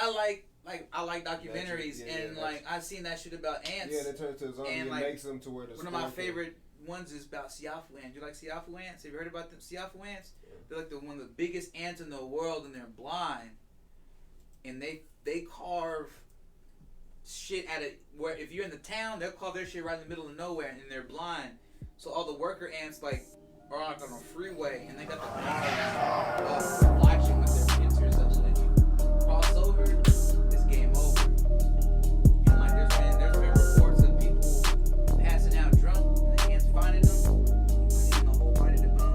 I like documentaries and like I've seen that shit about ants. Yeah, they turn to a zombie and like, makes them to where the one of my favorite ones is about siafu ants. You like siafu ants? Have you heard about them siafu ants? Yeah. They're like one of the biggest ants in the world, and they're blind. And they carve shit at it where if you're in the town, they'll carve their shit right in the middle of nowhere, and they're blind. So all the worker ants like are like on a freeway, and they got the knowledge of watching with their pincers up, so that you cross over, it's game over. And like there's been reports of people passing out drunk, and the ants finding them, eating the whole body to bones.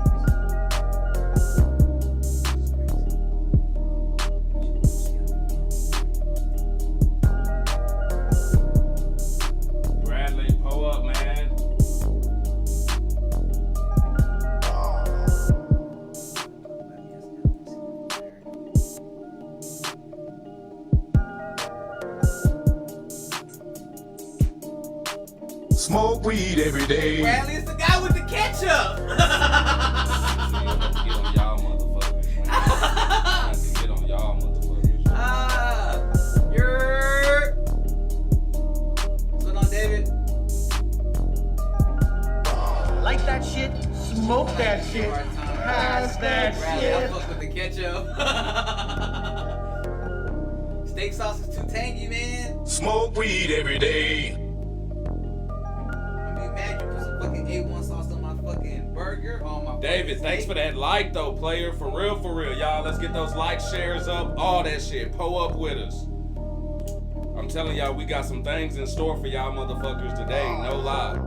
Bradley, pull up, man. Smoke weed every day. Bradley is the guy with the ketchup. Get on y'all motherfuckers. Get on y'all motherfuckers. You're. What's going on, David? Like that shit, smoke that shit, pass that Bradley, shit. I fuck with the ketchup. Steak sauce is too tangy, man. Smoke weed every day. A1 sauce on my fucking burger, on my David, thanks for that like though, player. For real, y'all. Let's get those like shares up, all that shit. Pull up with us. I'm telling y'all, we got some things in store for y'all motherfuckers today. No lie.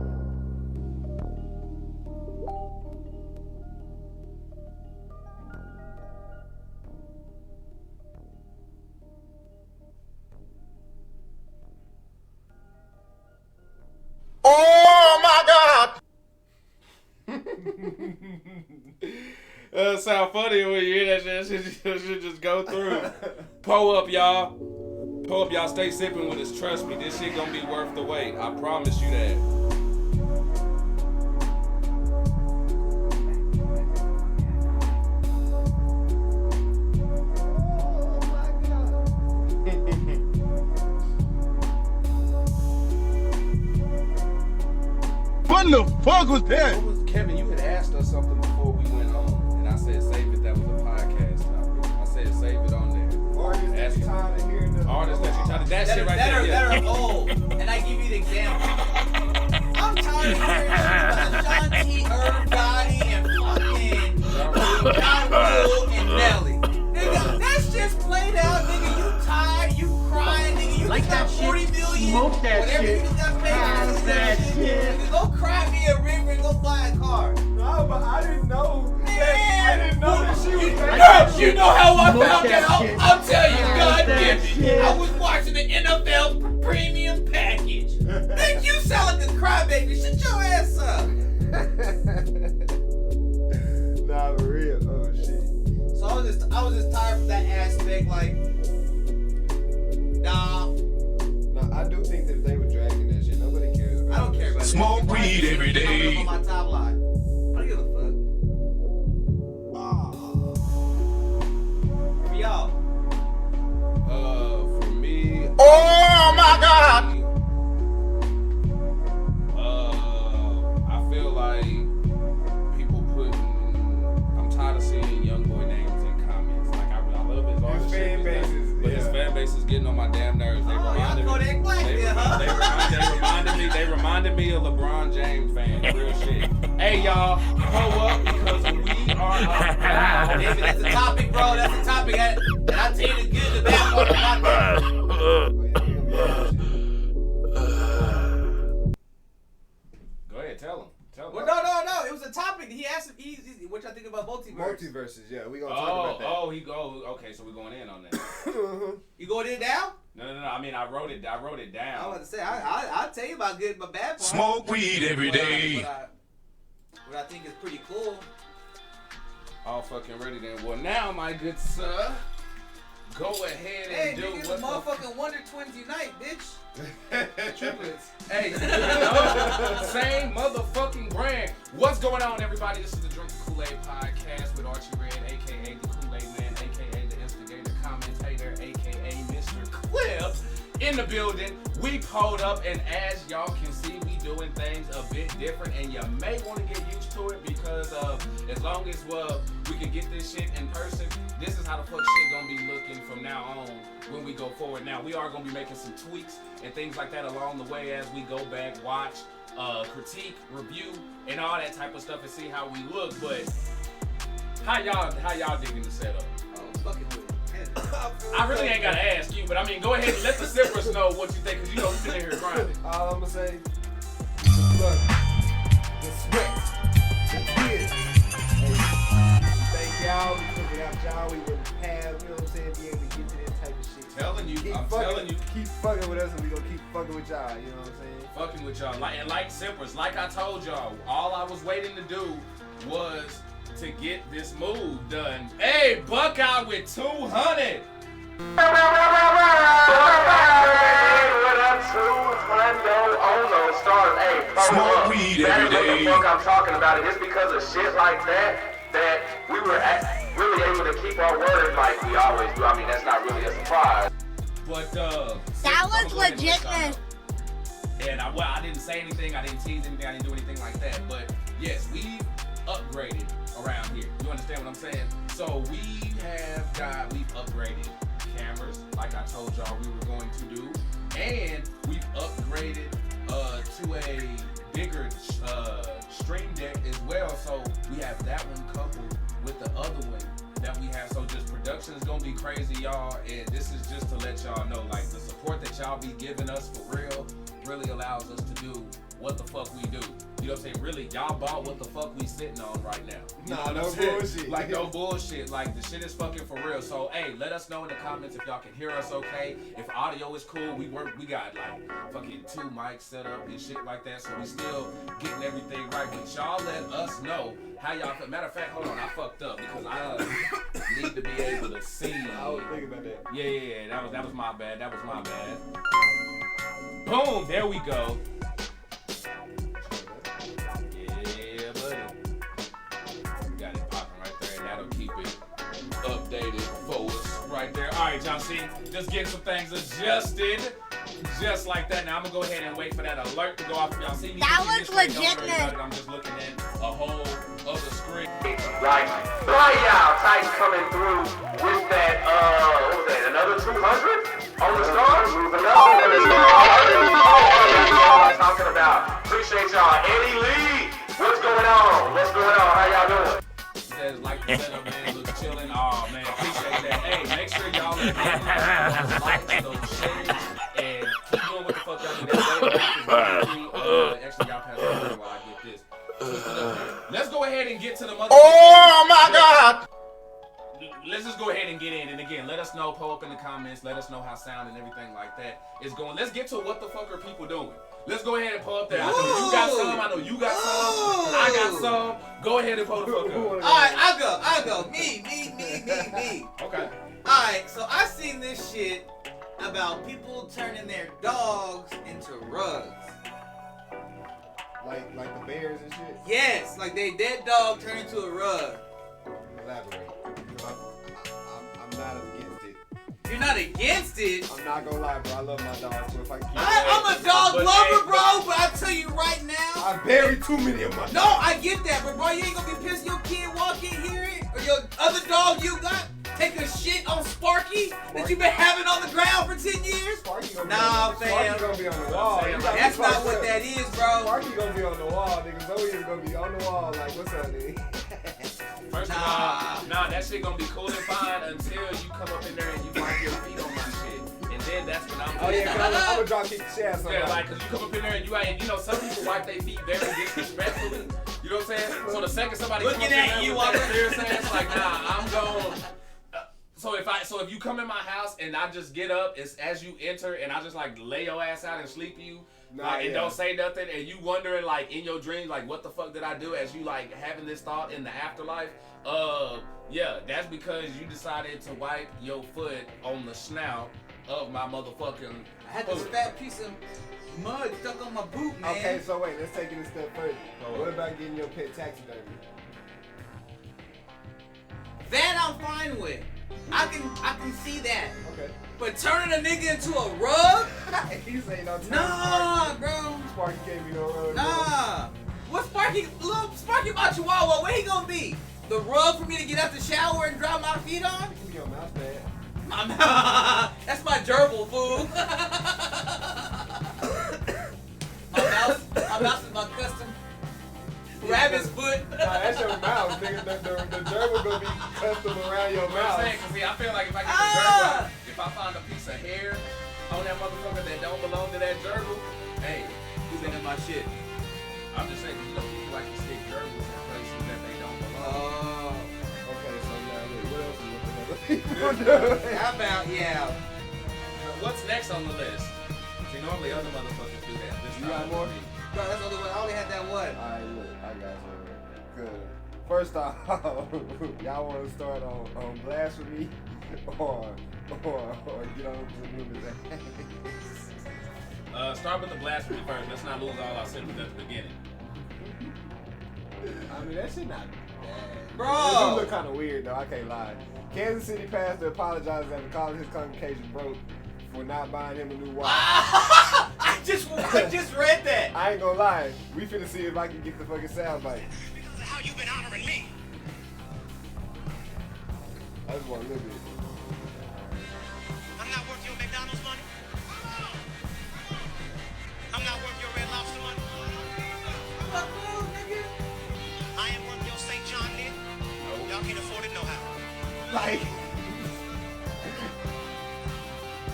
Oh my God! Sound funny when you hear that shit. That shit just go through. Pull up, y'all. Pull up, y'all. Stay sipping with us. Trust me, this shit gonna be worth the wait. I promise you that. What the fuck was that? Kevin, you had asked us something before we went on, and I said save it. That was a podcast topic. I said save it on there. Artists that you tired of hearing them. Artists that you tired of. That shit right there. That are old. And I give you the example. I'm tired of hearing about John T. Irv, Gotti, and fucking John Rule and Nelly. Nigga, that's just played out, nigga. You tired, you crying, nigga. You Like just that got shit, 40 million. smoke that whatever shit, you just got paid pass for that shit. Nigga, go cry me a river and go buy a car. No, but I didn't know. Man, I didn't know that she was you know how I Smoke found that out? shit. I'll tell you, Pass God that damn it. shit. I was watching the NFL premium package. Nigga, you sound like a crybaby. Shut your ass up. Nah, for real. Oh shit. So I was just tired from that aspect. Like, nah, No, I do think that they were dragging that shit. Nobody cares about I don't care about Smoke that. weed every Coming day. up on my top line. I don't give a fuck. For y'all. For me. Oh my God! I feel like people I'm tired of seeing young boy names in comments. Like I love his artist shit, but his fan base is getting on my damn nerves. They reminded me of LeBron James fans. Real shit. Hey y'all, pull up because we are about. David, that's a topic, bro. That's a topic. And I tell you the good, the bad part about that. Go ahead, tell him. Well, no. It was a topic. He asked if what y'all think about multiverse. Multiverses, yeah. We gonna talk about that. Okay, so we're going in on that. You going in now? No. I mean, I wrote it down. I was about to say, I'll tell you about good but bad part. Smoke weed every day. What I think is pretty cool. All fucking ready then. Well, now, my good sir, go ahead and do nigga, what motherfucking Wonder Twins unite, bitch. Triplets. Hey, same motherfucking brand. What's going on, everybody? This is the Drink the Kool-Aid podcast with Archie Red, a.k.a. the Kool-Aid Man, a.k.a. the instigator, commentator, a.k.a. the building. We pulled up, and as y'all can see, we doing things a bit different, and you may want to get used to it because as long as we can get this shit in person, this is how the fuck shit gonna be looking from now on when we go forward. Now, we are gonna be making some tweaks and things like that along the way as we go back, watch, critique, review, and all that type of stuff and see how we look. But how y'all digging the setup? Oh, fucking with it. I really ain't gotta ask you, but I mean, go ahead and let the sippers know what you think, because you know we've been in here grinding. All I'm gonna say, look, the sweat, the tears. Hey, thank y'all, because without y'all, we wouldn't have, you know what I'm saying, be able to get to that type of shit. I'm telling you. Keep fucking with us, and we gonna keep fucking with y'all, you know what I'm saying? Fucking with y'all. Like sippers, like I told y'all, all I was waiting to do was to get this move done. Hey, Buckeye with 200. Smoke weed every day. What the fuck I'm talking about, and it's because of shit like that we were really able to keep our word like we always do. I mean, that's not really a surprise. But that was legitness. And I didn't say anything, I didn't tease anything, I didn't do anything like that. But yes, we've upgraded around here. You understand what I'm saying? So we've upgraded cameras, like I told y'all we were going to do, and we've upgraded to a bigger stream deck as well. So we have that one coupled with the other one that we have. So just production is gonna be crazy, y'all. And this is just to let y'all know, like, the support that y'all be giving us for real really allows us to do what the fuck we do. You know what I'm saying? Really, y'all bought what the fuck we sitting on right now. You know what no I'm saying? bullshit. Like, no bullshit. Like, the shit is fucking for real. So, hey, let us know in the comments if y'all can hear us okay. If audio is cool, we got like fucking 2 mics set up and shit like that. So we still getting everything right. But y'all let us know how y'all feel. Matter of fact, hold on, I fucked up because I need to be able to see. I was thinking about that. Yeah, that was my bad. That was my bad. Boom, there we go. Yeah, buddy. We got it popping right there, and that'll keep it updated for us right there. All right, y'all see, just getting some things adjusted, just like that. Now I'm gonna go ahead and wait for that alert to go off. Y'all see me? That was legitness. I'm just looking at a whole other screen. Like, y'all Titan coming through with that, what was that, another 200 on the stars? I'm talking about. Appreciate y'all. Eddie Lee, what's going on? How y'all doing? Says like the setup, man, looks chillin'. Oh man, appreciate that. Hey, make sure y'all like those shares and keep doing what the fuck y'all do. Actually, y'all pass it while I get this. Let's go ahead and get to the mother. Oh my God! Let's just go ahead and get in. And again, let us know, pull up in the comments, let us know how sound and everything like that is going. Let's get to what the fuck are people doing. Let's go ahead and pull up there. I know you got some, I know you got some, I got some. Go ahead and pull the fuck up. Alright, I'll go. Me. Okay. Alright, so I seen this shit about people turning their dogs into rugs. Like the bears and shit? Yes, like they dead dog turned into a rug. Elaborate. I'm not against it. You're not against it? I'm not gonna lie, bro. I love my dog, so if I can keep I'm a dog lover, bro, but I tell you right now. I buried too many of my dogs. No, I get that, but bro, you ain't gonna be pissed your kid walk in here or your other dog you got take a shit on Sparky that you've been having on the ground for 10 years? Sparky gonna fam. Sparky gonna be on the wall. That's not what that is, bro. Sparky gonna be on the wall, nigga. Zoe is gonna be on the wall. Like, what's up, nigga? First of all, that shit gonna be cool and fine until you come up in there and you wipe your feet on my shit. And then that's when I'm I'm gonna drop kick the shit out somebody. Yeah, like, cause you come up in there and you know, some people wipe their feet very disrespectfully. You know what I'm saying? So the second somebody looking comes at in you, with that serious ass, like, nah, I'm going. So if you come in my house and I just get up, it's as you enter and I just like lay your ass out and sleep you, and don't say nothing, and you wondering like in your dreams like what the fuck did I do as you like having this thought in the afterlife, yeah, that's because you decided to wipe your foot on the snout of my motherfucking I had this fat piece of mud stuck on my boot, man. Okay, so wait, let's take it a step further. What about getting your pet taxidermy? That I'm fine with. I can see that. Okay. But turning a nigga into a rug? He say no time. Nah, bro. Sparky can't be no rug. Nah. What Sparky? Little Sparky my chihuahua, where he gonna be? The rug for me to get out the shower and dry my feet on? It can be your mouse pad. That's my gerbil, fool. my mouse is my custom rabbit's foot. Nah, that's your mouse, nigga. The gerbil gonna be custom around your I'm mouth. saying, cause see, I feel like if I get the gerbil, if I find a piece of hair on that motherfucker that don't belong to that gerbil, hey, Who's in my shit? I'm just saying, you know, people like to stick gerbils in places that they don't belong. Oh. Okay, so now what else is looking at? How about, yeah. What's next on the list? See, normally other motherfuckers do that. This You time got it's more? me. Bro, that's the only one. I only had that one. Alright, look, I got some. Good. First off, y'all want to start on blasphemy or get on to moving Start with the blasphemy first. Let's not lose all our sympathy at the beginning. I mean, that shit not bad. Bro. It do look kind of weird, though. I can't lie. Kansas City pastor apologizes after calling his congregation broke for not buying him a new watch. I just read that. I ain't gonna lie. We finna see if I can get the fucking sound bite. Because of how you've been honoring me. I just want a little bit. I'm not worth your McDonald's money. I'm not worth your Red Lobster money. I ain't worth your St. John knit. Y'all can't afford it no how. Like,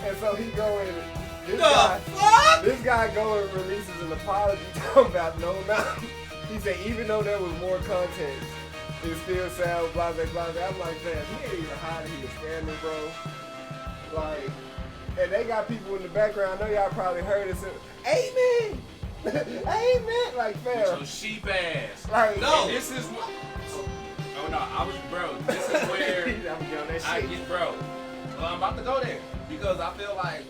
and so he going. This guy go and releases an apology talking about no amount. He said even though there was more context, it still sounds blah blah blah. I'm like, man, he ain't even hiding. He was scamming, bro. Like, and they got people in the background. I know y'all probably heard it. Amen. Amen. Like, With fam. your sheep ass. Like, No, this is what. Oh no, I was, bro. This is where I'm getting that I shit. get, bro. Well, I'm about to go there because I feel like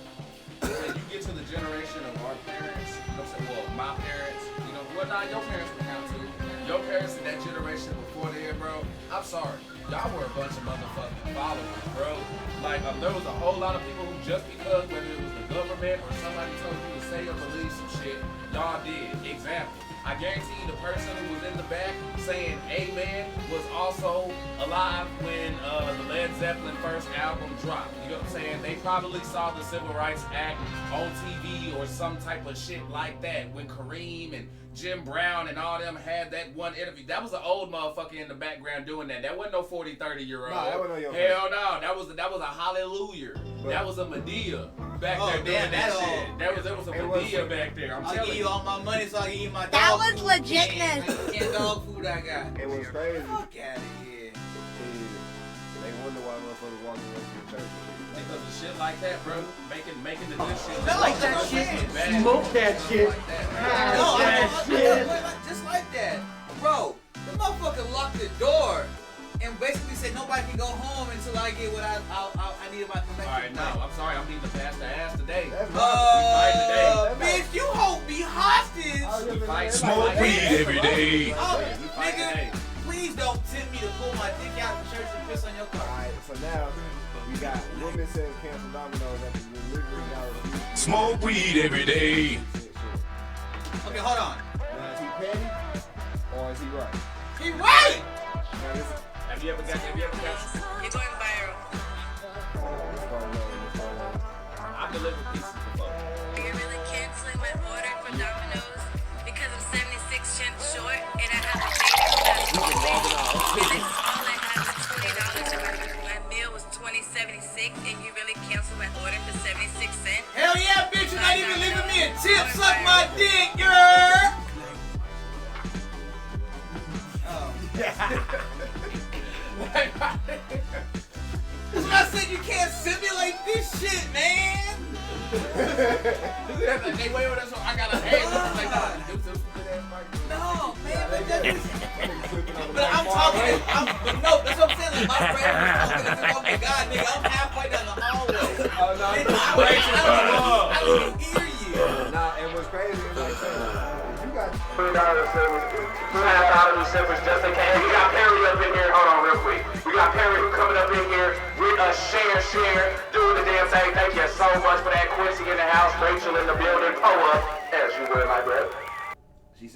when you get to the generation of our parents, you know what I'm saying? Well, my parents, you know, well, not your parents would count too. Your parents in that generation before there, bro. I'm sorry, y'all were a bunch of motherfucking followers, bro. Like, there was a whole lot of people who just because whether it was the government or somebody told you to say or believe some shit, y'all did. Example. I guarantee you the person who was in the back saying amen was also alive when the Led Zeppelin first album dropped. You know what I'm saying? They probably saw the Civil Rights Act on TV or some type of shit like that when Kareem and Jim Brown and all them had that one interview. That was an old motherfucker in the background doing that. That wasn't no 40, 30-year-old. Nah, that wasn't no young Hell no. That was a hallelujah. That was a Medea back there doing damn, that that shit. old. There was a Medea back there. I'm I'll telling give you all my money so I can eat my dog That was food. legitness. Canned dog food I got. It was crazy. Fuck out of here. They wonder why motherfuckers walk away from the church. Because of shit like that, bro. Making the good shit. No, Like that that's what I'm shit, saying. smoke that shit. Like that, bro. Pass No, that shit. just like that. Bro, the motherfucker locked the door and basically said nobody can go home until I get what I needed my collection. Alright, no, I'm sorry, I'm beating the pastor ass today. That's Bitch, you hold me hostage. We fight Smoke weed every day. Oh, We fight today. nigga, please don't tempt me to pull my dick out of church and piss on your car. Alright, so now we got women says cancel Domino's at the delivery hour. Smoke weed every day. Okay, hold on. Now is he petty or is he right? He right. Now this Have you ever got You're going viral. I delivered pieces before. You're really canceling my order for Domino's because I'm 76 cents short and I have a baby. And all I have is $20 and my meal was $20.76 and you really canceled my order for 76 cents? Hell yeah, bitch! You're not even leaving me a tip. Suck my dick, girl. That's why I said you can't simulate this shit, man. Hey, wait, that's what I got a hand. Like, No, man, but that is. But I'm talking. But no, that's what I'm saying. Like my friend was talking as if I'm the guy, nigga. I'm halfway down the hallway. Oh no, Nigga, I don't even hear you. Nah, and what's crazy is like, if you got $2.5 shippers just in case. We got Perry up in here. Hold on real quick. We got Perry coming up in here with a share, doing the damn thing. Thank you so much for that. Quincy in the house, Rachel in the building. Pull up, as you would, my brother.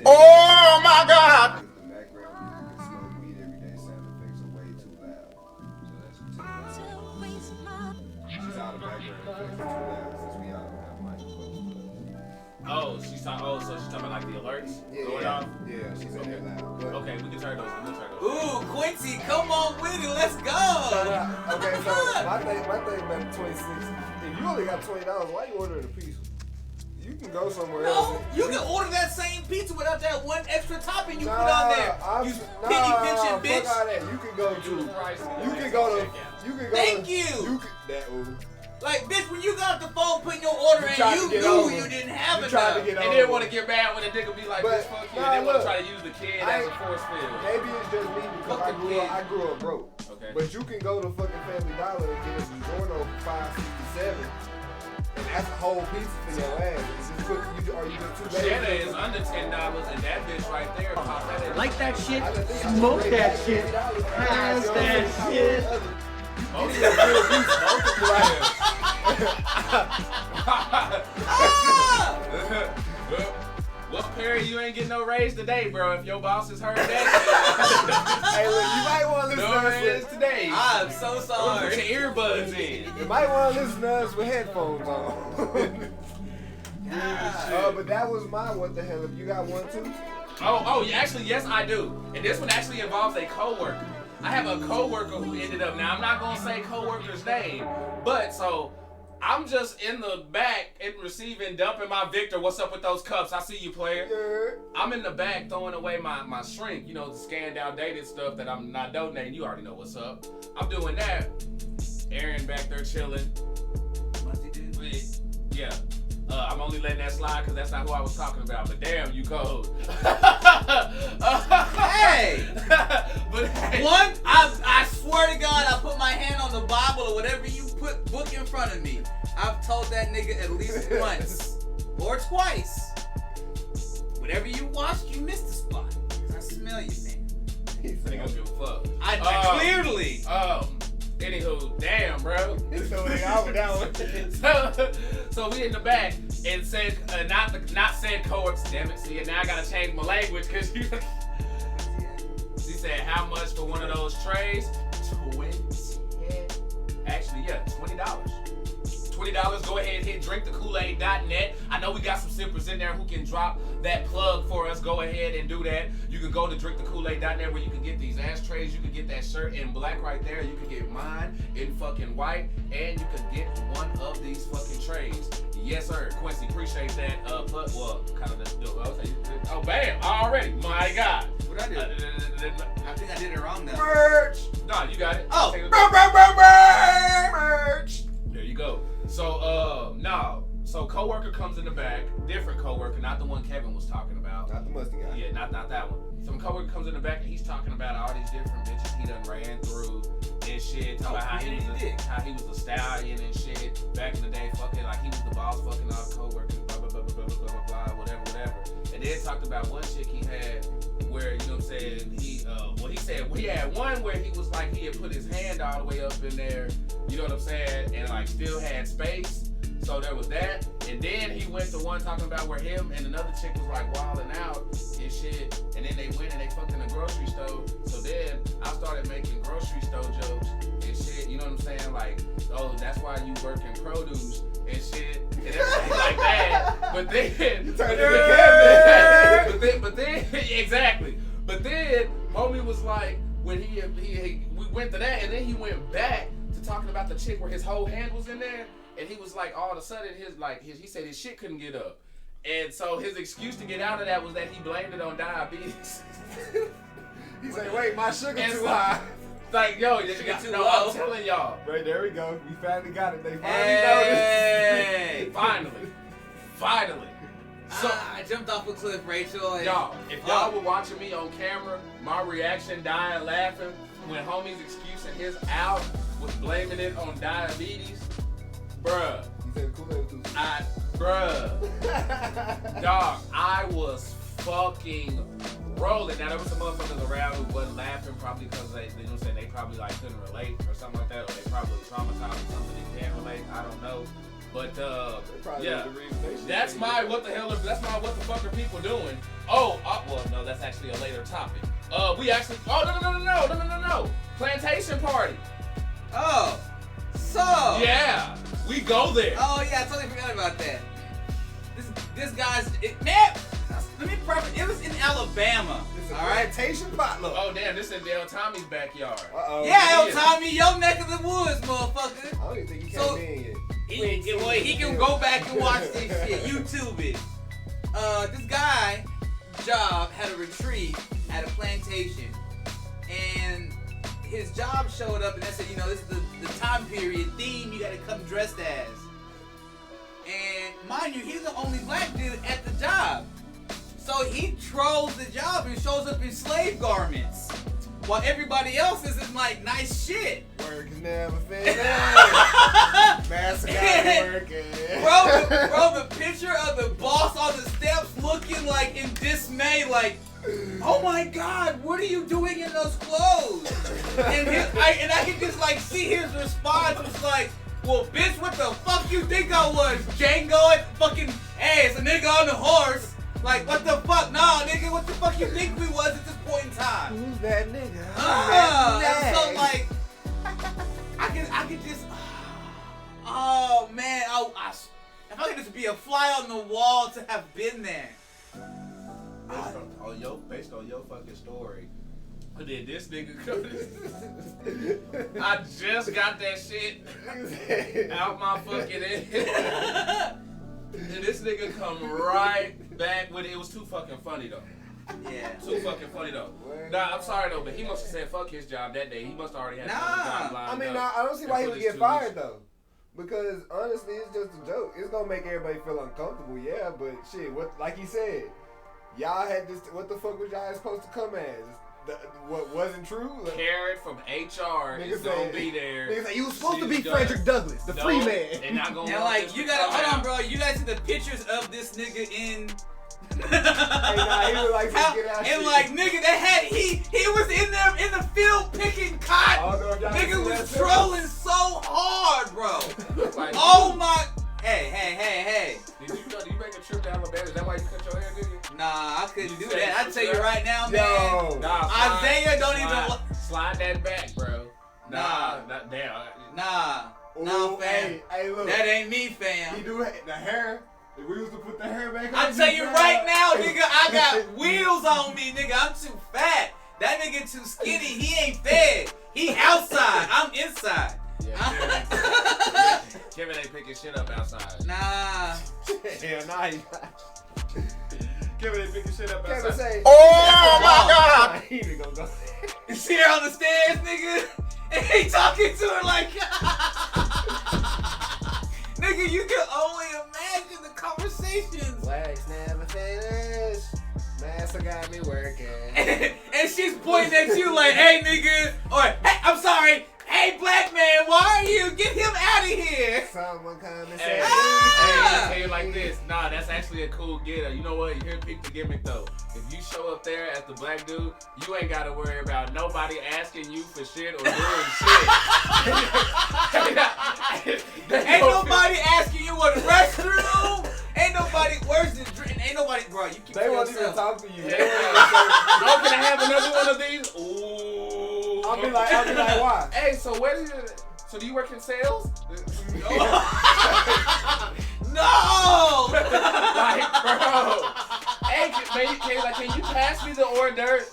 Oh my God! The background music and smoke weed every day sound effects are way too loud. So that's she's out of background effects are too loud since we all don't have microphones. So she's talking about like the alerts going off? Yeah, she's in there loud. But Okay, we can turn those. Ooh, Quincy, come on with it. Let's go. okay, so my thing about the 26, if you only got $20, why you ordering a piece? You can go somewhere else. No, you can order that same pizza without that one extra topping you put on there. You penny pinching bitch. Fuck all that. You can go to. Thank you. Like, bitch, when you got the phone putting your order in, you knew you didn't have enough. And didn't want to get mad when the nigga be like, bitch, fuck you. And they want to try to use the kid as a force field. Maybe it's just me because I grew up broke. Okay. But you can go to fucking Family Dollar and get a DiGiorno $5.67. And that's a whole pizza for your ass. Are you just too lazy? Cheddar is under $10, and that bitch right there, pop that in. Like that shit, smoke that shit, pass that shit. Well, Perry, you ain't getting no raise today, bro. If your boss has heard that Hey, look, you might want to listen no to raise us. today. I'm so sorry. Put your earbuds in. You might want to listen to us with headphones on. But that was my what the hell. If you got one too? Actually, yes, I do. And this one actually involves a coworker. I have a coworker who ended up. Now I'm not gonna say coworker's name, but so I'm just in the back and receiving, dumping my Victor. What's up with those cups? I see you, player. Yeah. I'm in the back throwing away my shrink, you know, the scanned outdated stuff that I'm not donating. You already know what's up. I'm doing that. Aaron back there chilling. What's he do? Yeah. I'm only letting that slide because that's not who I was talking about. But damn, you cold. Hey! But hey. One, I swear to God, I put my hand on the Bible or whatever you put book in front of me. I've told that nigga at least once or twice. Whatever you watched, you missed the spot. I smell you, man. Nigga don't give a fuck. I clearly. Anywho, damn, bro. So we in the back and said, not said coworkers. Damn it, see, and now I gotta change my language because she said how much for one of those trays? Actually, yeah, $20. $20. Go ahead and hit drinkthekool-aid.net. I know we got some sippers in there who can drop that plug for us. Go ahead and do that. You can go to drinkthekool-aid.net where you can get these ashtrays. You can get that shirt in black right there. You can get mine in fucking white. And you can get one of these fucking trays. Yes, sir. Quincy, appreciate that. Oh, bam. Already. My God. What I do? I think I did it wrong now. Merch. No, you got it. Oh. Merch. There you go. So, So coworker comes in the back, different coworker, not the one Kevin was talking about. Not the musty guy. Yeah, not that one. Some coworker comes in the back and he's talking about all these different bitches he done ran through and shit. Talking about how he was a stallion and shit back in the day, fucking like he was the boss, fucking all the coworkers, blah blah blah blah blah blah blah blah, whatever. And then talked about one chick he had where, you know what I'm saying, he said he had one where he was like he had put his hand all the way up in there, you know what I'm saying, and like still had space. So there was that, and then he went to one talking about where him and another chick was like wilding out and shit, and then they went and they fucked in a grocery store. So then I started making grocery store jokes and shit, you know what I'm saying? Like, oh, that's why you work in produce and shit, and everything like that. But then, but then, exactly. But then, homie was like, when we went to that, and then he went back to talking about the chick where his whole hand was in there. And he was like, all of a sudden, he said his shit couldn't get up. And so his excuse to get out of that was that he blamed it on diabetes. He's like, wait, my sugar too high. Like, yo, you got to know, I'm telling y'all. Right, there we go. We finally got it. They finally noticed. Finally. So I jumped off a cliff, Rachel. And y'all, if y'all were watching me on camera, my reaction, dying laughing, when homie's excuse and his out was blaming it on diabetes, bruh. He said Kool-Aid too. Bruh. Dog, I was fucking rolling. Now there was some motherfuckers around who wasn't laughing, probably because they you know what I'm saying, they probably like couldn't relate or something like that, or they probably traumatized or something they can't relate. I don't know. But yeah, that's my what the fuck are people doing? Well no, that's actually a later topic. We actually no. Plantation party. Oh. So. Yeah. We go there. Oh yeah, I totally forgot about that. This guy's man. Let me preface. It was in Alabama. It's a all right. plantation potluck. Oh damn, this is El Tommy's backyard. Yeah, El Tommy, your neck of the woods, motherfucker. I don't even think he came in yet. He can go back and watch this shit. YouTube it. This guy, job, had a retreat at a plantation, and his job showed up, and they said, you know, this is the time period theme you gotta come dressed as. And mind you, he's the only black dude at the job. So he trolls the job and shows up in slave garments, while everybody else is in like nice shit. Work is never finished. Master got working. Bro, the picture of the boss on the steps looking like in dismay, like, oh my God, what are you doing in those clothes? And I can just like see his response was like, well, bitch, what the fuck you think I was? Django at fucking ass, a nigga on the horse. Like, what the fuck? Nah, nigga, what the fuck you think we was at this point in time? Who's that nigga? And so like, I could just, oh man, if I could just be a fly on the wall to have been there. Based on your fucking story, did this nigga come? I just got that shit out my fucking head. And this nigga come right back with it. It was too fucking funny though. Yeah. Too fucking funny though. Nah, I'm sorry though, but he must have said fuck his job that day. He must have already had another job lined I mean, up. I don't see why he would get fired though. Because honestly, it's just a joke. It's gonna make everybody feel uncomfortable, yeah. But shit, what like he said, y'all had this. What the fuck was y'all supposed to come as? What wasn't true? Karen from HR is gonna be there. Niggas say, you was supposed to be Frederick Douglas, the free man. And not gonna and like, you gotta, hold on, bro. You guys see the pictures of this nigga in. He was like, and like, nigga, he was in there in the field picking cotton. Nigga was trolling so hard, bro. Like, oh my. Hey. Did you make a trip to Alabama? Is that why you cut your hair, did you? Nah, I couldn't do that. I tell you right now, man. Yo. Nah, Isaiah don't slide that back, bro. Nah, Nah, fam. Hey, look. That ain't me, fam. He do the hair. If we was to put the hair back on. I tell you right now, nigga, I got wheels on me, nigga. I'm too fat. That nigga too skinny. He ain't fed. He outside. I'm inside. Yeah, Kevin ain't picking shit up outside. Nah. Hell nah, he not. Kevin ain't picking shit up outside. Kevin say, Oh my God! He even gonna go. You see her on the stairs, nigga? And he talking to her like, nigga, you can only imagine the conversations. Wax never finished. Master got me working. And she's pointing at you like, hey, nigga. Or, hey, I'm sorry. Hey, black man, why are you? Get him out of here. Someone come and Hey, say, I tell you like this. Nah, that's actually a cool getter. You know what? Here, peep the gimmick though. If you show up there as the black dude, you ain't gotta worry about nobody asking you for shit or doing shit. Ain't nobody asking you what the restroom. Ain't nobody. Where's the drink? Ain't nobody, bro. You keep. They won't even talk to you. Yeah. Oh, can I have another one of these? Ooh. I'll be like, why? Hey, so where do you? So do you work in sales? No. Like, bro. Hey, can you pass me the hors d'oeuvre?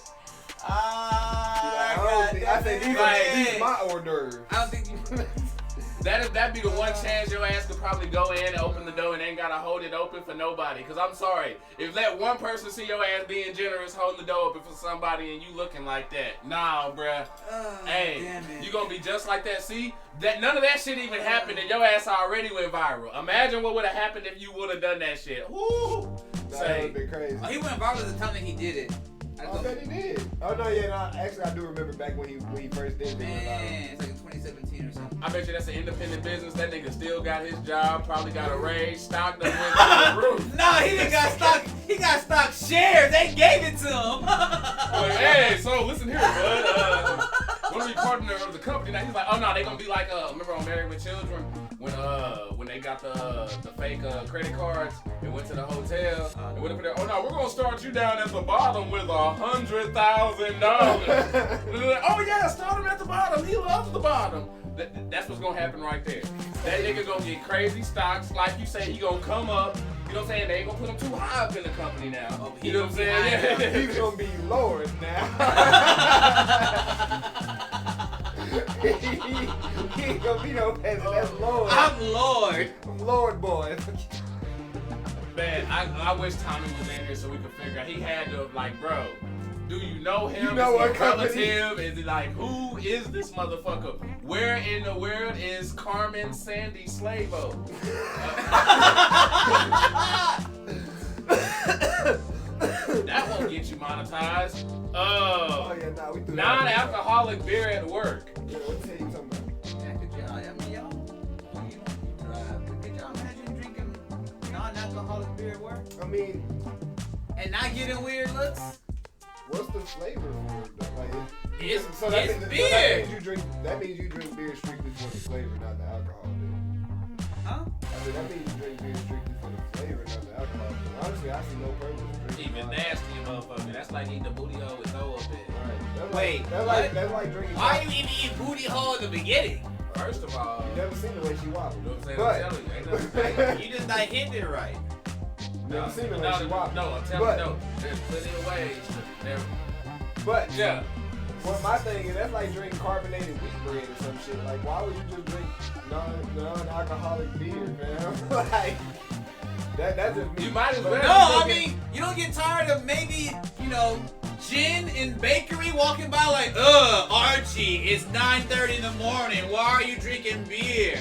I think these my hors d'oeuvre. I don't think you. That'd be the one chance your ass could probably go in and open the door and ain't gotta hold it open for nobody. Cause I'm sorry, if let one person see your ass being generous holding the door open for somebody and you looking like that, nah, bruh. Hey, you gonna be just like that. See, that none of that shit even happened and your ass already went viral. Imagine what would have happened if you would have done that shit. Woo! That would be crazy. He went viral at the time that he did it. I bet he did. Oh no, yeah, no. Actually, I do remember back when he first did it. Man, it's like in 2017 or something. I bet you that's an independent business. That nigga still got his job, probably got a raise, stock done went through the roof. Nah, he done got stock. He got stock shares. They gave it to him. Hey, so listen here, bud. One of the partner of the company now, he's like, oh no, they gonna be like, remember on Married with Children when they got the fake credit cards and went to the hotel and went up there. Oh no, we're gonna start you down at the bottom with $100,000. Oh yeah, start him at the bottom. He loves the bottom. That's what's gonna happen right there. That nigga gonna get crazy stocks, like you say. He gonna come up. You know what I'm saying? They ain't gonna put him too high up in the company now. Oh, you know what I'm saying? Yeah. He's gonna be Lord now. He ain't gonna be no peasant. That's Lord. I'm Lord. I'm Lord boy. Man, I wish Tommy was in here so we could figure out. He had to, like, bro, do you know him? You know is what he company? relative? Is it like, who is this motherfucker? Where in the world is Carmen Sandy Slavo? That won't get you monetized. Oh yeah, nah, we threw that. Non-alcoholic beer at work. Yeah, what the hell you talking about? Yeah, could y'all imagine drinking non-alcoholic beer at work? I mean, And not getting weird looks? what's the flavor for it though? Like, It's means, beer. that means you drink beer strictly for the flavor, not the alcohol. Then. Huh? I said that means you drink beer strictly for the flavor, not the alcohol. Honestly, I see no purpose in drinking. Even nasty motherfucker. That's like eating the booty hole with throw up in. Right. That's Wait, like, that's like drinking. Why you even eat booty hole in the beginning? First of all, You never seen the way she wobbled. you know what I'm saying? But- I'm telling you, ain't nothing. You just not hitting it right. Never seen the way she No, wobbled. I'm telling you, no. There's plenty of ways. But Yeah. well, my thing is that's like drinking carbonated wheat bread or some shit. Like, why would you just drink non-alcoholic beer, man? Like, that's just me. You might as well. No, I mean, you don't get tired of maybe, gin and bakery walking by like, Archie, it's 9:30 in the morning. Why are you drinking beer?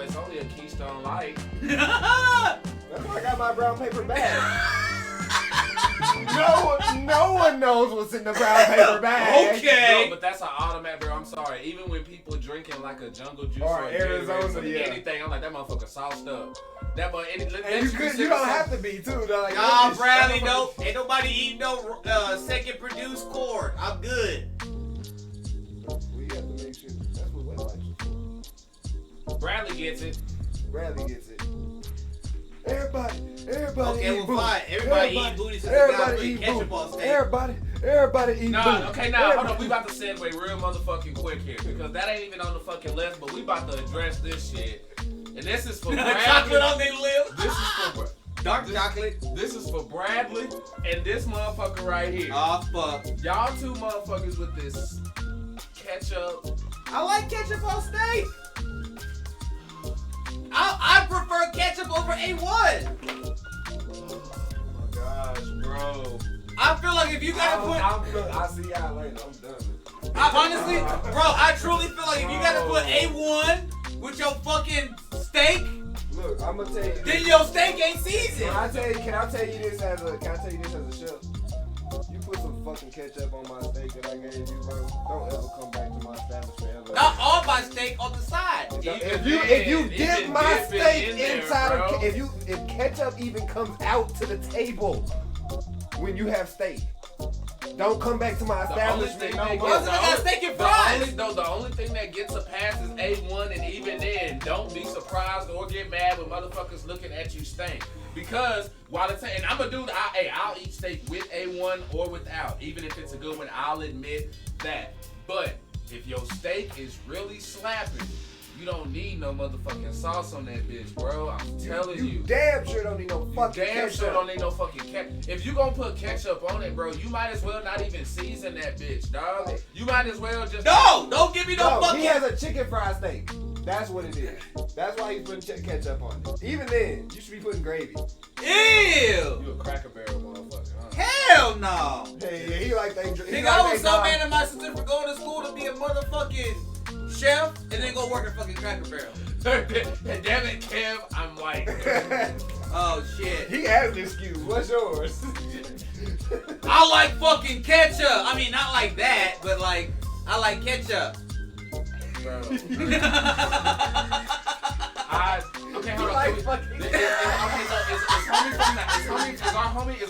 It's only a Keystone Light. That's why I got my brown paper bag. No one knows what's in the brown paper bag. Okay. No, but that's an automatic, bro. I'm sorry. Even when people drinking like a jungle juice Or a Arizona, Gatorade, yeah. anything, I'm like, that motherfucker sauced up. That boy, And you don't have to be too. Though. Like, Nah, that's just Bradley, straight no. up- Ain't nobody eating no second produced corn. I'm good. We have to make sure that's what Wed likes. Bradley gets it. Bradley gets it. Everybody Okay, eat well, booty. fine. Everybody eat booty since the guy Everybody put eat ketchup booty. on steak. Everybody eat Nah, booty. okay, now, hold on. We about to segue real motherfucking quick here because that ain't even on the fucking list, but we about to address this shit. And this is for Bradley. Chocolate on their lip. This is for Dark chocolate. This is for Bradley and this motherfucker right here. Oh, fuck. Y'all two motherfuckers with this ketchup. I like ketchup on steak. I prefer ketchup over A1. Oh my gosh, bro. I feel like if you gotta put... I'll see y'all later. I'm done. Honestly, bro, I truly feel like if you gotta put A1 with your fucking steak, Look, I'm gonna tell you. then your steak ain't seasoned. Can I tell you this as a chef? You put some fucking ketchup on my steak that I gave you, bro. Don't ever come back to my establishment ever. Not on my steak, on the side. If you dip my dip it steak in there, inside bro. of if ketchup even comes out to the table when you have steak, don't come back to my establishment no more. I got steak and fries. The only thing that gets a pass is A1, and even then, don't be surprised or get mad when motherfuckers looking at you stink. Because while it's and I'm a dude, I'll eat steak with A1 or without, even if it's a good one. I'll admit that. But if your steak is really slapping, you don't need no motherfucking sauce on that bitch, bro. I'm telling you. You damn sure don't need no fucking Damn ketchup. sure don't need no fucking ketchup. If you gonna put ketchup on it, bro, you might as well not even season that bitch, dog. You might as well just... No, don't give me no No, fucking... he has a chicken fried steak. That's what it is. That's why he's putting ketchup on it. Even then, you should be putting gravy. Ew. You a Cracker Barrel motherfucker, huh? Hell no. Hey, yeah, he like that. Nigga, I was so mad at my sister for going to school to be a motherfucking chef and then go work at fucking Cracker Barrel. Damn it, Kev, I'm white. Oh shit. He has an excuse. What's yours? I like fucking ketchup. I mean, not like that, but like, I like ketchup. Bro. Okay, hold on. Like Is fucking.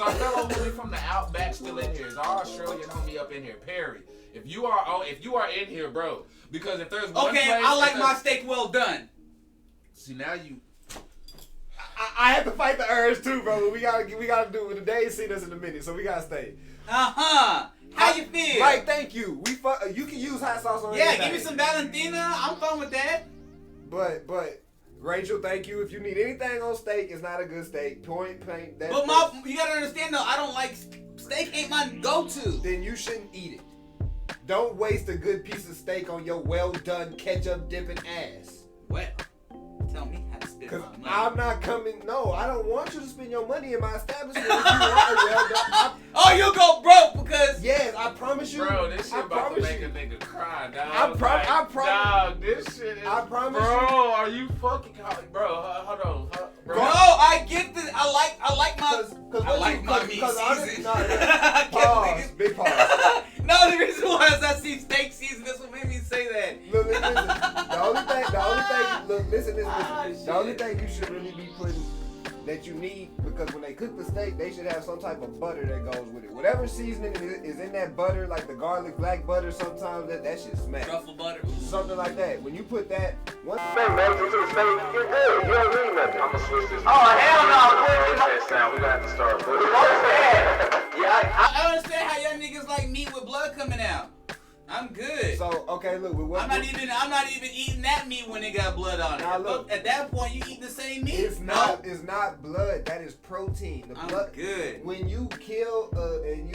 our fellow homie from the Outback still in here? Is our Australian homie up in here? Perry, if you are in here, bro, because if there's one Okay, place, I like my steak well done. See now you. I have to fight the urge too, bro. We gotta do it. The day see us in a minute, so we gotta stay. How you feel? Mike, thank you. You can use hot sauce on anything. Give me some Valentina. I'm fine with that. But Rachel, thank you. If you need anything on steak, it's not a good steak. Point blank. But you gotta understand though, I don't like steak. Ain't my go-to. Then you shouldn't eat it. Don't waste a good piece of steak on your well done ketchup dipping ass. Well, tell me how to spend my Cause money. I'm not coming. No, I don't want you to spend your money in my establishment. If you want well done. Oh, you go broke because. Yes, I promise you. Bro, this shit I about to promise make you. a nigga cry, dog. I promise. Dog, this shit is. I promise bro, you. are you fucking bro? Hold on, bro. No, I get this. I like my. Cause I like my meat season. Pause. Big pause. No, the reason why is I see steak season. That's what made me say that. Look, listen. The only thing. Look, listen. The only thing you should really be putting that you need, because when they cook the steak, they should have some type of butter that goes with it. Whatever seasoning is in that butter, like the garlic black butter, sometimes that shit smack. Truffle butter. Something like that. When you put that, one. Man, to the steak, you're good. You don't need nothing. I'm gonna switch this. Oh, hell no, we got to start. I understand how y'all niggas like meat with blood coming out. I'm good. So okay, look, I'm not even eating that meat when it got blood on it. Now, look. At that point, you eat the same meat. It's not blood. That is protein. The I'm blood. good. When you kill and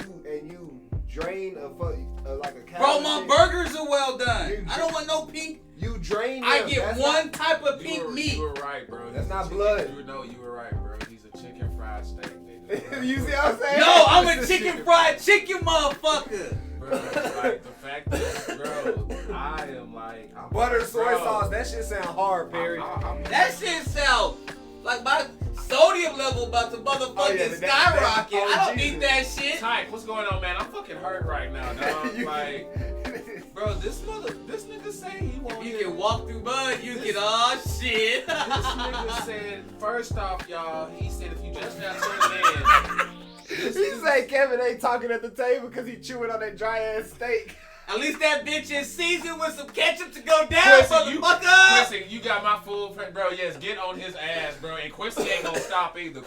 you drain like a cow. Bro, my burgers are well done. I don't want no pink. You drain. I them. get That's one not, type of pink meat. You were right, bro. That's not chicken, blood. You were right, bro. He's a chicken fried steak, nigga. You see what I'm saying? No, I'm a chicken fried chicken motherfucker. Bro, like the fact that, bro, I am like Butter soy sauce. That shit sound hard, Perry. That shit sound like my sodium level about to motherfucking skyrocket. I don't need that shit. Tyke, what's going on, man? I'm fucking hurt right now, dog. Like, bro, this nigga say he won't. You can walk through mud. You get all shit. This nigga said, first off, y'all, he said if you just now tuning in. He said Kevin ain't talking at the table because he chewing on that dry ass steak. At least that bitch is seasoned with some ketchup to go down, motherfucker. Quincy, you got my full friend, bro. Yes, get on his ass, bro. And Quincy ain't gonna stop either.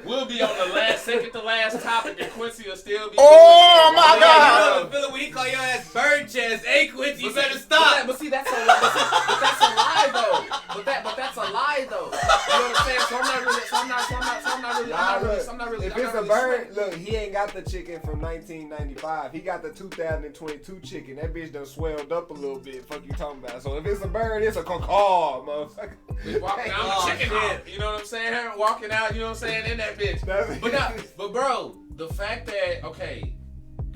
We'll be on the second to last topic, and Quincy will still be. Oh my God! You know the feeling when he call your ass bird chest. Hey, Quincy, you better stop. But see, that's a lie. But that's a lie, though. But that's a lie, though. You know what I'm saying? So I'm not really. If it's a bird, look, he ain't got the chicken from 1995. He got the 2022 chicken. That bitch done swelled up a little bit. Fuck you talking about? So if it's a bird, it's a caw, motherfucker. Walking out the chicken out. You know what I'm saying? Walking out, you know what I'm saying? In that bitch. But bro, the fact that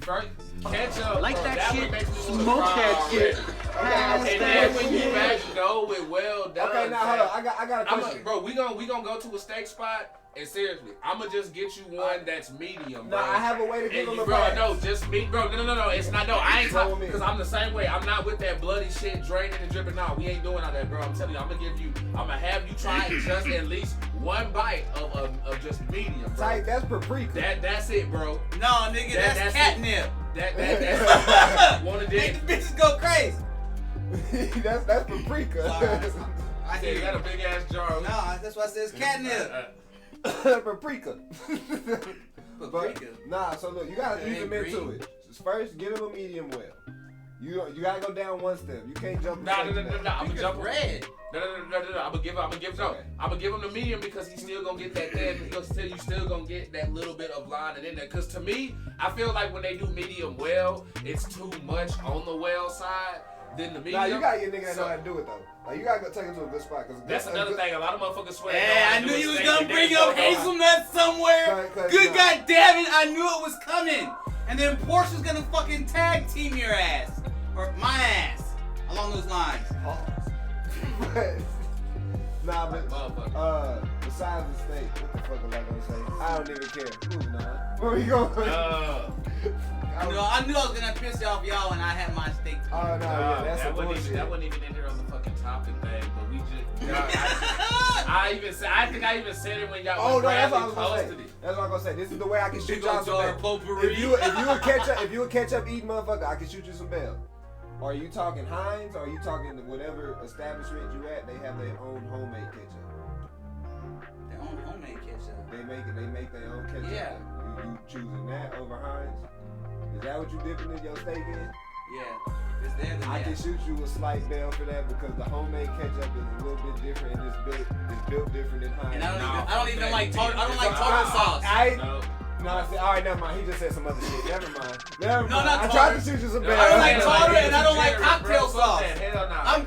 first ketchup, Like bro, that shit, makes me smoke that shit. And then when you back go with well done. Okay, now hold on. I got a question. Bro, we gonna go to a steak spot. And seriously, I'ma just get you one that's medium, bro. No, I have a way to get on the bro, price. no, just meat, bro. No, it's not. No, I ain't talking because I'm the same way. I'm not with that bloody shit, draining and dripping. No, we ain't doing all that, bro. I'm telling you, I'm gonna have you try just at least one bite of just medium, bro. Type, that's paprika. That's it, bro. No, nigga, that's catnip. That's one of them. Make the bitches go crazy. that's paprika. I hear You got a big ass jar. No, that's why I said it's catnip. Paprika. Paprika. Nah, so look, you gotta ease them into it. First, get them a medium well. You gotta go down one step. You can't jump. No. I'm gonna jump red. No. I'm gonna give him the medium because he's still gonna get that thin. You still gonna get that little bit of line in there. Cause to me, I feel like when they do medium well, it's too much on the well side. Then the medium. Nah, you gotta get nigga that know how to do it though. Like you gotta go take it to a good spot. Cause that's another thing. A lot of motherfuckers swear. Hey, I knew you was gonna bring up hazelnut somewhere. Good God damn it! I knew it was coming. And then Porsche was gonna fucking tag team your ass or my ass along those lines. Nah, but besides the steak, what the fuck am I gonna say? I don't even care. Moving on. Where we going? I knew I was gonna piss off y'all when I had my steak. Oh no, yeah, that's that a bullshit. That wasn't even in here on the fucking topic thing, but we just. I think I even said it when y'all. Oh no, that's what I was gonna posted say. it. That's what I'm gonna say. This is the way I can shoot y'all some jar bail. potpourri. If you a ketchup eating motherfucker, I can shoot you some bail. Are you talking Heinz? Or are you talking whatever establishment you at? They have their own homemade ketchup. Their own homemade ketchup. They make their own ketchup. Yeah. You choosing that over Heinz? Is that what you dipping in your steak in? Yeah. If it's there, then I can shoot you a slight bail for that because the homemade ketchup is a little bit different and it's built different than Heinz. And I don't even like tartar. I don't like tartar sauce. No, I said, all right, never mind. He just said some other shit. Never mind. Not I tried to shoot you some bail. I don't like tartar and I don't like Jerry, cocktail bro, sauce. Hell no. I'm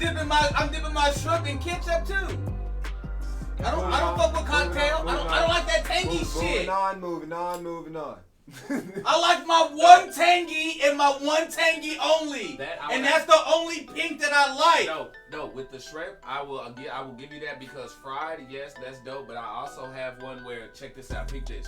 dipping my shrimp in ketchup too. I don't fuck with cocktail. I don't like that tangy shit. Moving on. I like my one tangy and my one tangy only, and that's the only pink that I like. No, with the shrimp, I will give you that because fried, yes, that's dope. But I also have one where check this out, peek this.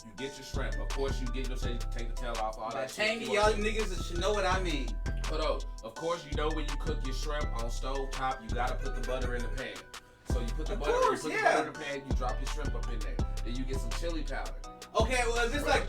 You get your shrimp, of course. You get your take the tail off, all that tangy, shit. y'all niggas should know what I mean. Hold on, of course you know when you cook your shrimp on stove top, you gotta put the butter in the pan. So you put the butter in the pan, you drop your shrimp up in there. Then you get some chili powder. Okay, well if it's like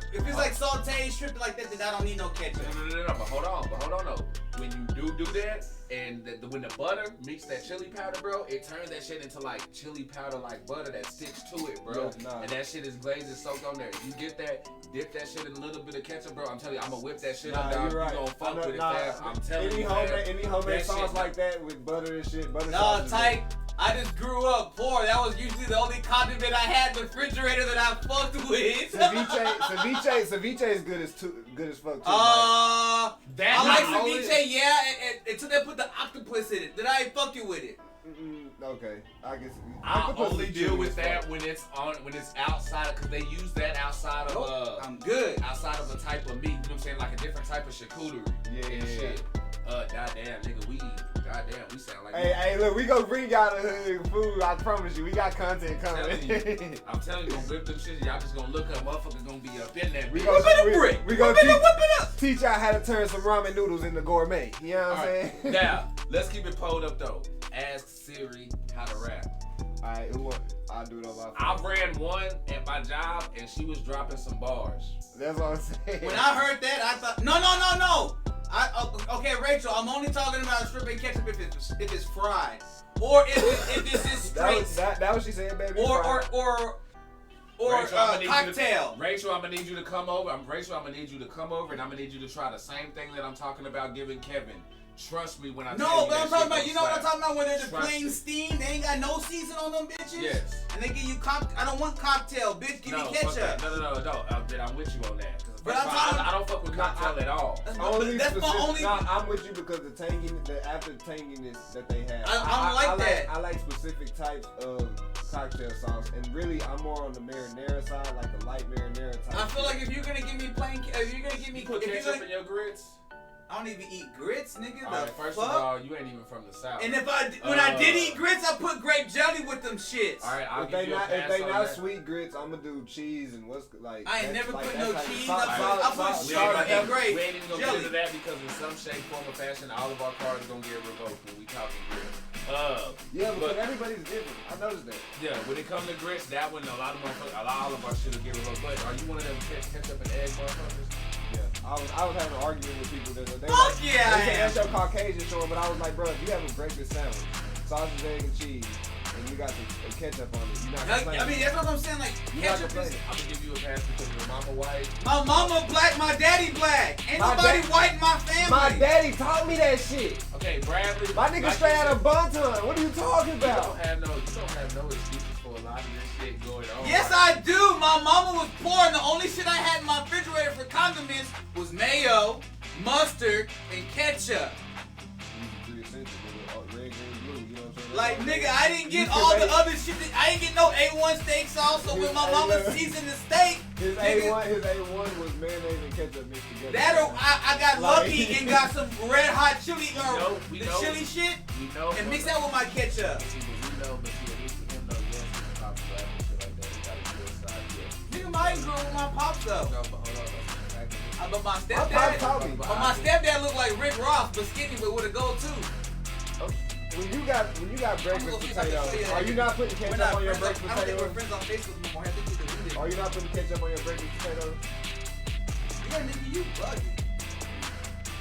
sauteed shrimp like that, then I don't need no ketchup. No, but hold on though. When you do that, and when the butter meets that chili powder, bro, it turns that shit into like chili powder like butter that sticks to it, bro. And that shit is glazed and soaked on there. You get that, dip that shit in a little bit of ketchup, bro. I'm telling you, I'm gonna whip that shit up down. Right. You gonna fuck with it fast. I'm telling you, any homemade sauce like that with butter and shit. No, tight. I just grew up poor. That was usually the only condiment I had in the refrigerator that I fucked with. Ceviche is good as fuck too. I like ceviche, yeah, until they put the octopus in it. Then I ain't fucking with it. Okay, I guess. I only deal with that when it's outside, because they use that outside of I'm good. Outside of a type of meat, you know what I'm saying, like a different type of charcuterie. Yeah. Shit. Goddamn, nigga, we sound like. Hey, look, we gonna bring y'all the hood food. I promise you, we got content coming. I'm telling you, gonna whip them shit. Y'all just gonna look up, motherfuckers gonna be up in that. We gonna teach y'all how to turn some ramen noodles into gourmet. You know what I'm saying? Now, let's keep it pulled up though. Ask Siri how to rap. Alright, I'll do it on my phone. I ran one at my job and she was dropping some bars. That's what I'm saying. When I heard that, I thought, no. Okay, Rachel, I'm only talking about shrimp and ketchup if it's fried, or if it's just straight. That what she said, baby. Or Rachel, cocktail. Rachel, I'm gonna need you to come over. Rachel, I'm gonna need you to come over, and I'm gonna need you to try the same thing that I'm talking about giving Kevin. Trust me when I tell you. No, but I'm talking about, you know what I'm slap. talking about, when they're just plain steam, they ain't got no season on them bitches. Yes. And they give you I don't want cocktail, bitch. Give me ketchup. No. Then I'm with you on that. But I don't fuck with cocktail at all. That's my only. I'm with you because the after tanginess that they have. I like that. I like specific types of cocktail sauce, and really I'm more on the marinara side, like the light marinara type. I feel like if you're gonna give me put ketchup in your grits. I don't even eat grits, nigga. All right, first of all, you ain't even from the South. And when I did eat grits, I put grape jelly with them shits. All right, if they not sweet grits, I'm gonna do cheese and what's like. I ain't never put no cheese. I put sugar and grape. We ain't even gonna get into that because in some shape, form, or fashion, all of our cards gonna get revoked when we talking grits. Yeah, but everybody's different. I noticed that. Yeah, when it comes to grits, that one a lot of our shit will get revoked. But are you one of them ketchup and egg motherfuckers? Yeah, I was having an argument with people that they fuck yeah, they that's your Caucasian showing, but I was like, bro, if you have a breakfast sandwich, sausage, egg, and cheese, and you got some ketchup on it, you're not complaining. I mean, that's what I'm saying. Like, ketchup is. I'm gonna give you a pass because your mama white. My mama black, my daddy black. Ain't nobody white in my family. My daddy taught me that shit. Okay, Bradley. My nigga straight out of Bonton. What are you talking about? You don't have no excuses for a lot of this shit going on. Yes, I do. My mama was poor, and the only shit I had in my refrigerator for condiments was mayo, mustard, and ketchup. Like, nigga, I didn't get all the other shit. I didn't get no A1 steak sauce, so when my mama seasoned the steak, his A1 was mayonnaise and ketchup mixed together. I got lucky and got some red hot chili, chili shit, and mixed that with my ketchup. Nigga, I ain't growing with my pops though. No, but hold on. But my stepdad looked like Rick Ross, but skinny, but with a gold tooth. When you got breakfast potatoes, are you not putting ketchup on your breakfast I don't think we're potatoes? friends on Facebook anymore. I think we deleted. Are you not putting ketchup on your breakfast potatoes? Yeah, nigga, you bugging.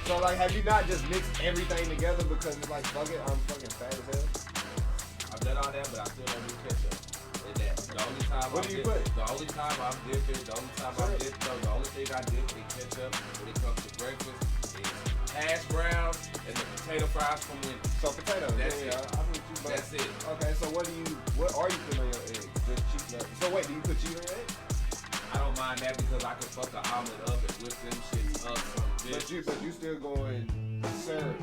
So like, have you not just mixed everything together because it's like, fuck it, I'm fucking fat as hell? I've done all that, but I still don't do ketchup. And that the only time What do you put? The only time I'm dipping, the only time I dip, so the only thing I dip in ketchup when it comes to breakfast is hash browns and the potato fries from Wendy's. So potatoes. That's yeah, it. I'm with you, but That's it. okay, so what are you putting on your eggs? Just cheese nuts. So wait, do you put cheese on your eggs? I don't mind that because I can fuck the omelet up and whip them shits up some bitch. But you still going syrup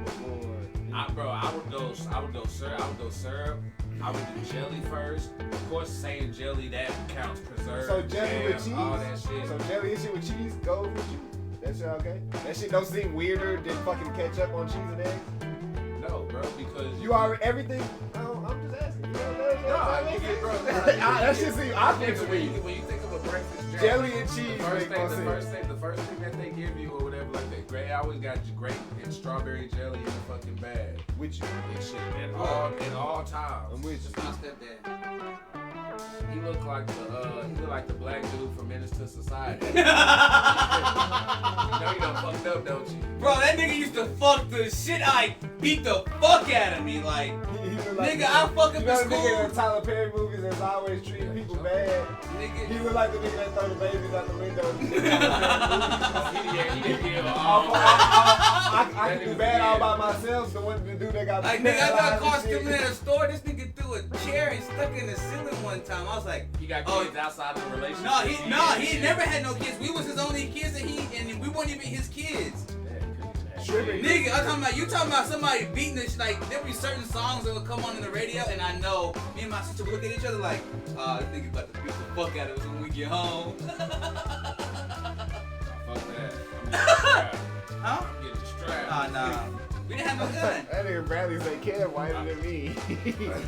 before? I would go syrup. I would do jelly first. Of course, saying jelly that counts preserved. So jelly with cheese? All that shit. So jelly and shit with cheese goes with you? That shit okay? That shit don't seem weirder than fucking ketchup on cheese and eggs? No, bro, because You already everything. I'm just asking. You know, bro. that shit seems obvious to me. When you think of a breakfast Jelly and cheese the make more sense. first thing that they give you or whatever like that. I always got grape and strawberry jelly in the fucking bag. With you. And shit in all times. I'm with Just you. my stepdad. He looked like the black dude from Menace to Society. You know you done fucked up, don't you? Bro, that nigga used to fuck the shit. I beat the fuck out of me, like. Nigga, I fuck up you know in the nigga in school. the Tyler Perry movies that's always treating people bad. Nigga. He look like the nigga that throw the babies out the window. I can do bad all by myself. The dude that got Like, nigga, I got paralyzed caught and shit. stealing at a store. This nigga threw a chair and stuck in the ceiling one time. I was like, He got kids outside the relationship. he never had no kids. We was his only kids, and we weren't even his kids. Nigga, you talking about somebody beating this, like, there be certain songs that would come on in the radio, and I know, me and my sister would look at each other like, this nigga about to beat the fuck out of us when we get home. Fuck that. Huh? I'm getting strapped. Oh, nah. We didn't have no gun. That nigga Bradley say Kev whiter than me.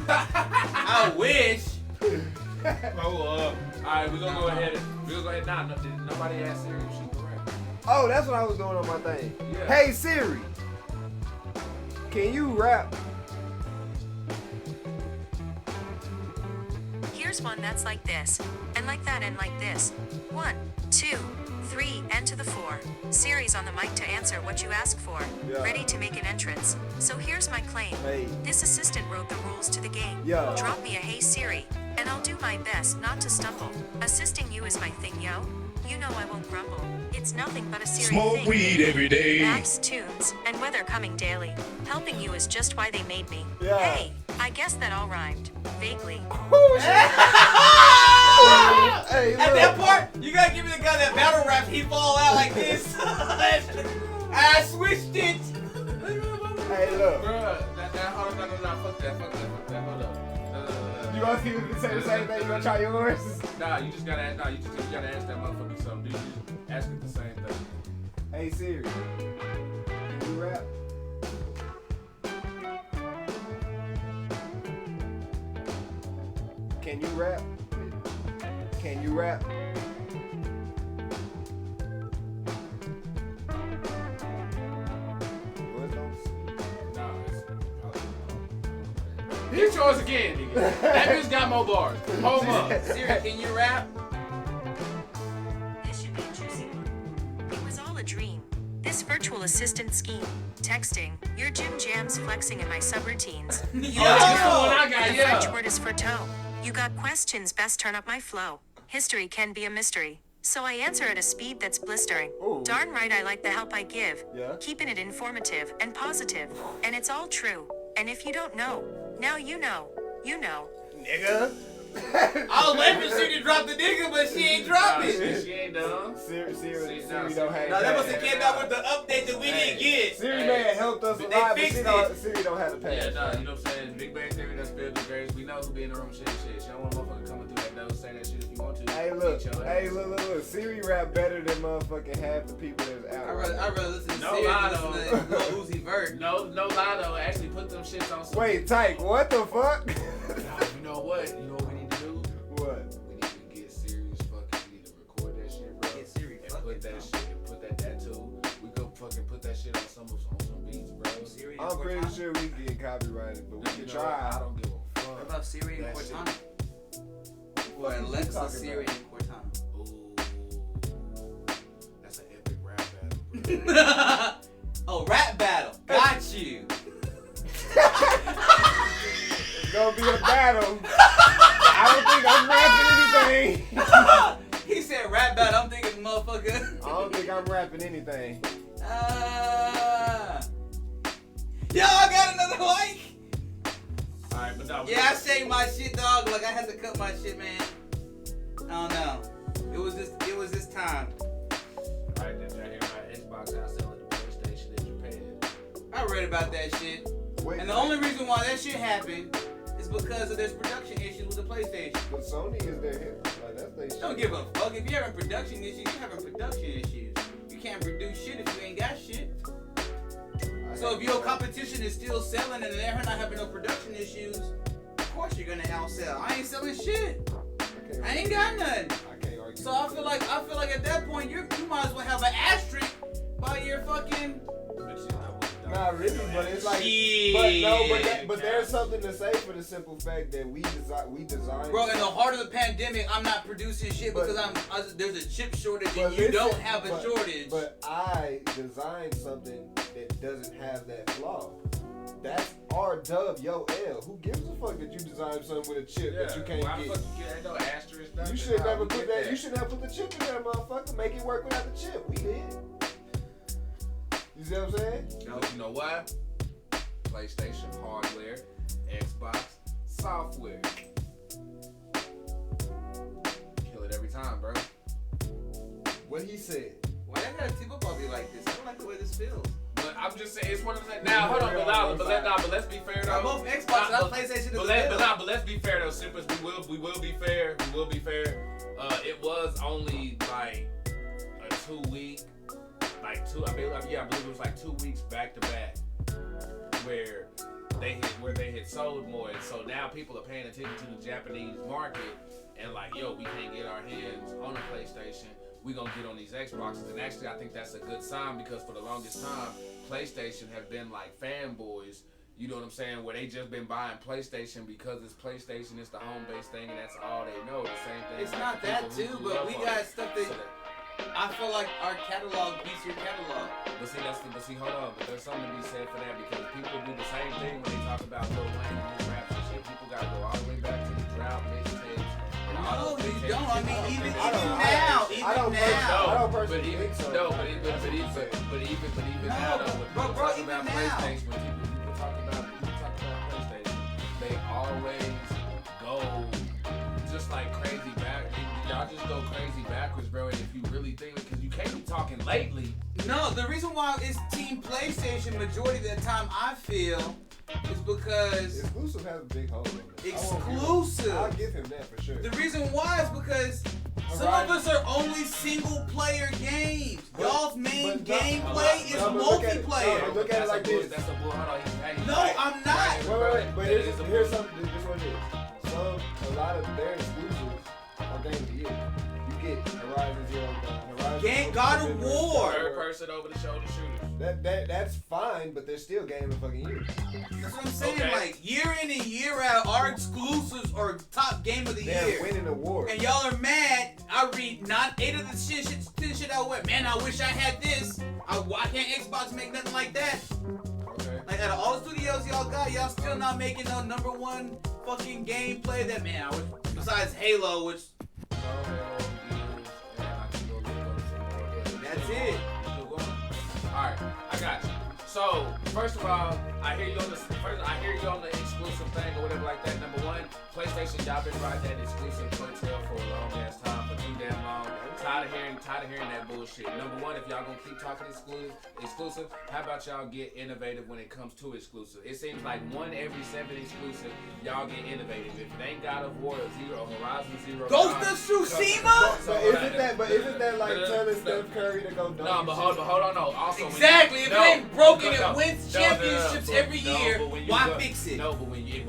I wish. Alright, we're gonna go ahead. Nah, nobody asked Siri if she correct. Oh, that's what I was doing on my thing. Yeah. Hey Siri, can you rap? Here's one that's like this, and like that, and like this. 1, 2, 3, and to the 4. Siri's on the mic to answer what you ask for. Yeah. Ready to make an entrance. So here's my claim. Hey. This assistant wrote the rules to the game. Yeah. Drop me a hey Siri, and I'll do my best not to stumble. Assisting you is my thing, yo. You know I won't grumble. It's nothing but a Siri Smoke thing. weed every day. Maps, tunes, and weather coming daily. Helping you is just why they made me. Yeah. Hey, I guess that all rhymed. Vaguely. Hey, At that part, you gotta give me the guy that battle rap, he fall out like this. I switched it. Hey, look. Bruh, hold on, fuck that, hold up. You gonna see me say the same thing? You gonna try yours? Nah, you just gotta ask that motherfucker something. You just ask it the same thing. Hey Siri, can you rap? Can you rap? Can you rap? Hit yours again, nigga. That bitch got more bars. Hold up. Siri, can you rap? This should be a juicy one. It was all a dream. This virtual assistant scheme. Texting, your gym jams flexing in my subroutines. Yo! The French word is for toe. You got questions, best turn up my flow. History can be a mystery. So I answer at a speed that's blistering. Ooh. Darn right I like the help I give. Yeah. Keeping it informative and positive. And it's all true. And if you don't know, now you know. You know. Nigga. I was waiting for Siri to drop the nigga, but she ain't drop it. She ain't done. Siri no, don't have Now, that must that. have came out with the update that we didn't get. Siri may have helped us a They lot, but fixed Siri don't have the pass. Yeah, nah, you know what I'm saying? Big Bang Theory, that's Bill the Greatest. We know who be in the room, shit. She don't want a motherfucker coming through that door saying that shit if you want to. Hey, look. Siri rap better than motherfucking half the people that's out. I'd rather listen to No Siri lie, than listen to Lil Uzi Vert. No lie though. Actually put them shits on some. Wait, Tyke, what the fuck? You know what? You know what we need to do? What? We need to get Siri's fucking. We need to record that shit, bro. Get Siri and fucking put that shit and put that tattoo. We go fucking put that shit on some beats, bro. Siri, I'm pretty sure we can get copyrighted, but we can I try. don't give a fuck. What about Siri and That Cortana? Or What you Alexa, talking Siri, about? and Cortana? Ooh, that's an epic rap battle. Oh, rap battle. Got you. It's gonna be a battle. I don't think I'm rapping anything. He said rap battle. I'm thinking motherfucker. I don't think I'm rapping anything. Yo, I got another like. Alright, but no. Yeah, I shaved my shit, dog. Like I had to cut my shit, man. I don't know. It was this time. Alright, did y'all hear about Xbox outselling the PlayStation in Japan? I read about that shit. Wait, And the only reason why that shit happened is because of there's production issues with the PlayStation. But Sony is their hit. Like that's their shit. Don't give a fuck. If you're having production issues, you're having production issues. You can't produce shit if you ain't got shit. So if your competition is still selling and they're not having no production issues, of course you're gonna outsell. I ain't selling shit. I ain't got nothing. I can't argue. So I feel like at that point you might as well have an asterisk by your fucking. Not really, but it's like, but there's something to say for the simple fact that we design. Bro, in the heart of the pandemic, I'm not producing shit because there's a chip shortage and you don't have a shortage. But I designed something that doesn't have that flaw. That's our dub, yo L. Who gives a fuck that you designed something with a chip that you can't why get? the fuck you get no asterisk? You should never put that. You should have put the chip in there, motherfucker. Make it work without the chip. We did. You see what I'm saying? You know what? PlayStation hardware, Xbox software. Kill it every time, bro. What he said. Why I gotta tip up on me like this? I don't like the way this feels. But I'm just saying, it's one of the. Now, hold on, but let's be fair though. Both Xbox and PlayStation is but let's be fair though, Simpers. We will be fair. We will be fair. It was only like a 2 week. I believe it was like 2 weeks back to back where they had sold more, and so now people are paying attention to the Japanese market and like, yo, we can't get our hands on a PlayStation. We gonna get on these Xboxes, and actually I think that's a good sign because for the longest time, PlayStation have been like fanboys. You know what I'm saying? Where they just been buying PlayStation because it's PlayStation, it's the home-based thing, and that's all they know. The same thing. It's not that too, but we got stuff that. I feel like our catalog beats your catalog. But see, hold on. But there's something to be said for that because people do the same thing when they talk about Lil Wayne and his raps and shit. People gotta go all the way back to the drought mixtapes. No, you don't. I mean, even now. But even now, though, when people talk about PlayStation, when people talk about PlayStation, they always go just like crazy back. Y'all just go crazy backwards, bro. And if you really think, because you can't be talking lately. No, the reason why it's Team PlayStation majority of the time, I feel, is because exclusive has a big hold on it. Exclusive. I'll give him that for sure. The reason why is because some of us are only single player games. Y'all's main gameplay is multiplayer. Look at it like this. That's a bull. No, I'm not. Wait. But here's something. This is what it is. A lot of their exclusives are game of the year. You get Horizon Zero Dawn, God of War. Third person over the shoulder shooters. That's fine, but they're still game of the fucking year. That's what I'm saying. Okay. Like year in and year out, our exclusives are top game of the year. They're winning awards. And y'all are mad. I read 8 of the shit I went. Man, I wish I had this. Why can't Xbox make nothing like that? Okay. Like out of all the studios y'all got, y'all still not making no #1 fucking gameplay that I wish, besides Halo, which that's it. Alright, I got you. So, first of all, I hear you on the exclusive thing or whatever like that. Number one, PlayStation, y'all been riding that exclusive coattail for a long ass time, for too damn long. Tired of hearing that bullshit. Number one, if y'all gonna keep talking exclusive, how about y'all get innovative when it comes to exclusive? It seems like 1 every 7 exclusive, y'all get innovative. If it ain't God of War or Horizon Zero Ghost of Tsushima? But isn't that like telling Steph Curry to go dunk? No, but hold on, no. Also, exactly. If it ain't broken, it wins championships every year. Why fix it? No, but when you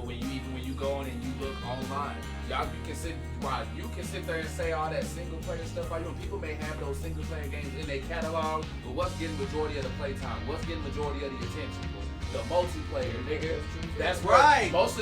go on and you look online, you can sit there and say all that single player stuff. People may have those single player games in their catalog, but what's getting majority of the playtime? What's getting majority of the attention? the multiplayer, nigga. That's right. Most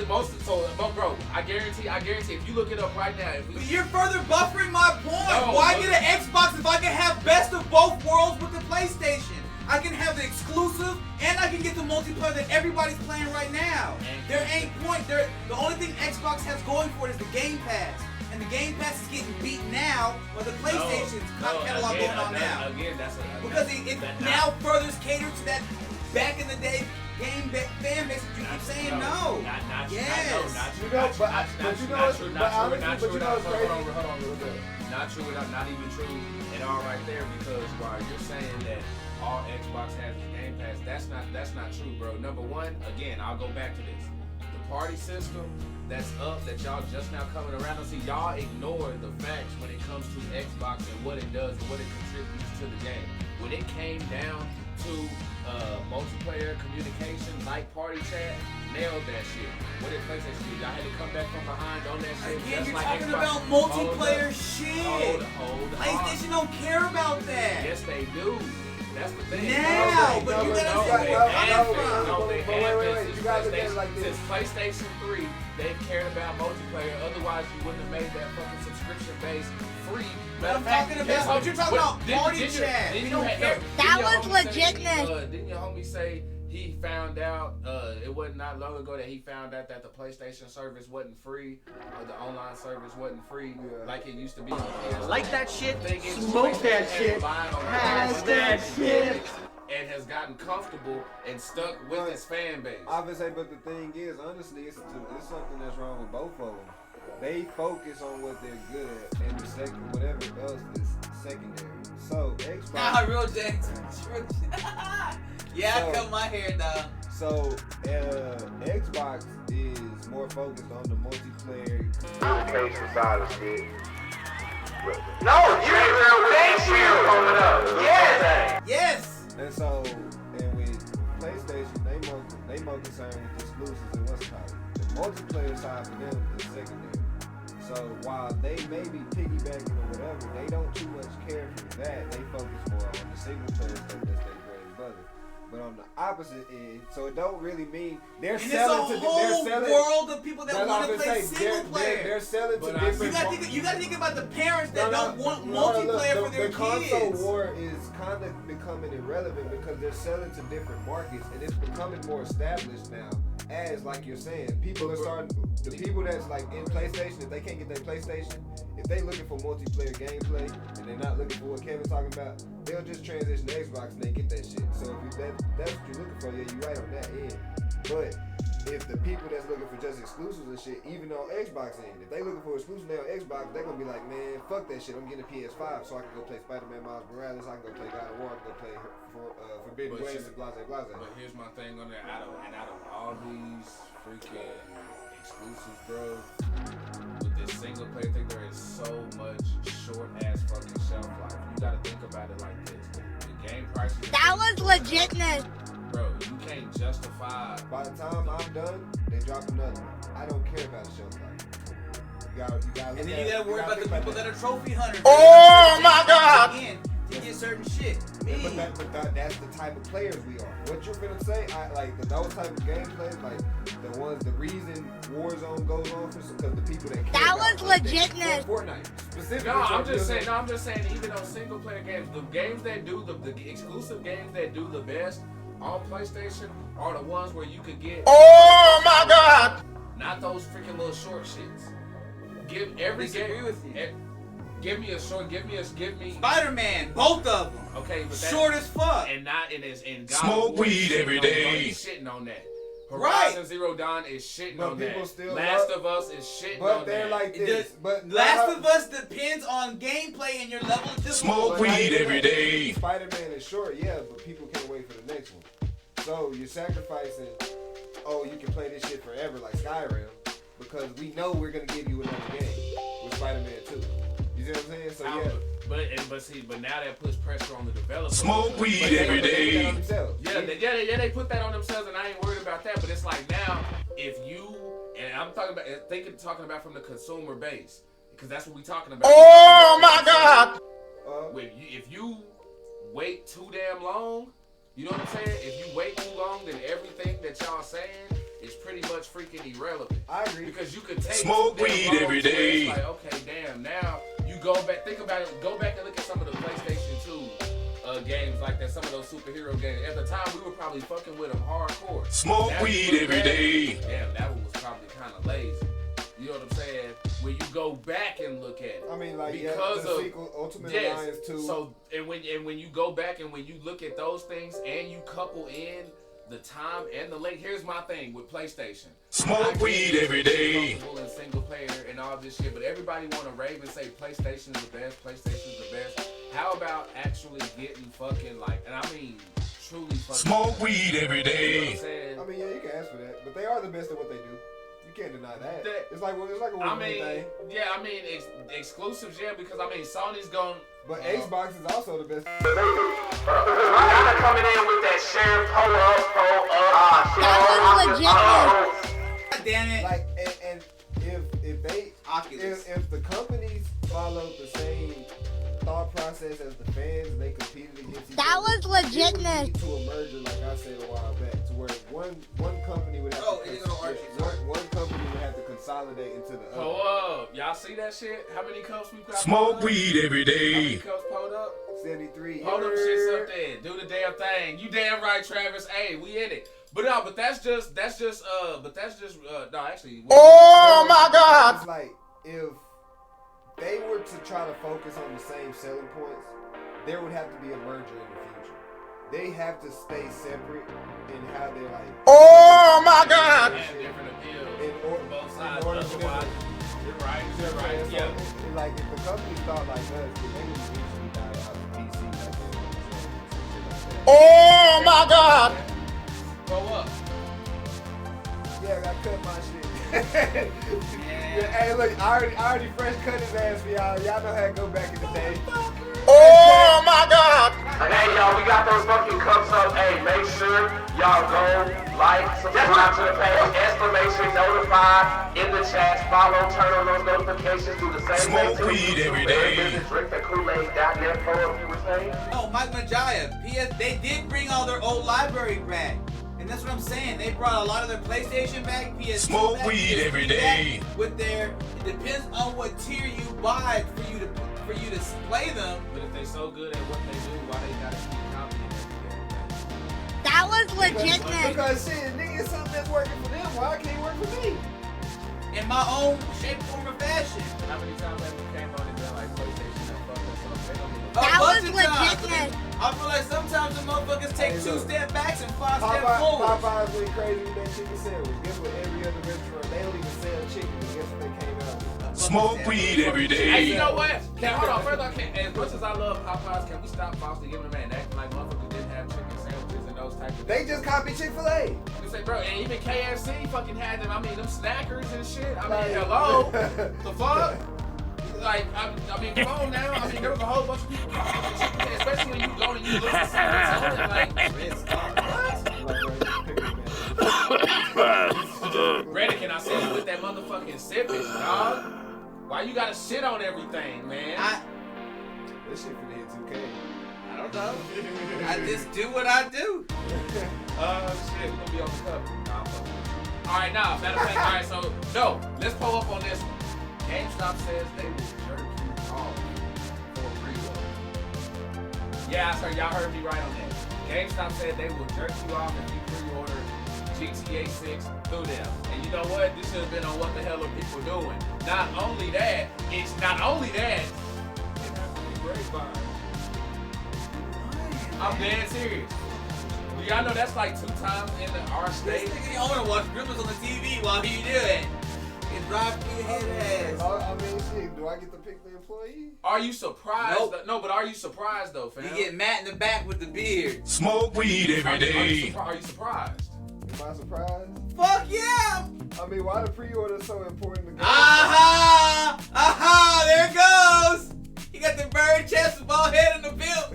so, bro, I guarantee, if you look it up right now, You're further buffering my point. No, Why get an Xbox if I can have best of both worlds with the PlayStation? I can have the exclusive and I can get the multiplayer that everybody's playing right now. There ain't point. The only thing Xbox has going for it is the Game Pass. And the Game Pass is getting beat now, while the PlayStation's catalog going on now. Again, because it now furthers catered to that back in the day fan base that you keep saying no. Not true. Not true, not even true at all right there, because while you're saying that all Xbox has is Game Pass, that's not true, bro. Number one, again, I'll go back to this. The party system that's up that y'all just now coming around on. See, y'all ignore the facts when it comes to Xbox and what it does and what it contributes to the game. When it came down to multiplayer communication, like party chat, nailed that shit. What did PlayStation do? Y'all had to come back from behind on that shit. Again, you're like talking Xbox. about multiplayer shit. Hold PlayStation don't care about that. Yes, they do. That's the thing. Now, but you gotta wait. You gotta look at it like this. Since PlayStation 3, they've cared about multiplayer. Otherwise, you wouldn't have made that fucking subscription base free. I'm talking about, you're talking about party chat. We don't care. That was legitness. Didn't your homie say he found out, it wasn't not long ago that he found out that the PlayStation service wasn't free, or the online service wasn't free like it used to be? Like that shit, smoke that shit, has that shit. And has gotten comfortable and stuck with his fan base. Obviously, but the thing is, honestly, it's something that's wrong with both of them. They focus on what they're good at, and the second, whatever else is secondary. So Xbox. Nah, real James. Yeah, I cut my hair, dog. So Xbox is more focused on the multiplayer. Communication side of shit. No, thank you. Yes. Yes. And so, and with PlayStation, they more concerned with the exclusives and what's called. The multiplayer side for them is secondary. So while they may be piggybacking or whatever, they don't too much care for that. They focus more on the single player stuff that's their bread and butter. But on the opposite end, so it don't really mean they're selling to the world of people that want to play single player. They're selling to different. You gotta think about the parents that don't want multiplayer for their kids. The console war is kind of becoming irrelevant because they're selling to different markets, and it's becoming more established now. As like you're saying, people are starting. The people that's like in PlayStation, if they can't get their PlayStation, if they looking for multiplayer gameplay and they're not looking for what Kevin's talking about, they'll just transition to Xbox and they get that shit. So if that's what you're looking for, yeah, you're right on that end. But if the people that's looking for just exclusives and shit, even on Xbox end, if they looking for exclusives now on Xbox, they're gonna be like, man, fuck that shit. I'm getting a PS5 so I can go play Spider-Man Miles Morales, I can go play God of War, I can go play Forbidden Ways and blah blah blah. But here's my thing on that. Out of all these freaking exclusives, bro, with this single player thing, there is so much short ass fucking shelf life. You gotta think about it like this: the game prices. That was legitness. Bro, you can't justify. By the time I'm done, they drop another one. I don't care about the shelf life. You gotta and then you gotta worry about the people that are trophy hunters. Oh my God! Again, to get certain shit. But that's the type of players we are. What you're gonna say, those type of gameplays, like the reason Warzone goes on for, because the people that care that about was legitness. Fortnite specifically. No, I'm just saying, even on single player games, the games that do the exclusive games that do the best on PlayStation are the ones where you could get. Oh my God! Not those freaking little short shits. Give every game. With you. Give me Spider-Man, both of them. Okay, but short as fuck. And not in God Smoke weed every day. He's shitting on that. Horizon Zero Dawn is shitting on that. Last of Us is shitting on that. But they're like this. But Last of Us depends on gameplay and your level of difficulty. Smoke weed every day. Spider-Man is short, yeah, but people can't wait for the next one. So you're sacrificing, you can play this shit forever like Skyrim, because we know we're gonna give you another game with Spider-Man 2. You see what I'm saying? So yeah. But now that puts pressure on the developers. Smoke weed every day. They put that on themselves, and I ain't worried about that. But it's like now, if you, and I'm talking about from the consumer base, because that's what we talking about. Oh my God! If you wait too damn long, You know what I'm saying? If you wait too long, then everything that y'all saying is pretty much freaking irrelevant. I agree. Because you could take Smoke weed every day. Like, okay, damn, now you go back, think about it, go back and look at some of the PlayStation 2 games like that, some of those superhero games. At the time, we were probably fucking with them hardcore. Smoke Now weed you look every back, day. Damn, that one was probably kind of lazy. You know what I'm saying? When you go back and look at it. I mean, like, because the sequel, Ultimate Alliance 2. So, and when you go back and when you look at those things and you couple in the time and the length, here's my thing with PlayStation. Smoke weed every day. Comfortable in single player and all this shit, but everybody want to rave and say PlayStation is the best, PlayStation is the best. How about actually getting fucking like, and I mean truly fucking Smoke weed every You know what day. I'm saying? I mean, yeah, you can ask for that, but they are the best at what they do. You can't deny that. It's like a I woman mean, thing. yeah, I mean exclusives, yeah, because I mean Sony's going. But Xbox is also the best. Rihanna coming in with that share, pull up. That was legit. God damn it. Like, and if they, Oculus. if the companies followed the same thought process as the fans and they competed against each That other, was it would legitness. lead to a merger, like I said a while back, to where one company would have one company would have to consolidate into the other. Oh, y'all see that shit? How many cups we got? Smoke weed every How many day. cups pulled up? 73. Hold them shits up there. Do the damn thing. You damn right, Travis. Hey, we in it. But no, but that's just no, actually. Oh my God! It's like if they were to try to focus on the same selling points, there would have to be a merger in the future. They have to stay separate in how they're like. Oh my God! Have different appeals In for order, both sides. in order for them Otherwise, to- you're right. You're So, right. Yeah. like if the companies thought like us, then they would eventually die out of PC like they were like that. Oh my God! Go up. Yeah, I got cut my shit. Yeah, hey, look, I already fresh cut his ass for y'all. Y'all know how it go back in the day. Oh my God! Hey, y'all, we got those fucking cups up. Hey, make sure y'all go, like, subscribe to the page, exclamation, notify, in the chats, follow, turn on those notifications, do the same Smoke thing. weed every day. DrinkTheKool-Aid.net, if you were saying. No, Mike Majaya. They did bring all their old library back. And that's what I'm saying. They brought a lot of their PlayStation back, PS2 Smoke back, weed PS3 every back day. With their, it depends on what tier you buy for you to play them. But if they so good at what they do, why they gotta keep copying everything? That was legitness. Because shit, nigga, it's something that's working for them. Why can't it work for me? In my own shape, form, or fashion. How many times have you came on and been like PlayStation that fuck us up? They don't give a That was bunch of times. legitness. I feel like sometimes the motherfuckers take Hey, 2 look. step backs and 5 step forward. Popeyes went crazy with that chicken sandwich. Guess what? Every other restaurant, they don't even sell chicken. But guess what they came out with? Smoke weed every Hey, you day. know what? Hold on, first I can't. As much as I love Popeyes, can we stop Foster giving them and acting like motherfuckers didn't have chicken sandwiches and those type of They things? just copied Chick-fil-A. You say, bro, and even KFC fucking had them. I mean, them snackers and shit. I mean, Like- hello, the fuck? Like, I mean, come on now. I mean, there was a whole bunch of people fucking chicken, especially when you go and you look at something like, Brandon, can I see you with that motherfucking sippage, dog? Why you gotta shit on everything, man? This shit finna hit 2K. I don't know. I just do what I do. Shit, we're gonna be on the cover. Nah, I'm fucking with you. All right, now, matter of fact, all right, so, no, let's pull up on this one. GameStop says they will jerk you off for pre-order. Yeah, sir, y'all heard me right on that. GameStop said they will jerk you off if you pre-order GTA 6 through them. And you know what? This should have been on What the Hell Are People Doing. Not only that, it's not only that, it happened in Grapevine. I'm dead serious. Do y'all know that's like 2 times in our This state? nigga, I want to watch Grippers on the TV while he do it. And drive through your head ass. I mean, shit, do I get to pick the employee? Are you surprised? Nope. No, but are you surprised though, fam? You get Matt in the back with the beard. Smoke weed every day. Are you surprised? Am I surprised? Fuck yeah! I mean, why the pre-order so important to go? Aha! Aha! There it goes! He got the bird chest and bald head in the build.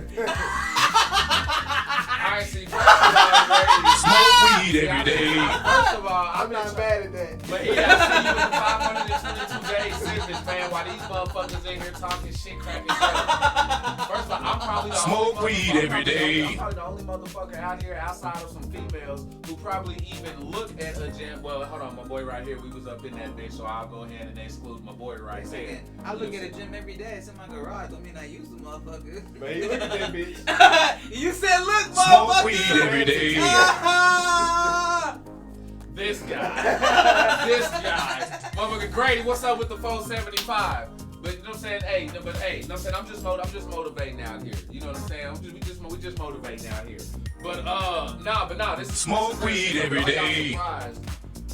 Alright, see, first of all, Brady, Smoke weed every day. First of all, I'm not mad at that. But he got to see you in 522 stay serious, man. While these motherfuckers in here talking shit, cracking jokes. First of all, I'm probably the Smoke only weed motherfucker- every day. I'm probably the only motherfucker out here outside of some females who probably even look at a gym. Well, hold on, my boy right here. We was up in that bitch, so I'll go ahead and exclude my boy right there. I look at a gym every day. It's in my garage. Don't mean I use the motherfucker. Man, you look at that bitch. You said, look, Smoke motherfucker. weed every day. This guy. This guy. Motherfucker Grady, what's up with the 475? But you know what I'm saying? Hey, no, but hey, you know what I'm saying? I'm just motivating out here. You know what I'm saying? We just motivating out here. But nah, this is Smoke weed every day.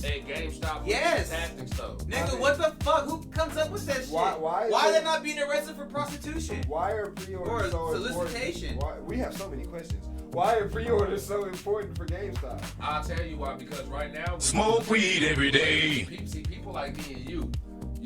At GameStop, Yes. tactics though. Nigga, what the fuck? Who comes up with that shit? Why are they not being arrested for prostitution? Why are pre-orders Or so solicitation? important? We have so many questions. Why are pre-orders so important for GameStop? I'll tell you why. Because right now, Smoke weed every day. People like me and you know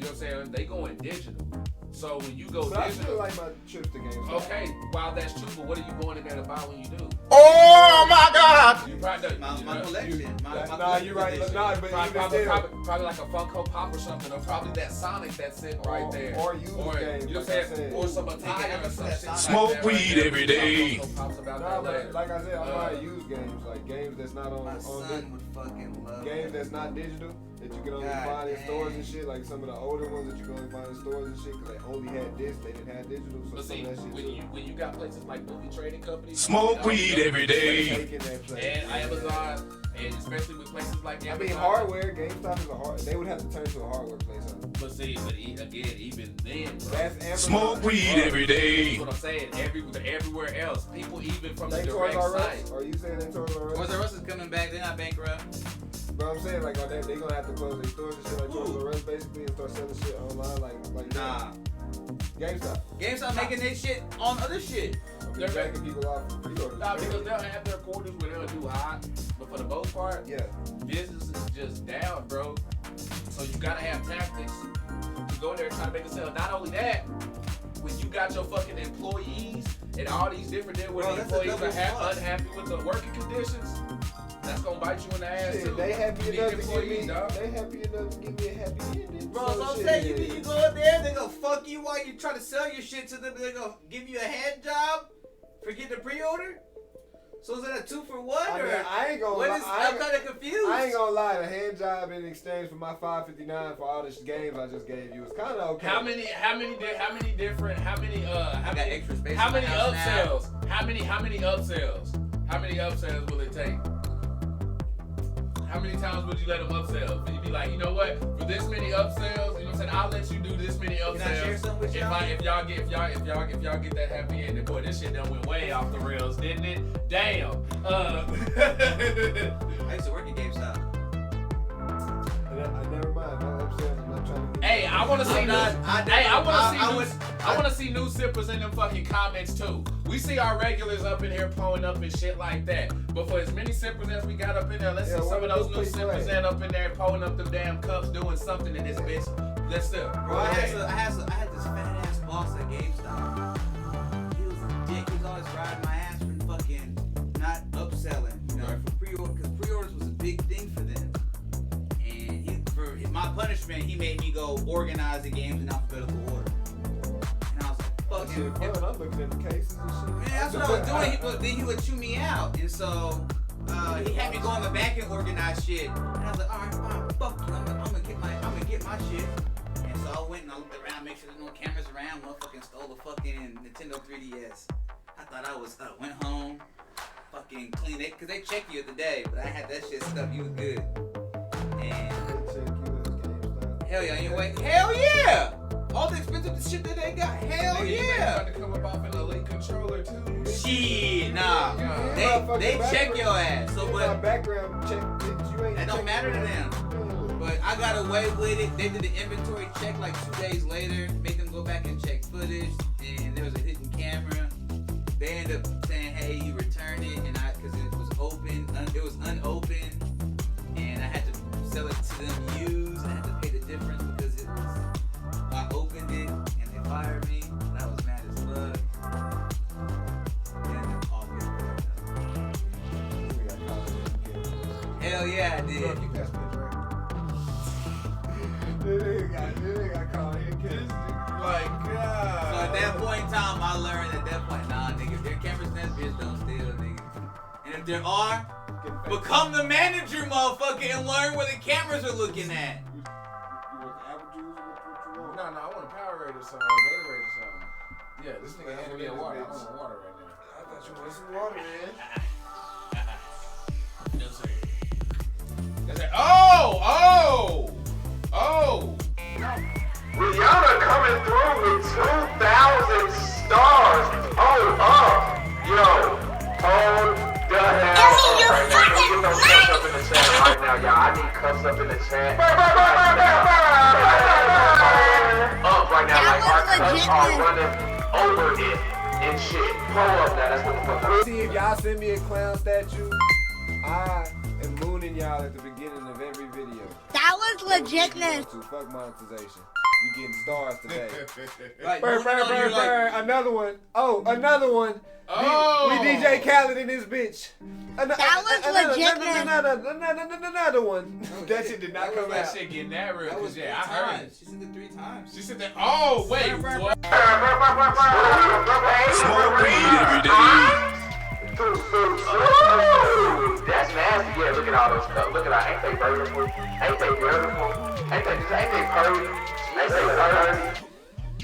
what I'm saying? They going digital. So when you go But I digital, still like my trips to GameStop. okay, while that's true, but what are you going in there to buy when you do? Oh my God! You probably My collection. Nah, you're right. Nah, but probably, even still. probably like a Funko Pop or something, or probably that Sonic that's sitting right there. Or used games, you know like what I I'm saying? said. Or some attire or some shit. like Smoke that weed right there. every day. Funko Pops about Nah, that but later. like I said, I buy used games, like games that's not on My son would fucking love games it. that's not digital, that you can only God find in damn. stores and shit, like some of the older ones that you can only find in stores and shit, because they only had this, they didn't have digital, so But some see, of that shit when you got places like movie trading companies, Smoke weed every day. taking that place. and Amazon, and especially with places like I Amazon. mean, hardware, GameStop is a hard. They would have to turn to a hardware place, huh? But see, again, even then, bro. That's Amazon. Smoke weed every That's day. what I'm saying. Everywhere else, people even from They the Toys direct R site. Us? Are you saying they Toys R Us? Toys R Us is coming back. They're not bankrupt. But I'm saying, like, are they gonna have to close their stores and shit like Toys R Us basically and start selling shit online like Nah. GameStop. GameStop making their shit on other shit. They're backing people off for pre-orders. Nah, because they'll have their quarters where they'll do hot, but for the most part, Yeah. business is just down, bro. So you gotta have tactics to go there and try to make a sale. Not only that, when you got your fucking employees and all these different deals where Bro, the that's a employees are double fuck. unhappy with the working conditions, that's gonna bite you in the ass Shit, too. they happy You need enough to give me. employees, dog. They happy enough to give me a happy ending. Bro, so so I'm shit. saying you go in there, they gonna fuck you while you try to sell your shit to them. They gonna give you a hand job for getting a pre-order. So is that a 2-for-1 I or mean, I ain't gonna what lie. is? I'm kind of confused. I ain't gonna lie. The hand job in exchange for my $5.59 for all the games I just gave you was kind of okay. How many different how many got extra space how in my many house now. upsells? How many upsells? How many upsells will it take? How many times would you let them upsell? You'd be like, you know what? For this many upsells, you know what I'm saying? I'll let you do this many Can I share upsells. something with y'all? If y'all get that happy ending, boy, this shit done went way off the rails, didn't it? Damn. I used to work at GameStop. I never mind. No upsells. I'm not trying to. Get Hey, I want to see I'm new. not- I want to see new sippers in them fucking comments too. We see our regulars up in here pulling up and shit like that. But for as many sippers as we got up in there, let's Yeah, see some what of those are new those sippers places that up in there pulling up them damn cups, doing something in this bitch. Let's sip. Bro, I had this fat ass boss at GameStop. He was a dick. He was always riding my ass for fucking not upselling, you know, for pre-order, because pre-orders was a big thing for them. And for my punishment, he made me go organize the games in alphabetical order. And I was like, fuck Shit, him. fun. I'm looking at the cases and shit. Man, that's what I was doing. Then he would chew me out, and so he had me go in the back and organize shit. And I was like, all right, fine, fuck you. I'm gonna get my shit. And so I went and I looked around, make sure there's no cameras around. Motherfucking stole the fucking Nintendo 3DS. I thought I was went home, fucking cleaned it, cause they check you at the day, but I had that shit stuff. You was good. And hell yeah, anyway, hell yeah. All the expensive shit that they got, hell yeah. About to come up off an elite controller too. Shit, nah. They check your ass. So, my but background check. You ain't that don't check matter to your them. ass. But I got away with it. They did the inventory check like 2 days later, make them go back and check footage, and there was a hidden camera. They ended up saying, "Hey, you return it," and because it was open, it was unopened, and I had to sell it to them used. I had to pay the difference because it was I opened it and they fired me. And I was mad as fuck. And all good. Hell yeah, I did. They got I learned at that point, nah, nigga, if there are cameras in that bitch, don't steal, nigga. And if there are, become the manager, motherfucker, and learn where the cameras are looking at. You want the apple juice? What you want? No, I want a Powerade or something, or Gatorade or something. Yeah, this nigga handed me a water. I want a water right now. I thought you wanted some water, man. No, sir. Oh! Rihanna coming through with 2,000 stars. Hold up. Yo, hold the hell up right now. Get those cups up in the chat right now, y'all. I need cups up in the chat. Up right now, like our cups are running over it and shit. Pull up now, that's what the fuck I'm See, if y'all send me a clown statue, I am mooning y'all at the beginning of every video. That was legitness. To fuck monetization. We getting stars today. Like, Burr. Another one. Oh, another one. Oh. We DJ Khaled in this bitch. That was legitness. Another one. That shit did not come That out. shit getting that real. That was Yeah, I heard it. She said it 3 times. She said that. Oh, wait. What? Smoke weed every day. That's nasty. Yeah, look at all those stuff. Look at that. Ain't they beautiful? Ain't they beautiful? Ain't they purty? Ain't they purty?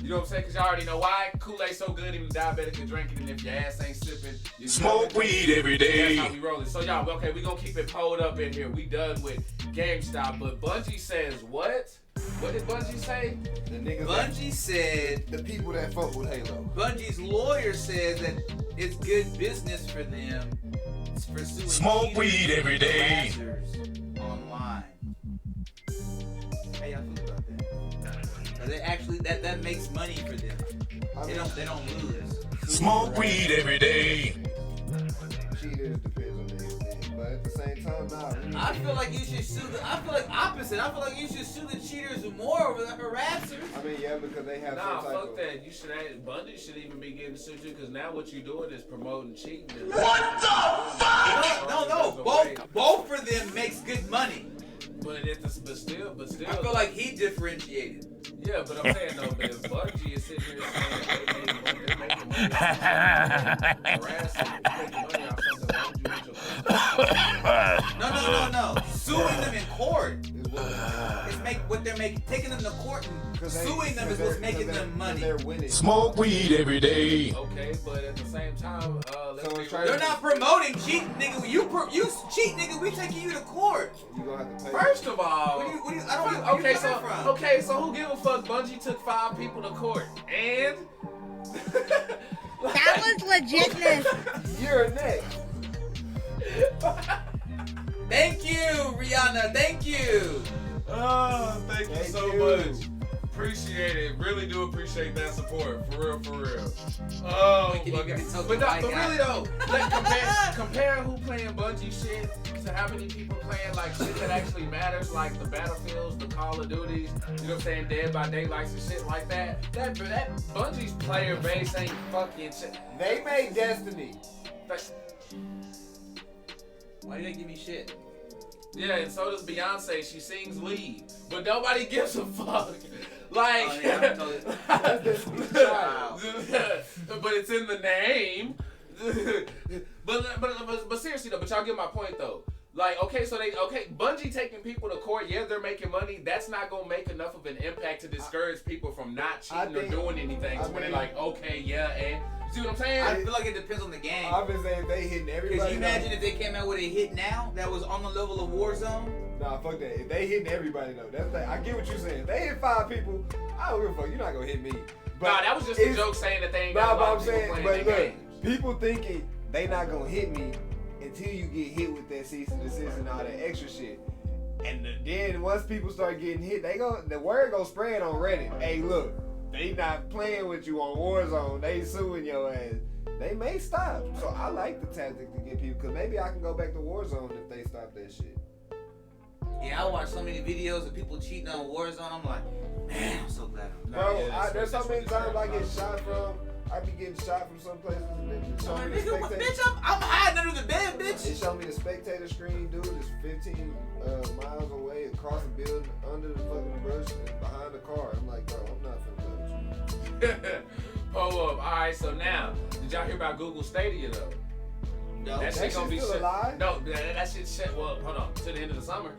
You know what I'm saying? Because y'all already know why. Kool-Aid's so good, even diabetic and drinking, and if your ass ain't sipping, you Smoke weed every day. That's how we rolling. So y'all, okay, we gonna keep it pulled up in here. We done with GameStop, but Bungie says what? What did Bungie say? The niggas Bungie said, the people that fuck with Halo. Bungie's lawyer says that it's good business for them pursuing Smoke weed every day. online. How y'all feel about that? They actually that makes money for them. They don't lose. Smoke weed every day. Cheaters depends on the thing, but at the same time, nah. I feel like you should sue I feel like opposite. I feel like you should sue the cheaters more over the harassers. I mean, yeah, because they have Nah, some type fuck of... that. You should Bungie should even be getting sued too, because now what you doing is promoting cheating. What the fuck? No. Both for them makes good money. But still. I feel like he differentiated. Yeah, but I'm saying though, but if Bungie is sitting here saying they're making money, harassing, making money off something, why would you get your No. Suing them in court. Taking them to court and suing them is what's making them money. They're winning. Smoke weed every day. Okay, but at the same time, They're not promoting cheating, nigga. You cheat, nigga. We taking you to court. You gonna have to pay. First of all, Okay, so who give a fuck? Bungie took 5 people to court, and That was legitness. You're next. Thank you, Rihanna. Thank you. Oh, thank you Thank so you. much. Appreciate it. Really do appreciate that support. For real. Oh, Wait, can you give me some but mic really out? though, like compare who playing Bungie shit to how many people playing like shit that actually matters, like the Battlefields, the Call of Duties, you know what I'm saying, Dead by Daylight and shit like that. That Bungie's player base ain't fucking shit. They made Destiny. Why did they give me shit? Yeah, and so does Beyonce. She sings lead, but nobody gives a fuck. Like, Oh, yeah, I'm totally- Wow. But it's in the name. but seriously though, but y'all get my point though. Like, okay, Bungie taking people to court, yeah, they're making money. That's not gonna make enough of an impact to discourage people from not cheating or doing anything. So when they're like, okay, yeah, and you see what I'm saying? I feel like it depends on the game. I've been saying they hitting everybody. Because you imagine if they came out with a hit now that was on the level of Warzone. Nah, fuck that. If they hitting everybody though, that's like, I get what you're saying. If they hit 5 people, I don't give a fuck. You're not gonna hit me. But nah, that was just a joke saying that they ain't got a lot of people playing their games. People thinking they not gonna hit me until you get hit with that cease and desist and all that extra shit. And then once people start getting hit, the word gonna spread on Reddit. Hey, look, they not playing with you on Warzone. They suing your ass. They may stop. So I like the tactic to get people, because maybe I can go back to Warzone if they stop that shit. Yeah, I watch so many videos of people cheating on Warzone. I'm like, man, I'm so glad I'm Bro, yeah, there's so many times I get shot from. I be getting shot from some places and they show me the spectator. Bitch, I'm hiding under the bed, bitch. They show me the spectator screen, dude. It's 15 miles away, across the building, under the fucking brush, and behind the car. I'm like, bro, I'm not finna touch you. Pull up. Alright, so now, did y'all hear about Google Stadia though? No. That shit gonna be still shut. alive? No, that shit shut. Well, hold on, to the end of the summer.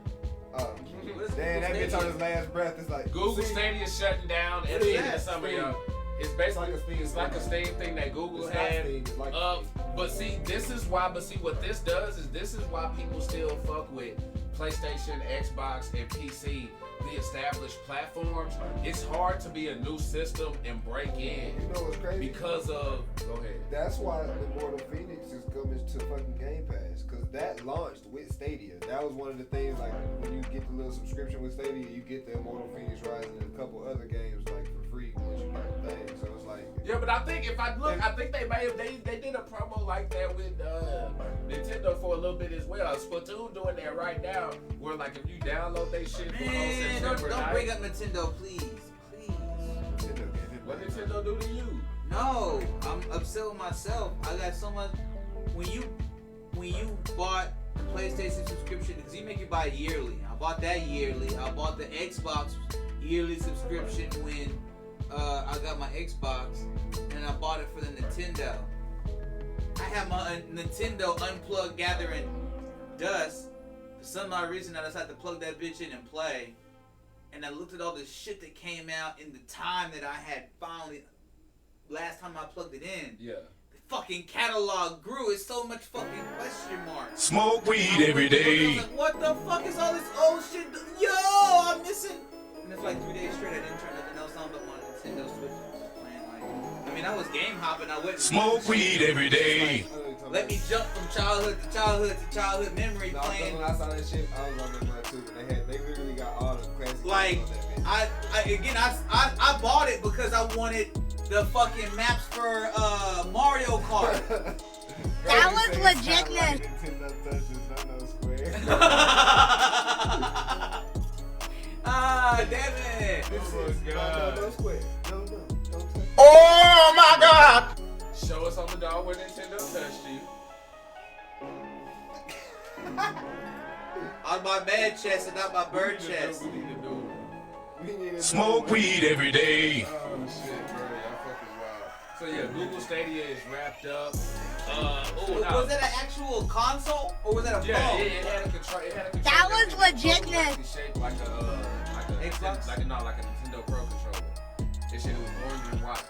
Damn, that bitch on his last breath. It's like Google Stadia is shutting down at the end of the summer, Steam. yo. It's basically it's like a Steam thing that Google It's not had. Steam, it's like But see, this is why. But see, what this does is this is why people still fuck with PlayStation, Xbox, and PC, the established platforms. It's hard to be a new system and break in. You know what's crazy? Because of go ahead. That's why Immortal Phoenix is coming to fucking Game Pass, because that launched with Stadia. That was one of the things, like, when you get the little subscription with Stadia, you get the Immortal Phoenix Rising and a couple other games, like, for free once you get the thing. So it's like... Yeah, but I think if I look, I think they did a promo like that with Nintendo for a little bit as well. Splatoon doing that right now, where like if you download they shit for Man, don't bring up Nintendo, please. What Nintendo do to you? No, I'm upset with myself. I got so much. When you bought the PlayStation subscription, because you make it buy yearly. I bought that yearly. I bought the Xbox yearly subscription when I got my Xbox, and I bought it for the Nintendo. I have my Nintendo unplugged gathering dust. For some odd reason, I decided to plug that bitch in and play. And I looked at all the shit that came out in the time that I had finally. Last time I plugged it in. Yeah. The fucking catalog grew. It's so much fucking question marks. Smoke weed every day. I was like, what the fuck is all this old shit? Yo, I'm missing. And it's like 3 days straight, I didn't turn nothing else on but my Nintendo Switch. I was playing like, I mean, I was game hopping. I wouldn't Smoke weed every day. like, let me jump from childhood to childhood to childhood memory No, playing. when I saw that shit, I was on that one too. They literally got all the classic Like, games on that bitch. I bought it because I wanted the fucking maps for Mario Kart. That was legitness. Nintendo touches, no square. Ah, damn it. No square. No, don't touch. Oh my God! Show us on the dog where Nintendo touched you. On my man chest and not my bird chest. We need to do it. Smoke weed every day. Oh shit, bro, y'all fucking wild. So yeah, Google Stadia is wrapped up. Was that an actual console or was that a phone? Yeah, it had a control. It had a controller. That was It legitness. shaped like a Xbox? like a Nintendo Pro controller. This shit was orange and white.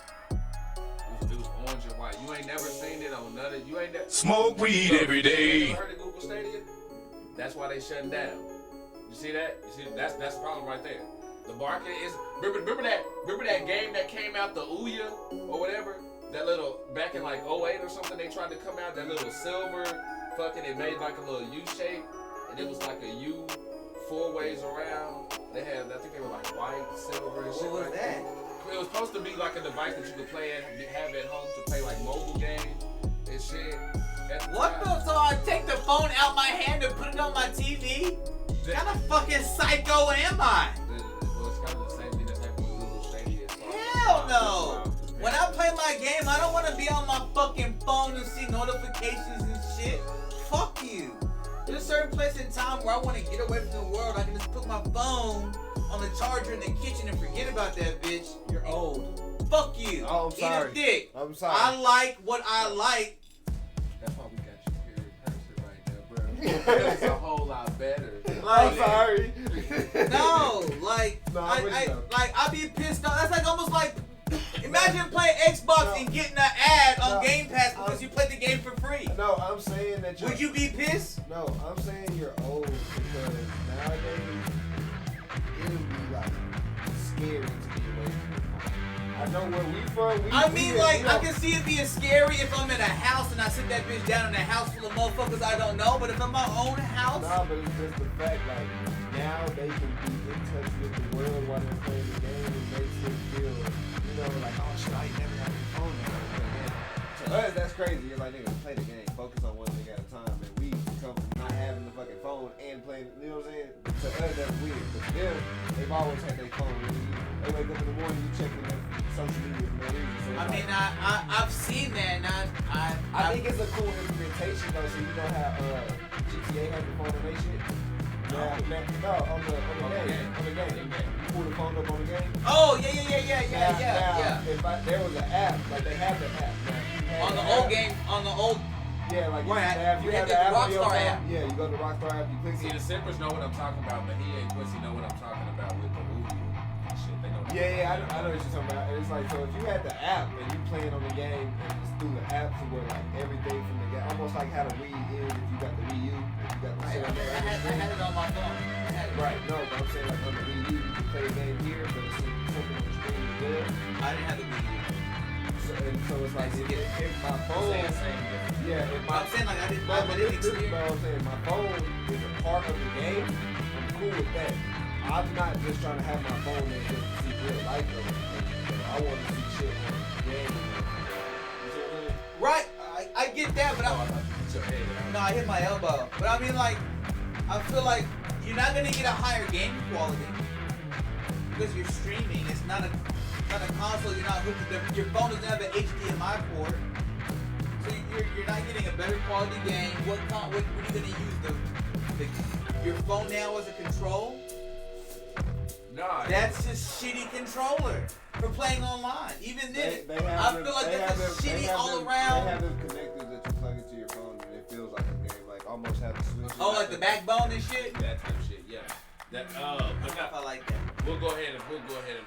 It was orange and white. You ain't never seen it on none of you ain't never Smoke weed every day. You ever heard of Google Stadia? That's why they shutting down. You see that? You see that's the problem right there. The market is remember that game that came out, the Ouya or whatever? That little back in like 08 or something, they tried to come out, that little silver fucking, it made like a little U shape, and it was like a U 4 ways around. They had, I think they were like white, silver, and shit. What was like that? It was supposed to be like a device that you could play and have at home to play like mobile games and shit. What the? So I take the phone out my hand and put it on my TV? What kind of fucking psycho am I? Well, it's kind of the same thing that's happening with Google Stadia. Hell no! When I play my game, I don't want to be on my fucking phone and see notifications and shit. Fuck you. There's a certain place in time where I want to get away from the world. I can just put my phone on the charger in the kitchen and forget about that bitch. You're old. Fuck you. Oh, I'm sorry. Eat a dick. I'm sorry. I like what I like. That's why we got you here in person right now, bro. It's a whole lot better. I'm sorry. No, like, No, I'm with you, though. I be pissed off. That's like almost like, imagine playing Xbox and getting an ad on Game Pass because you played the game for free. No, I'm saying that you're... Would you be pissed? No, I'm saying you're old because nowadays it'll be like scary to be away from your phone. I know where we from. I mean, like, I can see it being scary if I'm in a house and I sit that bitch down in a house full of motherfuckers I don't know. But if I'm in my own house, Nah, but it's just the fact, like, now they can be in touch with the world while they're playing the game and makes them feel, you know, like, oh shit, I ain't never had a phone now. To us, that's crazy. You're like, nigga, play the game, focus on one thing at a time, and we come from not having the fucking phone and playing, you know what I'm saying? To us, that's weird. But to them, they've always had their phone. They wake up in the morning, you checking their social media for no reason. So I mean, I've seen that, and I think it's a cool implementation though, so you know how GTA has the phone on their shit? No, on the game. You pull the phone up on the game. Oh, yeah. Now, if there was an app, like they have the app. On the old game, on the old. Yeah, like Right, you you have had the the app on your Rockstar phone. app. Yeah, you go to Rockstar app, you click See, it. the Sippers know what I'm talking about, but he ain't pussy know what I'm talking about with the movie and shit. They know. Yeah, I know what you're talking about. And it's like, so if you had the app and you playing on the game and it's through the app to where like everything from the game, almost like how the Wii is if you got the Wii U, if you got the shit on there. I had it on my phone. I had it. Right, no, but I'm saying like on the Wii U, you can play a game here, but it's something on the screen as well. I didn't have the Wii U. So it's like if my phone, yeah, if my, I'm saying like I didn't. but I didn't this is experience. what I'm saying. My phone is a part of the game. I'm cool with that. I'm not just trying to have my phone there just to see real life of it. I want to see shit on the game. You see what I'm saying? Right, I get that, but no, I hit my elbow. But I mean, like, I feel like you're not gonna get a higher game quality because you're streaming. It's not a console. You're not hooked. Your phone doesn't have an HDMI port, so you're not getting a better quality game. What are you gonna use your phone now as a control? Nah, That's just shitty controller for playing online. Even then, I feel like that's shitty all around. They have them connectors that you plug into your phone and it feels like a game. Like almost have the switch. Oh, like the backbone and shit. that type of shit. Yeah. That I like that. We'll go ahead and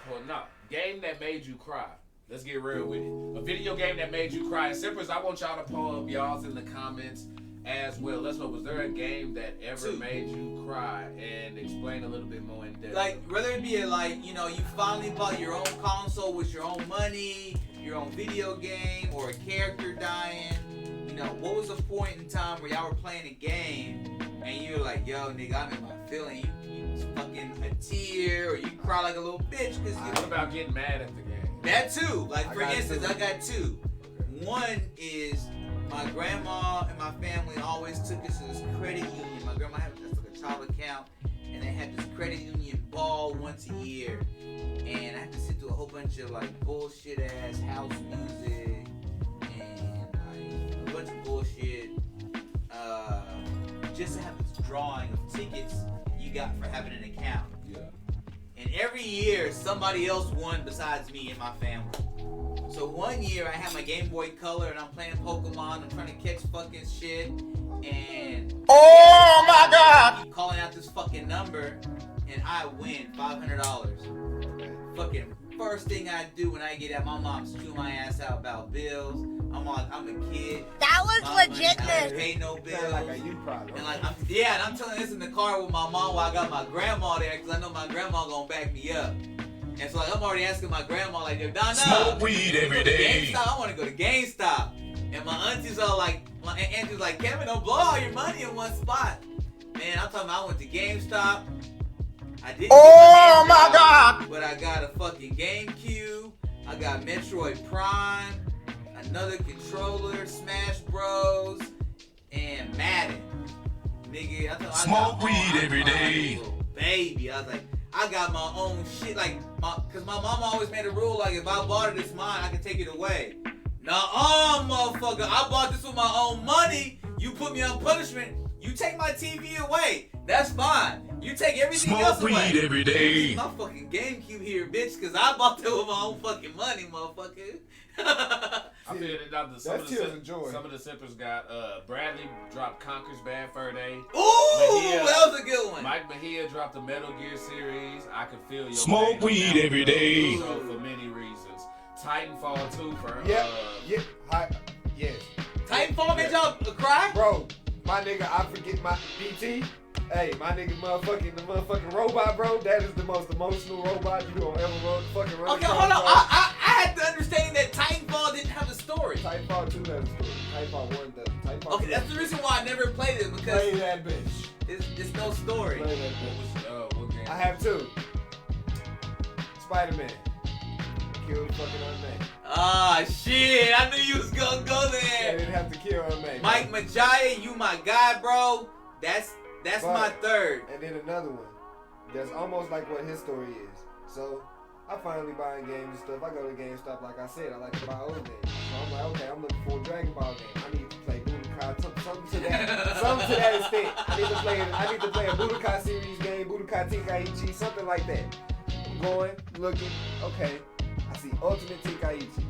pull. No, game that made you cry. Let's get real with it. A video game that made you cry. Sippers, I want y'all to pull up y'all's in the comments as well. Let's know, was there a game that ever made you cry? And explain a little bit more in depth. Like, whether it be like, you finally bought your own console with your own money, your own video game, or a character dying. What was the point in time where y'all were playing a game and you were like, yo, nigga, I'm in my feeling. You fucking a tear, or you cry like a little bitch because you. What about getting mad at the game? That too. Like, for instance, I got two. One is my grandma and my family always took us to this credit union. My grandma had like a child account, and they had this credit union ball once a year. And I had to sit through a whole bunch of like bullshit ass house music and like a bunch of bullshit. Just to have this drawing of tickets you got for having an account. Yeah. And every year somebody else won besides me and my family. So one year I had my Game Boy Color and I'm playing Pokemon. I'm trying to catch fucking shit. And Oh my God! I keep calling out this fucking number and I win $500. Fucking first thing I do when I get out, my mom's chewing my ass out about bills. I'm a kid. That was My money, I legitness. don't pay no bills. Sound like a you problem. And like, and I'm telling this in the car with my mom while I got my grandma there because I know my grandma gonna back me up. And so like, I'm already asking my grandma like, Donna, Smoke weed every day. GameStop? I want to go to GameStop. And my auntie's all like, Kevin, don't blow all your money in one spot. Man, I'm talking about I went to GameStop. I didn't Oh get my hands God! on, but I got a fucking GameCube. I got Metroid Prime, another controller, Smash Bros, and Madden. Nigga, Smoke weed every day. Baby, I was like, I got my own shit, cause my mama always made a rule, like if I bought it, it's mine, I can take it away. Nah, motherfucker, I bought this with my own money. You put me on punishment. You take my TV away. That's fine. You take everything else Smoke away. weed every day. My fucking GameCube here, bitch, cause I bought that with my own fucking money, motherfucker. I feel that some of the sippers got Bradley dropped Conker's Bad Fur Day. Ooh, that was a good one. Mike Mejia dropped the Metal Gear series. I Can Feel Your Smoke Pain. weed every day. So for many reasons. Titanfall 2 for Yes. Titanfall made y'all cry? Bro, my nigga, I forget my BT. Hey, my nigga, the motherfucking robot, bro. That is the most emotional robot you gonna ever fucking run. Okay, hold on. I had the understanding that Titanfall didn't have a story. Titanfall 2 has a story. Titanfall 1 doesn't. Titanfall 2 That's the reason why I never played it, because play that bitch. it's no story. Play that bitch. what game? I have two. Spider-Man. Kill the fucking unnamed. Ah, shit. I knew you was gonna go They there. didn't have to kill unnamed. Mike Mejia, you my guy, bro. That's my third. And then another one that's almost like what his story is. So I finally buying games and stuff. I go to GameStop, like I said, I like to buy old games. So I'm like, okay, I'm looking for a Dragon Ball game. I need to play Budokai, something to that extent. I need to play a Budokai series game, Budokai Tenkaichi, something like that. I'm going, looking, okay. I see Ultimate Tenkaichi.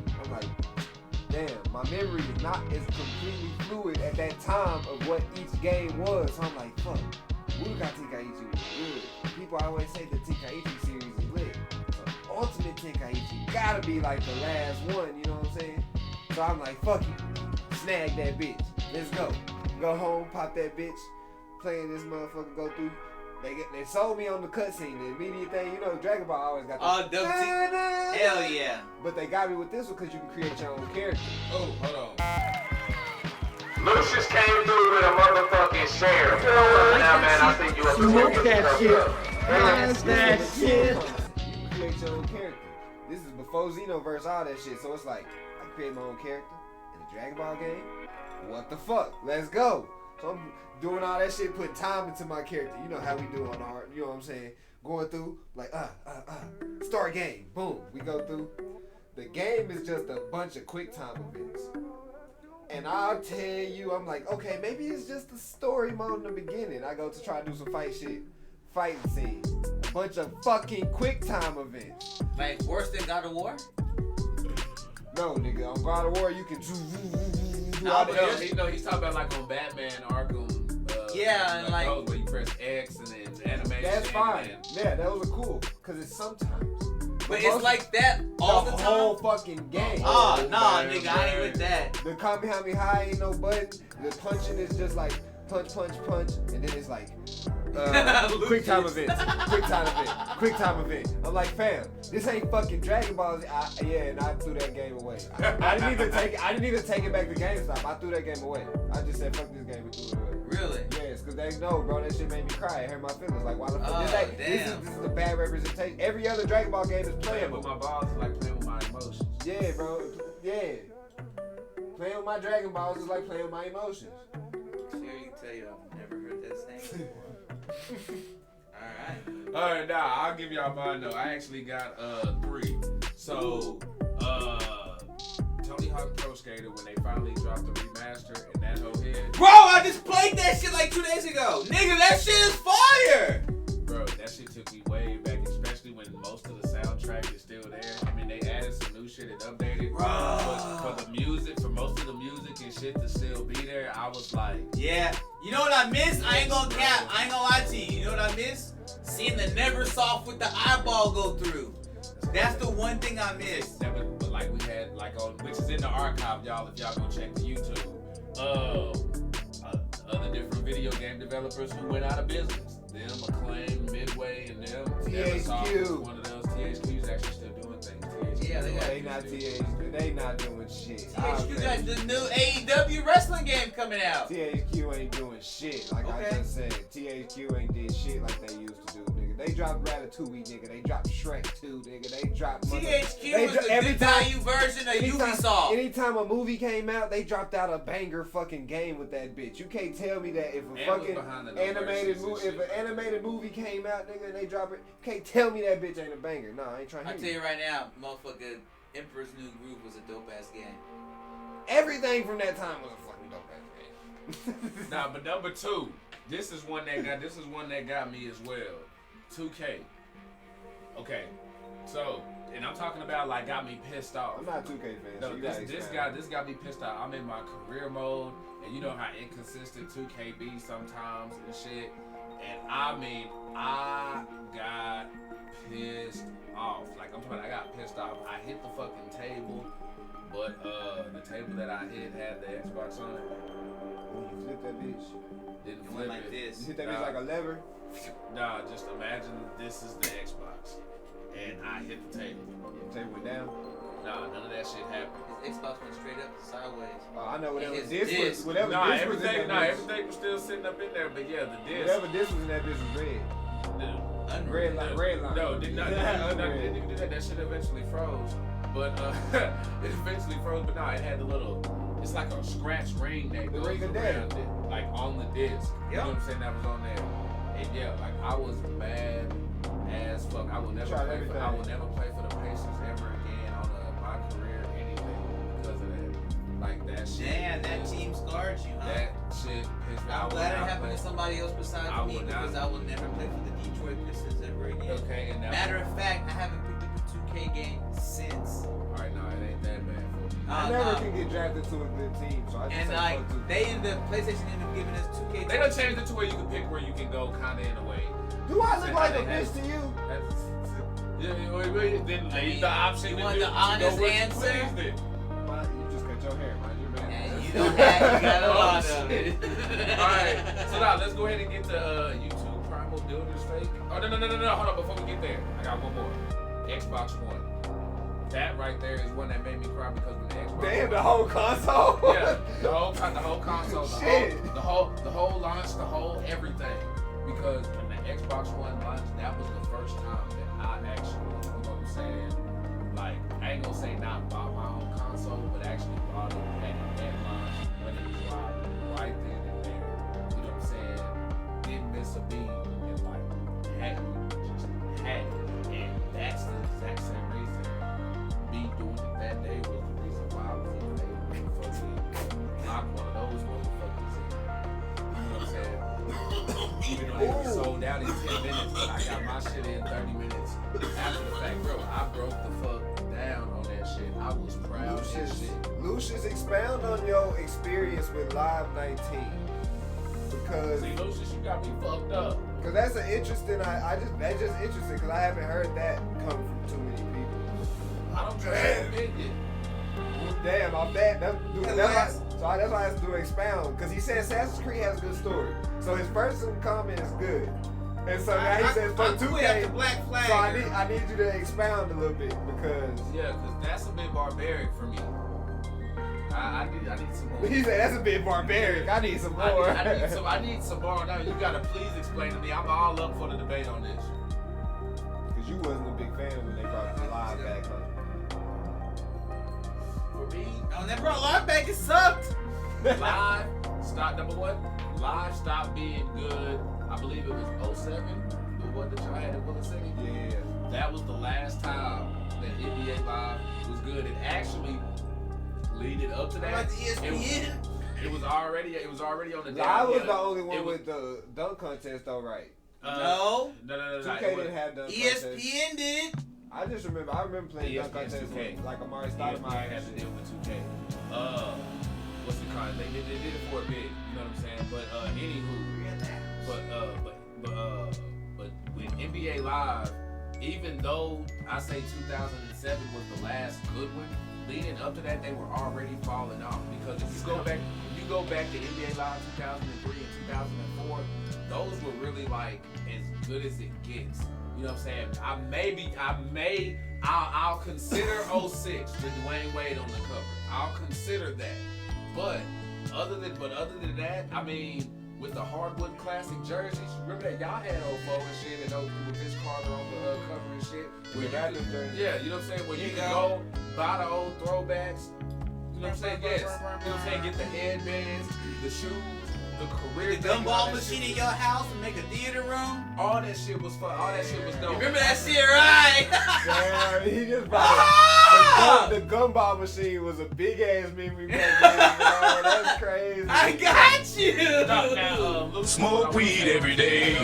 my memory is not as completely fluid at that time of what each game was. So I'm like, fuck, Budokai Tenkaichi was good. People always say the Tenkaichi series is lit. So Ultimate Tenkaichi gotta be like the last one, you know what I'm saying? So I'm like, fuck it, snag that bitch. Let's go. Go home, pop that bitch, playing this motherfucker, go through. They sold me on the cutscene. The immediate thing, you know, Dragon Ball always got the hell yeah. But they got me with this one because you can create your own character. Oh, hold on. Lucius came through with a motherfucking share. Now, man, I think you Smoke that shit. Pass that shit. You can create your own character. This is before Xenoverse, all that shit. So it's like, I can create my own character in a Dragon Ball game. What the fuck? Let's go. So I'm doing all that shit, putting time into my character. You know how we do on art. You know what I'm saying? Going through, like, start game. Boom. We go through. The game is just a bunch of quick time events. And I'll tell you, I'm like, okay, maybe it's just the story mode in the beginning. I go to try to do some fighting scene. A bunch of fucking quick time events. Like worse than God of War? No, nigga, on God of War, you can do all the you know, he's talking about like on Batman Arkham. Yeah, and like those where you press X and then animation. That's fine. Yeah, those are cool. Cause it's sometimes. But it's like that all the time? whole fucking game. Oh, nah, nigga, I ain't with that. The Kamehameha ain't no button. The punching is just like punch, punch, punch. And then it's like quick time events. Quick time event. I'm like, fam, this ain't fucking Dragon Ball Z. And I threw that game away. I didn't even take it back to GameStop. I threw that game away. I just said, fuck this game and threw it away. Really? Yes, because they know, bro, that shit made me cry. It hurt my feelings. Like, why the fuck? This is a bad representation. Every other Dragon Ball game is playable. Playing with my balls is like playing with my emotions. Yeah, bro. Yeah. Playing with my Dragon Balls is like playing with my emotions. Siri can tell you I've never heard that saying before. Alright, now I'll give y'all mine though. I actually got 3. So Tony Hawk Pro Skater, when they finally dropped the remaster and that whole hit. Bro, I just played that shit like 2 days ago. Nigga, that shit is fire. Bro, that shit took me way back, especially when most of the soundtrack is still there. I mean, they added some new shit and updated. But for the music, for most of the music and shit to still be there, I was like, yeah. You know what I miss? I ain't gonna cap. I ain't gonna lie to you. You know what I miss? Seeing the Neversoft with the eyeball go through. That's the one thing I miss. But like we had, like on, which is in the archive, y'all, if y'all go check the YouTube. Other different video game developers who went out of business. Them, Acclaim, Midway, and them. Neversoft was one of those. THQ's actually still doing things. THQ, yeah, they not doing shit. THQ got the new AEW wrestling game coming out. THQ ain't doing shit. Like I just said, THQ ain't did shit like they used to do, nigga. They dropped Ratatouille, nigga. They dropped Shrek 2, nigga. They dropped THQ was the good value version of Ubisoft. Anytime a movie came out, they dropped out a banger fucking game with that bitch. You can't tell me that if a fucking animated movie came out, nigga, and they drop it, you can't tell me that bitch ain't a banger. No, I ain't trying to hear you. I tell you right now, motherfucker, Emperor's New Groove was a dope ass game. Everything from that time was a fucking dope ass game. Nah, but number 2, this is one that got me as well. 2K. Okay, so, and I'm talking about like got me pissed off. I'm not a 2K fan. No, so this got me pissed off. I'm in my career mode, and you know how inconsistent 2K be sometimes and shit. And I mean, I got pissed off. Like I'm talking about, I got pissed off. I hit the fucking table, but the table that I hit had the Xbox on it. When you flip that bitch, didn't flip like this. You hit that bitch like a lever. Nah, just imagine this is the Xbox, and I hit the table. The table went down. Nah, none of that shit happened. His Xbox went straight up and sideways. I know whatever this was. Everything was still sitting up in there, but yeah, the disc. Whatever disc was in that bitch was red. Red line. No, didn't even do that. That shit eventually froze. But it eventually froze. But nah, it had the little. It's like a scratch ring that goes around it, like on the disc. You know what I'm saying? That was on there. And yeah, like I was mad as fuck. I will never play for the Pacers ever again on my career, anything because of that. Like that shit. Damn, that team scarred you, huh? That shit pissed me off. I'm glad it happened to somebody else besides me because I will never play for the Detroit Pistons ever again. Okay, and matter of fact, I haven't picked up a 2K game since. Alright, no, it ain't that bad for me. I never can get drafted to a good team, so I just And say like fuck 2K. they ended up PlayStation ended up giving us 2K. They done changed it to where you can pick where you can go, kind of in a way. Do I look Say like how a they bitch have- to you? Then leave the option. You to want do the what honest you answer? pleased it. You just cut your hair, mind your And business. you don't have, you got a lot of it. Alright, so now let's go ahead and get to YouTube Primal Builders fake. Oh, no, hold on, before we get there, I got one more. Xbox One. That right there is one that made me cry because when the Xbox Damn, One, the whole console. yeah, the whole console, Shit. the whole launch, the whole everything. Because when the Xbox One launched, that was the first time that I actually, you know what I'm saying, like, I ain't gonna say not bought my own console, but actually bought it at launch when it was live right then and there. You know what I'm saying? Didn't miss a beat and like had it, just had it. And that's the exact same reason me doing it that day was the reason why I was even able to fucking knock one of those motherfuckers in. You know what I'm saying? Even though they were sold out in 10 minutes, but I got my shit in 30 minutes after the fact, bro. I broke the fuck down on that shit. I was proud of that shit. Lucius, expound on your experience with Live 19. Because See, Lucius, you got me fucked up. that's an interesting, that's just interesting because I haven't heard that come from too many people. I don't trust your opinion. Damn, I'm bad. That's why I have to expound. Because he said Assassin's Creed has a good story. So his first comment is good. And so now he says fuck 2K. Black flag. So I need you to expound a little bit because Yeah, because that's a bit barbaric for me. I need some more. he said that's a bit barbaric. I need some more. I need some more. Now you gotta please explain to me. I'm all up for the debate on this. Because you wasn't a big fan when they brought the live back up. For me, on that bro, linebacker sucked. Live stopped number one. Live stopped being good. I believe it was 07. The one that y'all had in Willow City. Yeah. That was the last time that NBA Live was good. It actually leaded up to that. Like the ESPN. It was already on the. I was downhill. the only one It was- with the dunk contest though, right? No. No. 2K It was- didn't have dunk contest. ESPN did. I remember playing dunk ESPN's contest 2K. with, like Amari ESPN Stoudemire. had to deal with 2K. What's it called? They did it for a bit. You know what I'm saying? But but with NBA Live, even though I say 2007 was the last good one, leading up to that they were already falling off because if you go back to NBA Live 2003 and 2004, those were really like as good as it gets. You know what I'm saying? I'll consider 06 with Dwayne Wade on the cover. I'll consider that. But other than that, I mean, with the hardwood classic jerseys, remember that y'all had 04 and shit, and those with Vince Carter on the cover and shit. Where yeah, you know what I'm saying? Where you can go buy the old throwbacks. You know what I'm saying? Yes. You know what I'm saying? Get the headbands, the shoes, the career. The gumball machine in your house and make a theater room. All that shit was fun. All that shit was dope. Remember that shit, right? Damn, he just bought the gumball machine was a big ass memory back then, bro. That's crazy. I got you. Now, Smoke weed every day.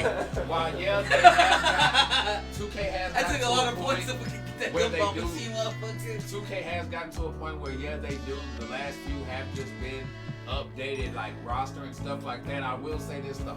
While yeah, they have 2K has I gotten took a to lot of points point if we could get that where they gumball do. machine, motherfucker. 2K has gotten to a point where yeah, they do. The last few have just been updated, like roster and stuff like that. I will say this though,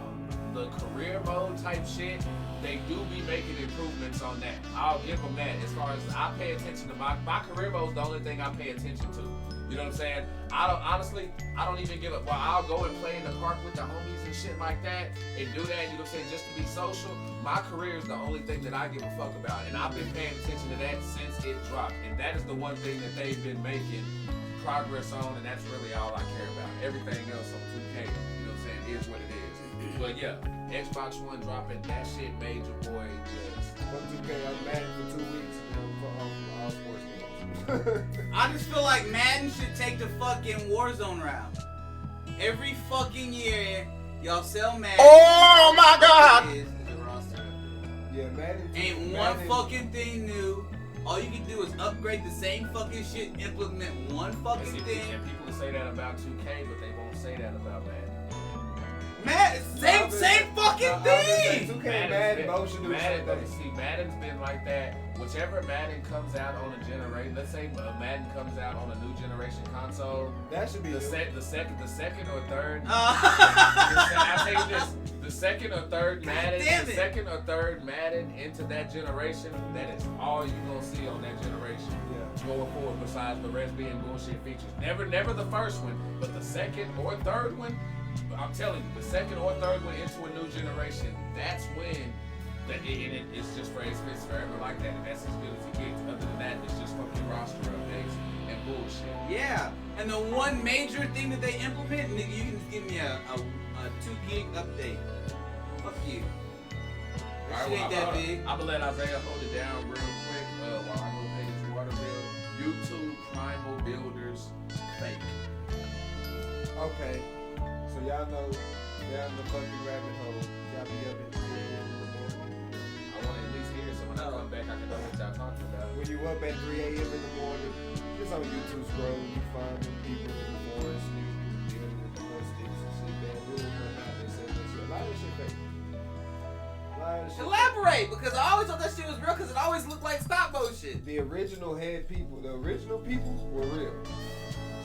the career mode type shit, they do be making improvements on that. I'll give them that. As far as I pay attention to my career mode's the only thing I pay attention to. You know what I'm saying? I don't even give up. Well, I'll go and play in the park with the homies and shit like that and do that, you know what I'm saying, just to be social. My career is the only thing that I give a fuck about. And I've been paying attention to that since it dropped. And that is the one thing that they've been making progress on, and that's really all I care about. Everything else on 2K, you know what I'm saying, is what it is. But yeah, Xbox One dropping, that shit made your boy just... Fuck 2K, I'm mad for 2 weeks for all sports games. I just feel like Madden should take the fucking Warzone route. Every fucking year, y'all sell Madden. Oh my God! Is the roster. Yeah, Madden. Ain't one fucking thing new. All you can do is upgrade the same fucking shit, implement one fucking thing. And people will say that about 2K, but they won't say that about Madden. Same fucking thing. 2K Madden motion Madden's been like that. Whichever Madden comes out on a generation, let's say Madden comes out on a new generation console. That should be the second or third. I tell you this: the second or third Madden into that generation, that is all you gonna see on that generation. Going forward, besides the rest being bullshit features. Never the first one, but the second or third one. I'm telling you, the second or third one into a new generation, that's when it's just it's forever like that, and that's as good as it gets. Other than that, it's just fucking roster updates and bullshit. Yeah, and the one major thing that they implement, nigga, you can just give me a 2 gig update. Fuck you. That shit ain't that big. I'm gonna let Isaiah hold it down real quick while I go pay this water bill. YouTube Primal Builders fake. Okay. So y'all know down the fucking rabbit hole, y'all be up at 3 a.m. in the morning. I want to at least hear it so when I come back I can know what y'all talking about. When you up at 3 a.m. in the morning, just on YouTube scrolling, you find them people in the forest, niggas dealing with the mud sticks and shit, bamboo, and out they say that shit. A lot of shit fake. Elaborate, because I always thought that shit was real because it always looked like stop motion. The original people were real.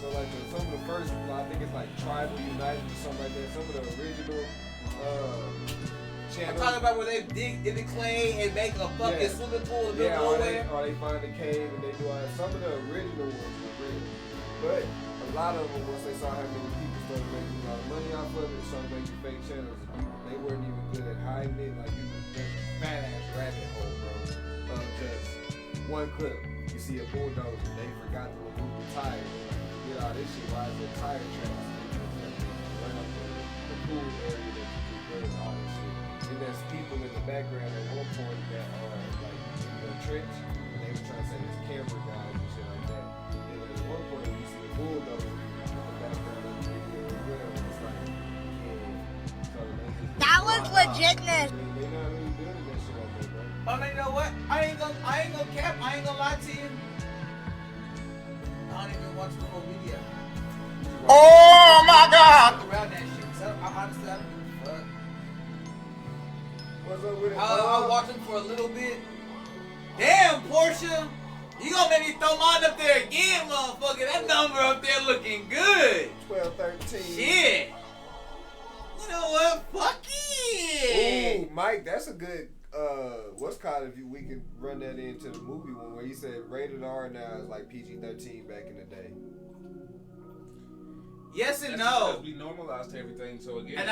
So like some of the first, I think it's like Tribal United or something like that. Some of the original channels. I'm talking about where they dig in the clay and make a fucking swimming pool in the middle of nowhere. Or they find a cave and they do all that. Some of the original ones were real. But a lot of them, once they saw how many people started making a lot of money off of it, started making fake channels. They weren't even good at hiding it. Like you could just fat ass rabbit hole, bro. Just one clip. You see a bulldozer, they forgot to remove the tire. Get all this shit, why is there tire tracks? Run up the pool area that you can all this shit. And there's people in the background at one point that are like in the trench, and they were trying to say there's camera guys and shit like that. And at one point you see the bulldozer in the background of the video as well. It's like, so that was legitness. They're not really building that shit out there, bro. Oh, you know what? I ain't gonna cap. I ain't gonna lie to you. I don't even watch the whole video. Oh my God! Around that shit. So I honestly, I don't give a fuck. What's up with it? I'll watch them for a little bit. Damn, Portia, you gonna make me throw mine up there again, motherfucker? That number up there looking good. 12, 13. Shit. You know what? Fuck it. Ooh, Mike, that's a good. What's called if we could run that into the movie one where you said rated R now is like PG-13 back in the day. Yes and That's no. Because we normalized everything, so again. And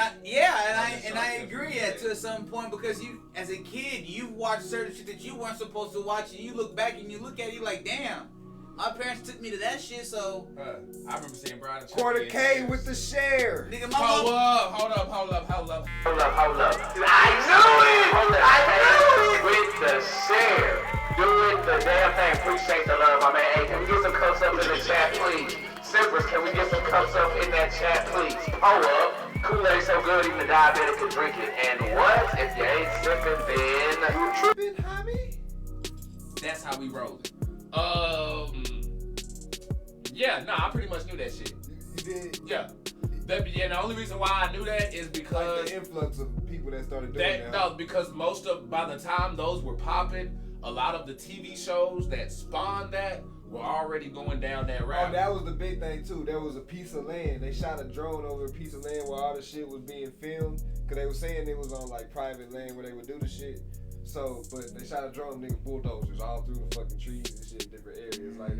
I agree to a certain point because you, as a kid, you watched certain shit that you weren't supposed to watch, and you look back and you look at it, you're like, damn, my parents took me to that shit, so. I remember seeing Brian and Quarter K with the share. Nigga, my Hold mom. up. I knew it! With the share. Do it the damn thing. Appreciate the love, my man. Hey, can we get some cups up in the chat, please? Sippers, can we get some cups up in that chat, please? Pull up. Kool-Aid so good, even the diabetic can drink it. And what? If you ain't sipping, then you tripping, homie? That's how we roll it. I pretty much knew that shit. You did? Yeah. The only reason why I knew that is because like the influx of people that started doing that. No, because by the time those were popping, a lot of the TV shows that spawned that were already going down that route. Oh, that was the big thing too. There was a piece of land. They shot a drone over a piece of land where all the shit was being filmed. Cause they were saying it was on like private land where they would do the shit. So, but they shot a drone, nigga, bulldozers all through the fucking trees and shit, different areas. Like,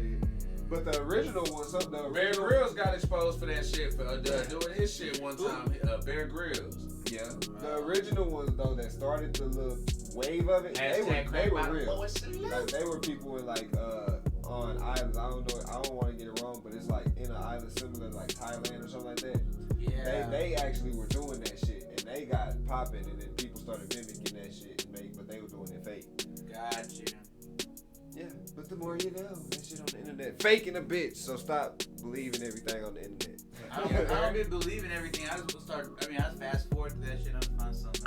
but the original one, Bear Grylls got exposed for that shit for doing his shit one time. Bear Grylls. Yeah. The original ones though that started the little wave of it, they were real. Like they were people in like on islands. I don't want to get it wrong, but it's like in an island similar to like Thailand or something like that. Yeah. They actually were doing that shit and they got popping and then people started mimicking that shit but they were doing it fake. Gotcha. Yeah, but the more you know, that shit on the internet. Faking a bitch, so stop believing everything on the internet. I don't be believing everything. I just fast forward to that shit. I'm find something.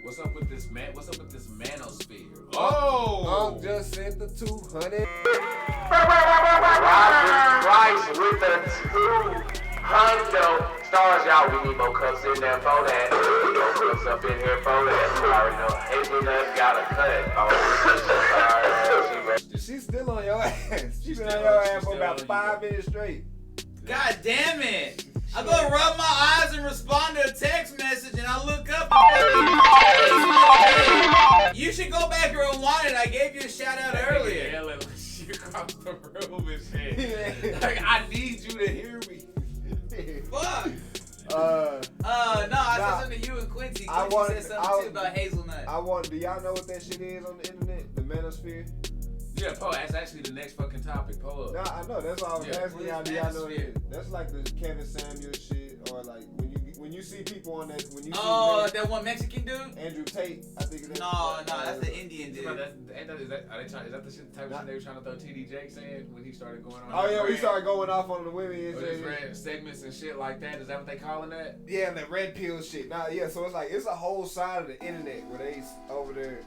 What's up with this manosphere? Oh! Just sent the 200. Robert Price with the 200. Stars, y'all, we need more cups in there for that. We need more cups up in here for that. You already know. Hazelnut got a cut. Oh, She's still on your ass. She's been on your ass for about 5 minutes straight. God damn it! I go rub my eyes and respond to a text message, and I look up. You should go back and rewind it. I gave you a shout out earlier. Yelling like shit across the room and shit. Like I need you to hear me. Fuck. No, I said something to you and Quincy. Quincy said something too about hazelnut. Do y'all know what that shit is on the internet? The manosphere? Yeah, Poe, that's actually the next fucking topic. Poe up. Nah, I know. That's why I was asking y'all. Do y'all know that? That's like the Kevin Samuel shit, or like when you see people on that. When you see that one Mexican dude? Andrew Tate, I think it is. No, that's the Indian dude. Is that the shit type of shit they were trying to throw TD Jakes in when he started going on? Oh yeah, we started going off on the women and shit. Red segments and shit like that. Is that what they calling that? Yeah, the red pill shit. Nah, yeah. So it's a whole side of the internet where they over there.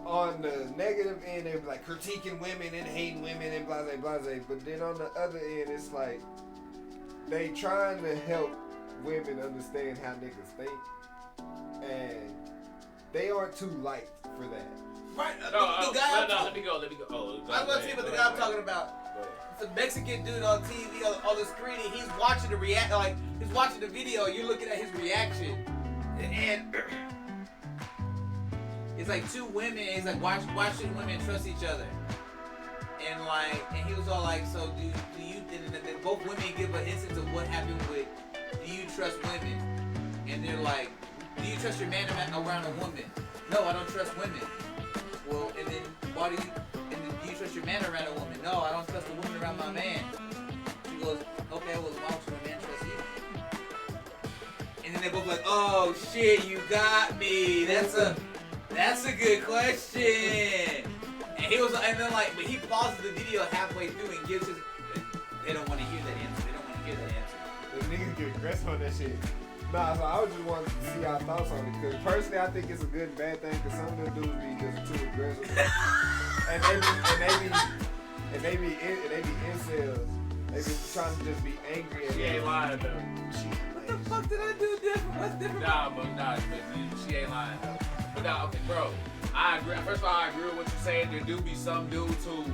On the negative end, they're like critiquing women and hating women and blase blase. But then on the other end, it's like they trying to help women understand how niggas think, and they aren't too light for that. Right? Let me go. Oh, I was gonna tell you about the guy I'm talking about. It's a Mexican dude on TV on the screen, and he's watching the he's watching the video. You're looking at his reaction, and. It's like two women. It's like why should women trust each other? And he was all like, so do you? And then both women give an instance of what happened with, do you trust women? And they're like, do you trust your man around a woman? No, I don't trust women. Well, and then do you trust your man around a woman? No, I don't trust a woman around my man. She goes, okay, well, why don't your man trust you? And then they're both like, oh shit, you got me. That's a good question. And he was, and then but he pauses the video halfway through and gives his. They don't want to hear that answer. The niggas get aggressive on that shit. Nah, so I was just wanting to see y'all thoughts on it. Because personally, I think it's a good and bad thing. Because some of the dudes be just too aggressive. and they be incels. They be trying to just be angry. She ain't lying though. What the fuck did I do different? What's different? Nah, she ain't lying though. But nah, okay, bro. I agree. First of all, I agree with what you're saying. There do be some dudes who,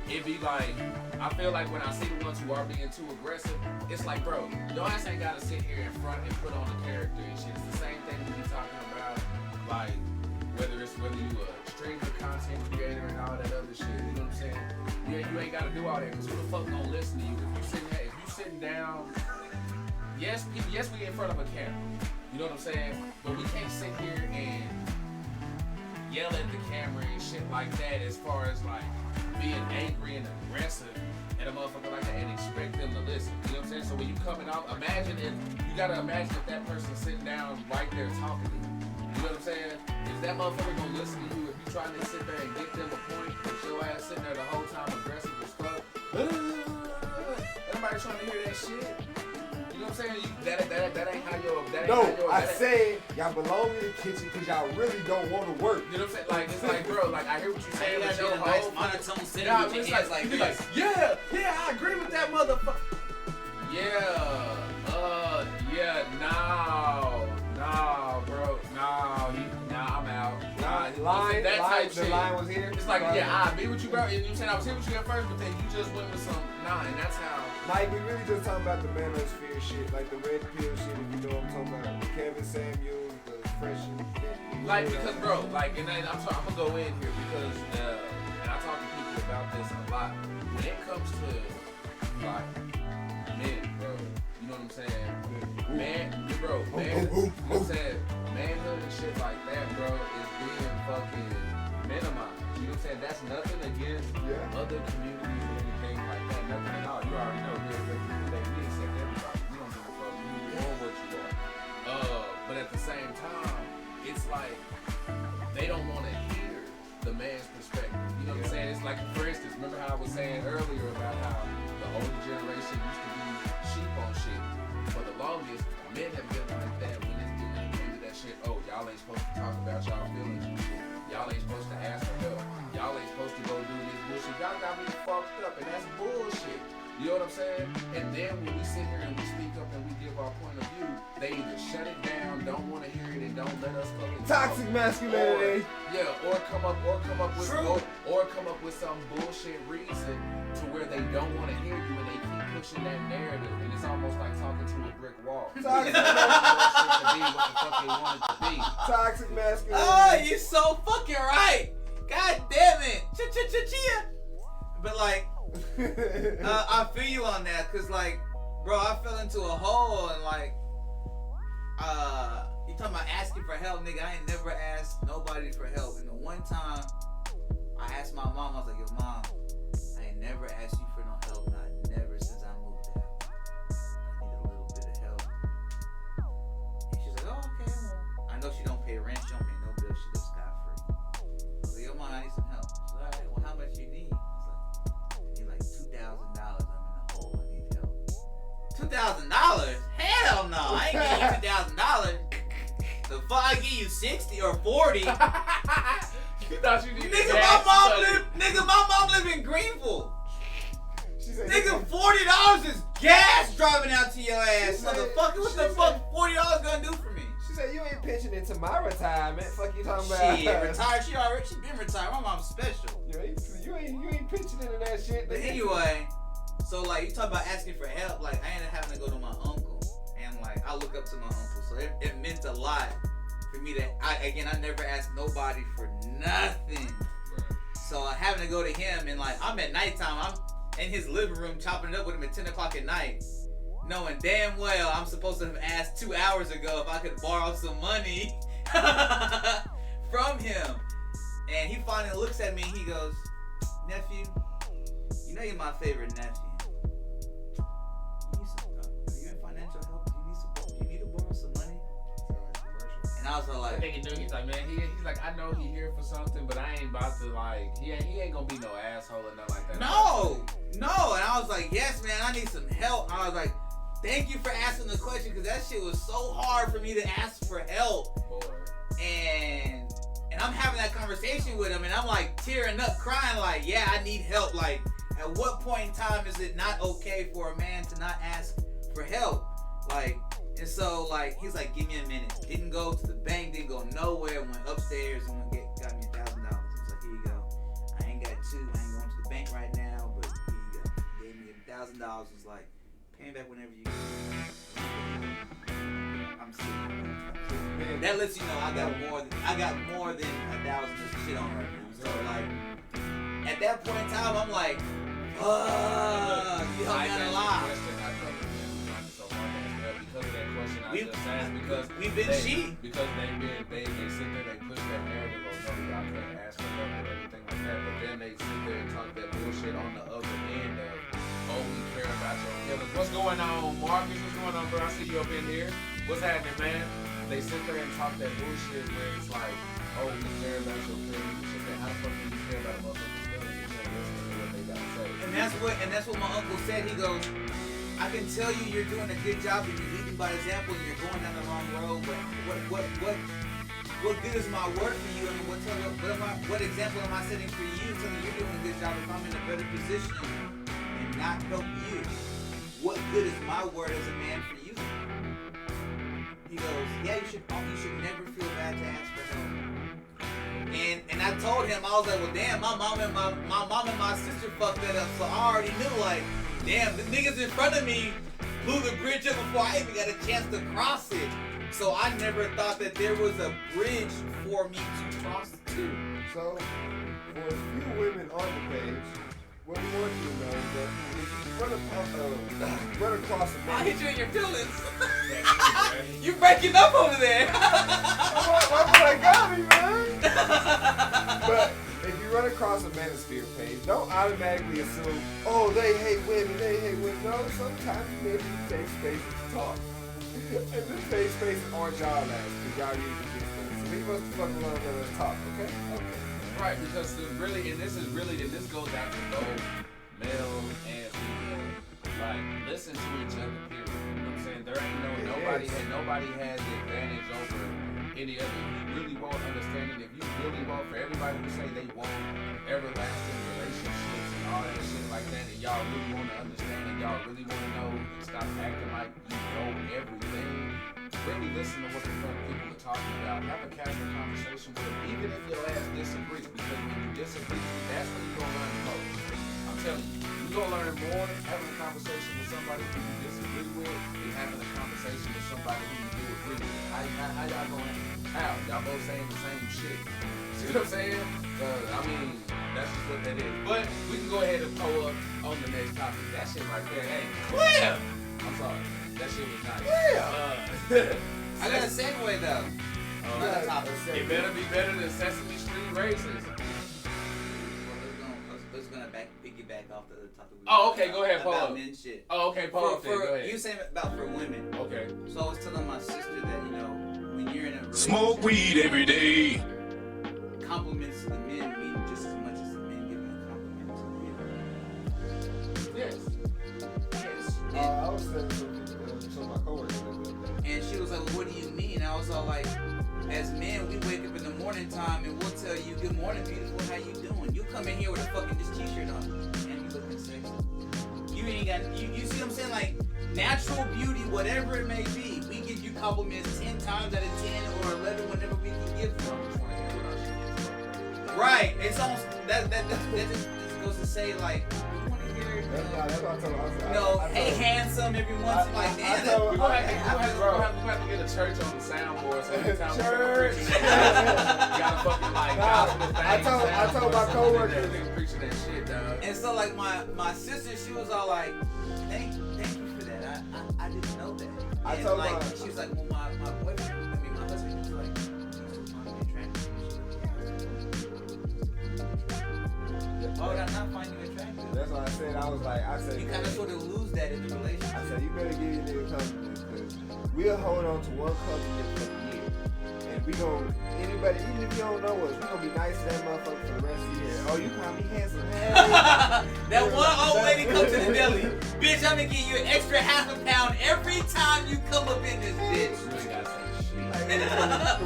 it be like, I feel like when I see the ones who are being too aggressive, it's like, bro, your ass ain't gotta sit here in front and put on a character and shit. It's the same thing we be talking about, like, whether you a streamer, content creator, and all that other shit. You know what I'm saying? You ain't gotta do all that, because who the fuck gonna listen to you? If you sitting down, yes, we in front of a camera. You know what I'm saying? But we can't sit here and yell at the camera and shit like that as far as like being angry and aggressive at a motherfucker like that and expect them to listen. You know what I'm saying? So when you coming out, you gotta imagine if that person's sitting down right there talking to you. You know what I'm saying? Is that motherfucker gonna listen to you if you trying to sit there and get them a point, but your ass sitting there the whole time aggressive as fuck? Everybody trying to hear that shit? You know what I'm saying? That ain't how I say y'all belong in the kitchen because y'all really don't want to work. You know what I'm saying? Like, it's like, bro, like, I hear what you're saying. But your nice monotone sitting with your hands like this. Yeah, I agree with that motherfucker. Bro, I'm out. The line was here. It's like, I be with you, bro. And you know what I'm saying? I was here with you at first, but then you just went with some, and that's how. Like, we really just talking about the manosphere shit, like the red pill shit, if you know what I'm talking about. Kevin Samuel, the fresh shit. Like, because, bro, like, and then I'm gonna go in here because, and I talk to people about this a lot. When it comes to, like, men, bro, you know what I'm saying? Manhood and shit like that, bro, is being fucking minimized. You know what I'm saying? That's nothing against other communities or anything like that. Nothing at all. You already know we accept everybody. We don't give a fuck. You are what you are. But at the same time, it's like they don't want to hear the man's perspective. You know what I'm saying? It's like, for instance, remember how I was saying earlier about how the older generation used to be sheep on shit. For the longest, men have been like that when it's doing that shit. Oh, y'all ain't supposed to talk about y'all feelings and shit. Y'all ain't supposed to ask for help. Y'all ain't supposed to go do this bullshit. Y'all got me fucked up, and that's bullshit. what I'm saying? And then when we sit here and we speak up and we give our point of view, they either shut it down, don't want to hear it, and don't let us fucking Toxic masculinity. Or come up with some bullshit reason to where they don't want to hear you and they keep pushing that narrative, and it's almost like talking to a brick wall. Toxic Toxic masculinity. Oh, you so fucking right. God damn it. Chia. But like, I feel you on that, cause like, bro, I fell into a hole and like, you talking about asking for help, nigga? I ain't never asked nobody for help. And the one time I asked my mom, I was like, yo, mom, I ain't never asked you for no help, not never since I moved out. I need a little bit of help. And she's like, oh, okay, well, I know she don't pay rent, she don't pay no bills, she lives scot-free. I was like, yo, mom, I need some help. She's like, all right, well, how much you need? I need like $2,000. I'm in a hole. I need help. $2,000? Hell no! I ain't giving you $2,000. The fuck, I give you 60 or 40. You thought you needed Nigga, my mom live in Greenville. Nigga, $40 is gas driving out to your ass, motherfucker. What the fuck $40 gonna do for me? She said you ain't pitching into my retirement. Fuck you talking about? Shit, retired. She been retired. My mom's special. You ain't pitching into that shit. But anyway, so like you talk about asking for help. Like I ended up having to go to my uncle, and like I look up to my uncle, so it meant a lot for me to. I never asked nobody for nothing. So having to go to him, and like I'm at nighttime, I'm in his living room chopping it up with him at 10 o'clock at night, knowing damn well I'm supposed to have asked 2 hours ago if I could borrow some money from him. And he finally looks at me and he goes, nephew, you know you're my favorite nephew. Are you in financial help? Do you need to borrow some money? And I was like, he's like, man, he's like, I know he here for something, but I ain't about to like, he ain't gonna be no asshole or nothing like that. No. And I was like, yes, man, I need some help. I was like, thank you for asking the question, because that shit was so hard for me to ask for help. And I'm having that conversation with him, and I'm like tearing up, crying, like, yeah, I need help. Like, at what point in time is it not okay for a man to not ask for help? Like, and so, like, he's like, give me a minute. Didn't go to the bank, didn't go nowhere, went upstairs and got me $1,000. He was like, here you go. I ain't got two, I ain't going to the bank right now, but here you go. Gave me $1,000. Was like, pay me back whenever you I'm sick. That lets you know I got more than 1,000 of shit on right now. So like, at that point in time, I'm like, fuck, you helped me out a lot. Because of that question I just asked, because we've been cheating. Because they sit there, they push that narrative of no, y'all can't ask for help or anything like that, but then they sit there and talk that bullshit on the other end of, oh, we care about your feelings. What's going on, Marcus? What's going on, bro? I see you up in here. What's happening, man? They sit there and talk that bullshit where it's like, oh, we care about your feelings. How the fuck do you care about a motherfucker's feelings? You can't listen to what they gotta say. And that's what my uncle said. He goes, I can tell you you're doing a good job and you're leading by example and you're going down the wrong road, but what good is my word for you? I mean, what example am I setting for you? Telling you you're doing a good job if I'm in a better position and not help you. What good is my word as a man for you? He goes, yeah, you should never feel bad to ask for help. And I told him, I was like, well, damn, my mom and my sister fucked that up, so I already knew, like, damn, the niggas in front of me blew the bridge up before I even got a chance to cross it. So I never thought that there was a bridge for me to cross to. So, for a few women on the page, what we want you to know is that if you run across a man... I hit you in your feelings. You breaking up over there. I got me, man. But if you run across a manosphere page, don't automatically assume, oh, they hate women. No, sometimes you maybe safe spaces to talk. And this safe spaces aren't y'all ass, because y'all usually get things. So leave us the fuck alone and let us talk, okay? Right, because this goes out to both male and female. Like, listen to each other, period. You know what I'm saying? There ain't nobody has the advantage over any other. You really won't understand it. If you really want, for everybody who say they want everlasting relationships and all that shit like that, and y'all really want to understand and y'all really want to know and stop acting like you know everything. Really listen to what the fuck people are talking about. Have a casual conversation with them, even if your ass disagrees. Because when you disagree, that's when you're gonna learn the most. I'm telling you, you're gonna learn more having a conversation with somebody who you disagree with than having a conversation with somebody who you do agree with. How y'all gonna? How? Y'all both saying the same shit. See what I'm saying? I mean, that's just what that is. But we can go ahead and pull up on the next topic. That shit right there, hey, clear! I'm sorry. That shit was nice. I got a segue though. It better be better than Sesame Street races. Let's gonna piggyback off the topic. Oh, okay, go ahead, pull about up. men shit. Oh, okay, pull up there, go ahead. You saying about for women. Okay. So I was telling my sister that, you know, when you're in a relationship, Smoke weed every day. compliments to the men mean just as much as the men giving a compliment to the women. Yes. I was saying to my coworker. And she was like, well, what do you mean? I was all like, as men, we wake up in the morning time and we'll tell you, good morning, beautiful, how you doing? You come in here with a fucking this t-shirt on and you looking sexy. You ain't got, you see what I'm saying? Like, natural beauty, whatever it may be, we give you compliments 10 times out of 10 or 11 whenever we can give them. Right. It's almost, that just goes to say, like, you want to hear, That's what I told her. hey, handsome every once in a while. Damn, We're gonna have to get a church on the soundboard so every time Church. we gotta fucking like gospel things. I told my coworkers. Preaching that shit, dog. And so like my sister, she was all like, thank you for that. I didn't know that. I And told like my- she was like, well my boyfriend, my husband was like, you still find me attractive? Why would I not find you attractive? That's what I said. I said, You kind of sort of lose that in the relationship. I said, you better give your nigga compliments, because we'll hold on to one compliment for the year. And we gon' anybody, even if you don't know us, we gonna be nice to that motherfucker for the rest of the year. Oh, you call me handsome, man. That one old lady come to the deli. Bitch, I'm gonna give you an extra half a pound every time you come up in this bitch. You ain't gotta say shit.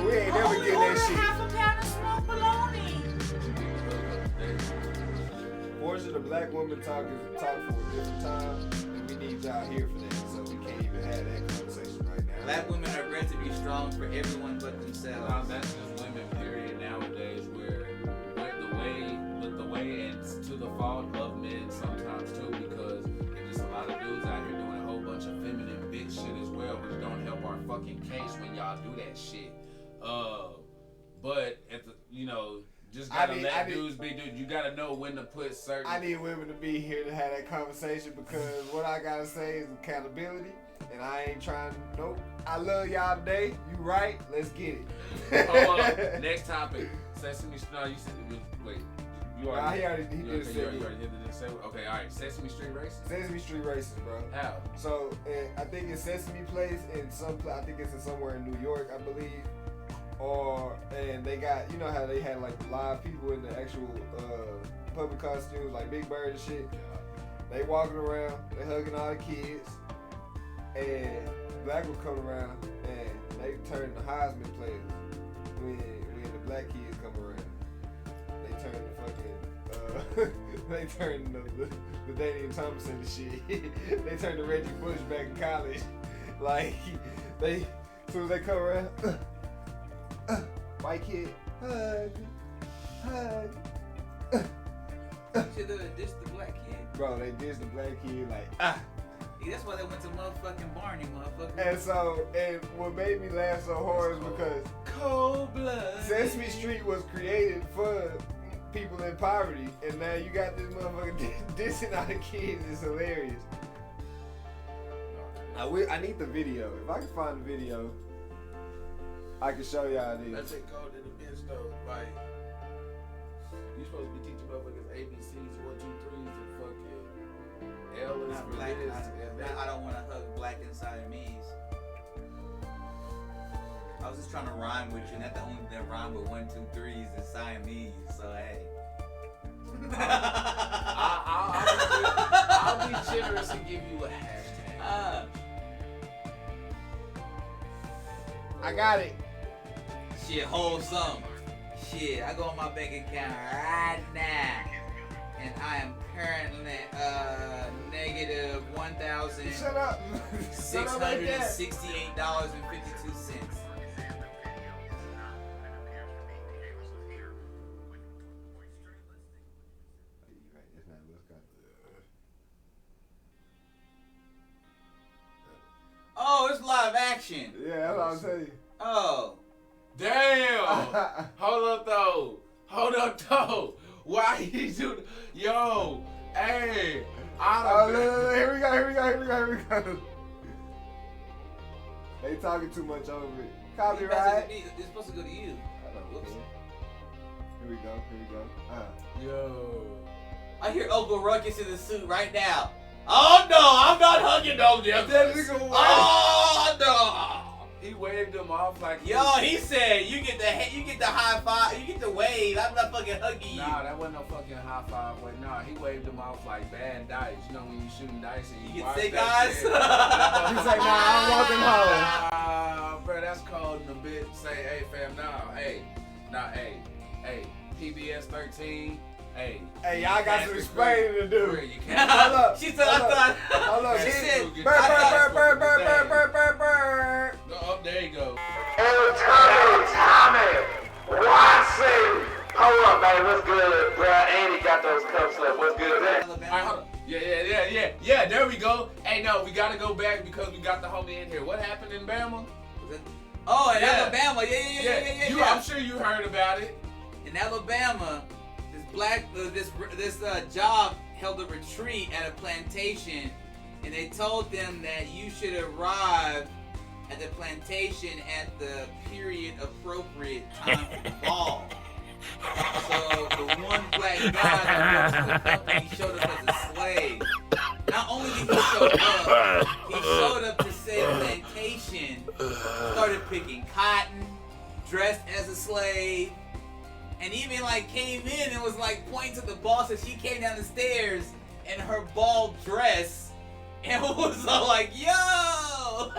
We ain't never getting that shit. half a pound of smoked bologna. Portion of black women talk for a different time, and we need y'all here for that. So we can't even have that conversation right now. Black women are bred to be strong for everyone but themselves. That's just women, period, nowadays, where the way and to the fault of men sometimes too, because there's just a lot of dudes out here doing a whole bunch of feminine bitch shit as well, which don't help our fucking case when y'all do that shit. But at the, just gotta let dudes be dudes. You gotta know when to put certain. I need women to be here to have that conversation, because what I gotta say is accountability, and I ain't trying. Nope. I love y'all today. You right? Let's get it. Hold on. Next topic. Sesame Street. No, you said wait. You already. He did You already did the segue. Okay, all right. Sesame Street races. Sesame Street races, bro. How? So I think it's Sesame Place in I think it's in somewhere in New York, I believe. And they got, you know how they had like live people in the actual public costumes, like Big Bird and shit. They walking around, they hugging all the kids, and black will come around and they turn the Heisman players when the black kids come around. They turn the fucking they turn the Daniel Thompson and shit. They turn the Reggie Bush back in college. Like as soon as they come around. White kid, hug. Should have dissed the black kid. Bro, they dissed the black kid like Yeah, that's why they went to motherfucking Barney, motherfucker. And what made me laugh so hard is because Cold blood. Sesame Street was created for people in poverty, and now you got this motherfucker dissing all the kids. It's hilarious. I need the video. If I can find the video, I can show y'all this. Let's go to the bench though. Like, you supposed to be teaching motherfuckers ABCs, 1, 2, 3s, and fucking L is Not for black. this. I don't want to hug black and Siamese. I was just trying to rhyme with you, and that's the only thing that rhyme with 1, 2, 3s is Siamese. So hey. I'll be generous and give you a hashtag. I got it. Shit, wholesome. Shit, I go on my bank account right now, and I am currently negative $1,200. Shut up. $668.52. Oh, it's live action. Yeah, that's what I'm saying. Oh. Damn. Hold up though. Why he do? Yo, hey. Here we go. They talking too much over it. Copyright. It's supposed to go to you. Whoops. Here we go. Yo. I hear Uncle Ruckus in the suit right now. Oh no, I'm not hugging no nipples. Oh no. He waved him off like yo. He said you get the high five, you get the wave. I'm not fucking hugging you. Nah, that wasn't no fucking high five. Wait, nah, he waved him off like bad dice. You know when you shooting dice and you get sick eyes. He's like, nah, I'm walking home. Bro, that's cold in a bit. Say, hey fam, hey, PBS 13. Hey, y'all got some explaining to do. You can't. Hold up. She said, Hold up. She said, bird. Go up, there you go. Hey, Tommy, Watson. Hold up, man. What's good, bro? Andy got those cups left. What's good, man? All right, hold up. Yeah, there we go. Hey, no, we gotta go back because we got the homie in here. What happened in Bama? Oh, in Alabama. Yeah. I'm sure you heard about it. In Alabama, this job held a retreat at a plantation, and they told them that you should arrive at the plantation at the period appropriate time for the ball. So the one black guy that works for the company showed up as a slave. Not only did he show up, he showed up to say plantation, started picking cotton, dressed as a slave, and even like came in and was like pointing to the boss as she came down the stairs in her ball dress and was all like, yo!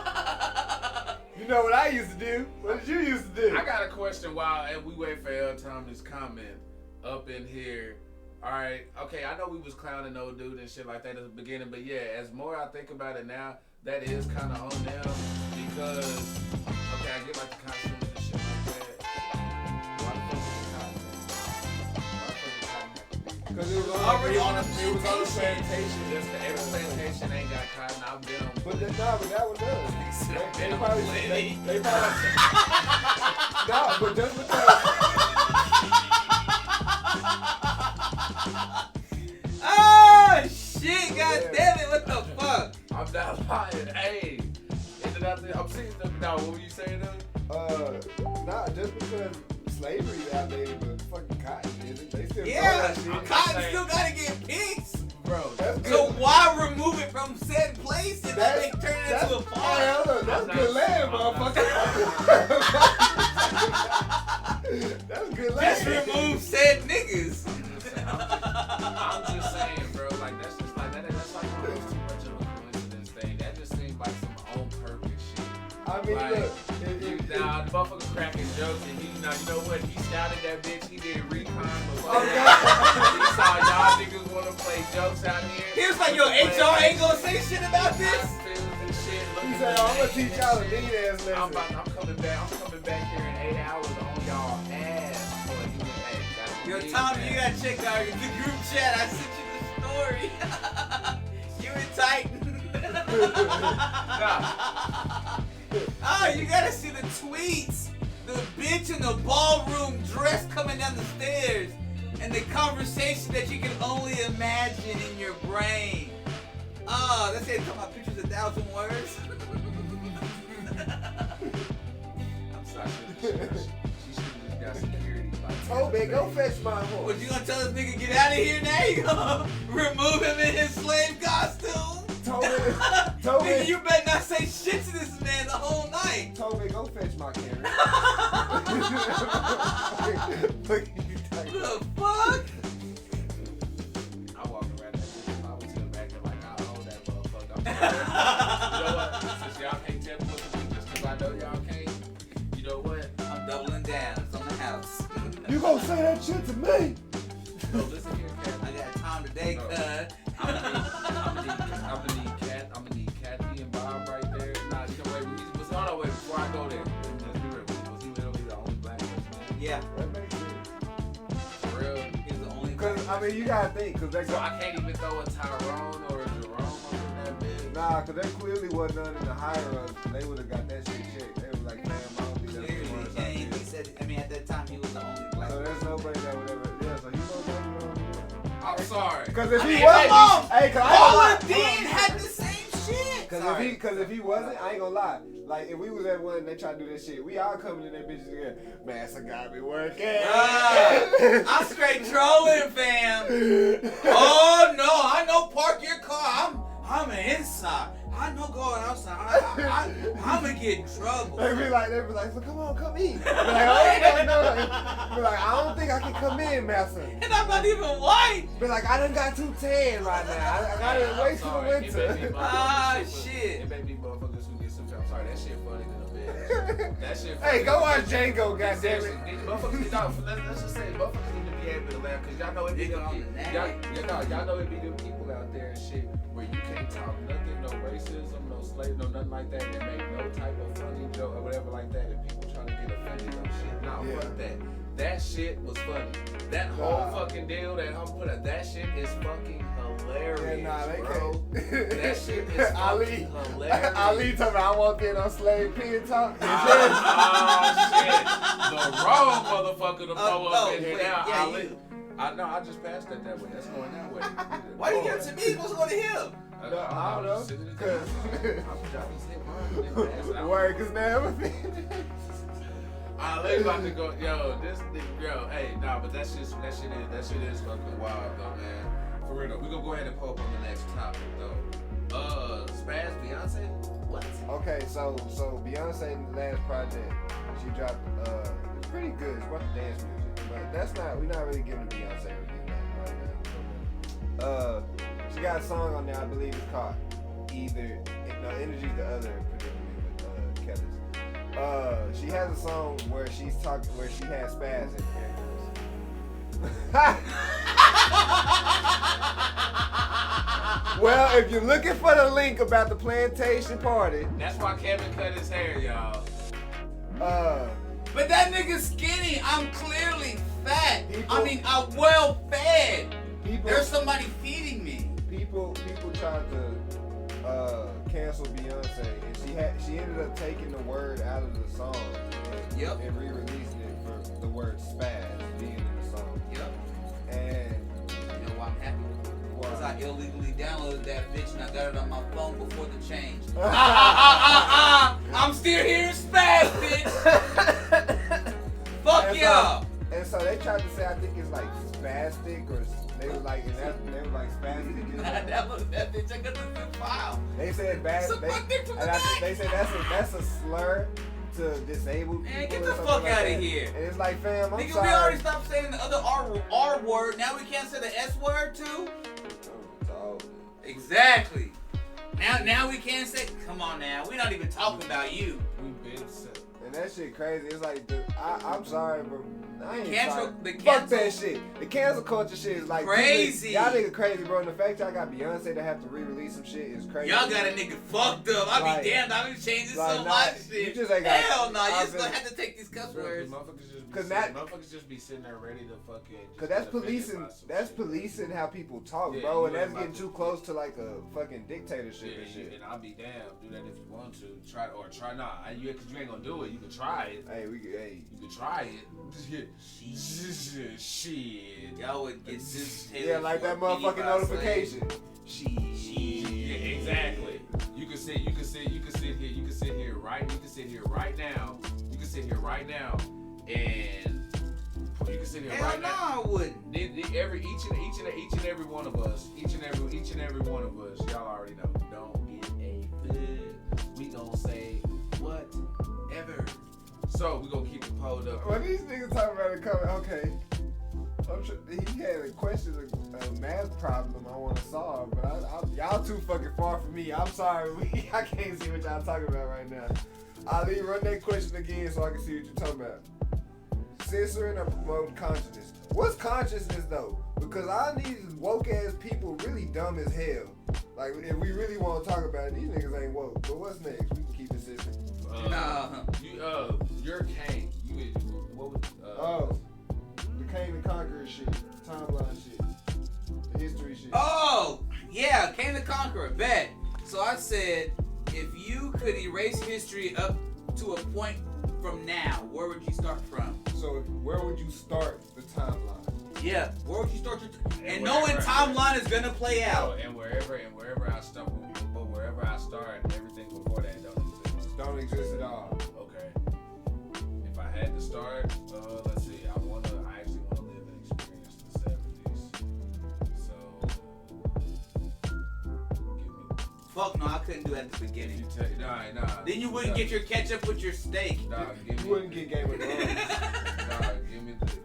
You know what I used to do? What did you used to do? I got a question while we wait for El Thomas' comment up in here. Alright, okay, I know we was clowning old dude and shit like that at the beginning, but yeah, as more I think about it now, that is kind of on them because, okay, I get like the costumes and shit like that. Why the fuck is the cotton? Because it was already on a plantation. Just the every plantation ain't got cotton. I've been on. But that one does. They probably. No, but just because. Oh shit! God damn it! What the fuck? I'm not lying. Hey, I'm seeing them now. What were you saying though? Nah, just because slavery outdated, but fucking cotton isn't. They still cotton still gotta get picked. Bro, so why remove it from said place and then they turn it into a farm? That's good land, motherfucker. That's good land. Just remove said niggas. I'm just saying, bro. Like that's just like that's like almost too much of a coincidence thing. That just seems like some on purpose shit. I mean, like, look. Nah, the motherfucker cracking jokes and you know what? He scouted that bitch. He did recon. He saw y'all niggas want to play jokes out here. He was like, yo, HR ain't gonna say shit about this. He said, I'm gonna teach y'all a mean ass lesson. I'm coming back here in 8 hours on y'all ass. Yo, Tommy, you gotta check out the group chat. I sent you the story. You and Titan. Oh, you gotta see the tweets. The bitch in the ballroom dress coming down the stairs. And the conversation that you can only imagine in your brain. Oh, that's it. Talking about pictures 1,000 words. I'm sorry. She should have just got security. Toby, go fetch my horse. What, you gonna tell this nigga get out of here now? You gonna remove him in his slave costume? Toby. Nigga, you better not say shit to this man the whole night. Toby, go fetch my carrot. What the fuck? I walk around that bitch. I was sitting back there like I own that motherfucker. You know what? Since y'all can't tell me what to do just because I know y'all can't, you know what? I'm doubling down. It's on the house. You gonna say that shit to me? No, listen here, Cat. I got time today, cuz. I'm gonna need Cat I mean, you gotta think, cause they So I can't even throw a Tyrone or a Jerome up in that bitch. Nah, cause there clearly wasn't none in the higher ups. They would have got that shit checked. They was like, man, I don't think that's Clearly, the and he said, I mean, at that time he was the only black. So there's nobody that would ever, yeah, so he don't. I'm sorry. Cause if he Come wasn't, on! hey, cause All I of them had the same shit. Cause if he wasn't, I ain't gonna lie. Like if we was at one and they try to do this shit, we all coming in that bitch together. Man, some guy be working. I'm straight trolling, fam. Oh no, I know park your car. I'm inside. I know going outside. I'm gonna get in trouble. They be like, so come on, come eat. Be like, oh, no. Be like, I don't think I can come in, master. And I'm not even white. Be like, I done got too tan right now. I gotta wait till the winter. Ah, shit. It made me motherfuckers who get some. I'm sorry, that shit funny than a bitch. That shit. Hey, go watch Django, Goddamn goddammit. it. Motherfuckers, let's just say motherfuckers need to be able to laugh because y'all know it be y'all know it be them people out there and shit where you can't talk nothing, no racism, no slave, no nothing like that, and make no type of funny joke or whatever like that, and people trying to get offended on shit. Nah, fuck that. That shit was funny. That whole fucking deal that I'm putting up, that shit is fucking hilarious, they bro. can't. That shit is fucking hilarious. Ali talking about I walked in on slave pen talk. Oh shit. The wrong motherfucker to blow up in here now. Yeah, Ali. I know, I just passed that way. That's going that way. Why you give it to me? What's going to him? I don't know. Cause Word, cause now they about to go, hey, nah, but that shit is fucking wild though, man. For real though, we gonna go ahead and pull up on the next topic though. Spaz, Beyonce? What? Okay, so Beyonce in the last project, she dropped it's pretty good. It's about the dance music, but we're not really giving the Beyonce review right now. She got a song on there, I believe it's called Either. No, Energy's the other, particularly with Kellis. She has a song where she has Spaz in there. Well, if you're looking for the link about the plantation party, that's why Kevin cut his hair, y'all. But that nigga's skinny. I'm clearly fat. I'm well fed. There's somebody feeding me. People tried to cancel Beyonce, and she ended up taking the word out of the song and re-releasing it for the word spaz being in the song. Yep. And you know why I'm happy? Because I illegally downloaded that bitch and I got it on my phone before the change. I'm still hearing spaz, bitch. Fuck y'all. And so they tried to say, I think it's like spastic or. They were like, spastic. I downloaded that bitch. I got the zip file. They said they said that's a slur to disabled people. Man, get the fuck out of here. And it's like, fam, I'm nigga, sorry. we already stopped saying the other R word. Now we can't say the S word too. Oh. Exactly. Now we can't say. Come on now. We're not even talking about you. We've been set. And that shit crazy. It's like, I'm sorry, bro. I ain't sorry. Fuck that shit. The cancel culture shit is like crazy. Y'all nigga crazy, bro. And the fact y'all got Beyonce to have to re-release some shit is crazy. Y'all got a nigga fucked up. I be damned. I be changing so much shit. You just ain't got. Hell no. You just gonna have to take these cuss words. Motherfuckers just be sitting there ready to fucking. Cause that's policing. That's policing how people talk, bro. And that's getting too close to like a fucking dictatorship and shit. And I'll be damned. Do that if you want to. Try not. Cause you ain't gonna do it. You can try it. You can try it. Shit. Y'all would get this. Yeah, like that motherfucking notification. Yeah, exactly. You can sit here right now. You can sit here right now, and you can sit here right now. Hell no, I wouldn't. Each and every one of us, each and every one of us, y'all already know. Don't get a bit. We gonna say whatever. So we gonna keep it pulled up. Well, these niggas talking about it coming. Okay. He had a question, a math problem I want to solve, but y'all too fucking far from me. I'm sorry, I can't see what y'all talking about right now. Ali, run that question again so I can see what you're talking about. Censoring or promoting consciousness? What's consciousness though? Because all these woke ass people really dumb as hell. Like if we really want to talk about it, these niggas ain't woke. But what's next? We can keep it censored. You're Kane. The Kane and Conqueror shit, timeline shit. history shit. Oh, yeah, Kane the Conqueror, bet. So I said, if you could erase history up to a point from now, where would you start from? So where would you start the timeline? Yeah, where would you start your and knowing timeline is gonna play out. And wherever I start, but wherever I start, everything before that don't exist. Don't exist at all. Okay. If I had to start, let's see. I actually wanna live and experience the 70s. So give me. Fuck no, I couldn't do that at the beginning. Nah. Then you wouldn't get your ketchup with your steak. Nah, You wouldn't get Game of Thrones. Nah, give me the 60s.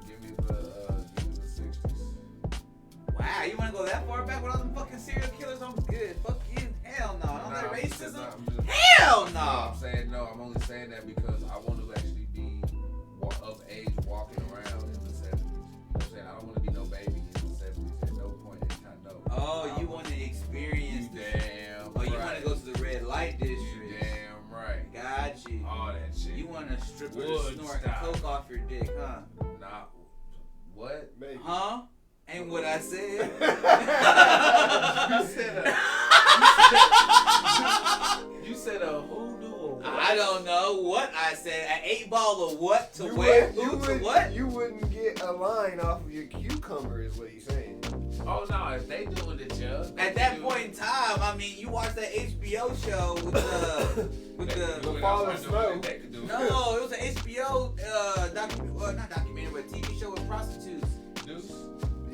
Wow, you wanna go that far back with all them fucking serial killers? I'm good. Fuck you. Hell no. All that racism? Hell no. I'm saying no. I'm only saying that because I want to actually be of age walking around in the 70s. You know what I'm saying? I don't want to be no baby in the 70s at no point in time. No. Oh, you want to experience damn. Oh, you want to go to the red light district. You damn right. Got you. All that shit. You want to strip her to snort coke off your dick, huh? Nah. What? Maybe. Huh? Ain't what I said. You said a hoodoo or what? I don't know what I said. An 8-ball of what to where? Who to what? You wouldn't get a line off of your cucumber, is what you're saying. Oh no, if they doing it, yeah. At that point in time, I mean, you watched that HBO show with The Fall of Snow. No, it was an HBO not documentary, but TV show with prostitutes. Deuce?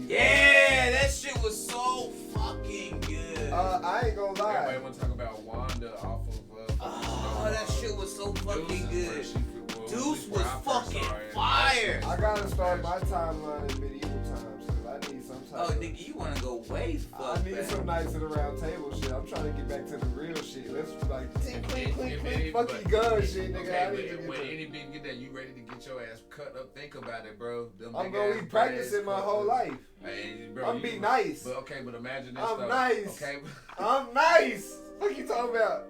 Yeah, that shit was so fucking good. I ain't gonna lie. Everybody want to talk about Wanda off of. Oh, that shit was so fucking good. Deuce was fucking fire. fire. I gotta start my timeline in medieval times because I need some type Oh, of... nigga, you wanna go way I fuck need back. some nights at the round table shit. I'm trying to get back to the real shit. Let's like clink, fuck your gun shit, nigga. Okay, I need to get when back. any bitch get that, you ready to get your ass cut up? Think about it, bro. I'm gonna be practicing my whole life. Hey, bro, I'm be nice. But okay, but imagine this. I'm though. nice. Okay. I'm nice. What you talking about?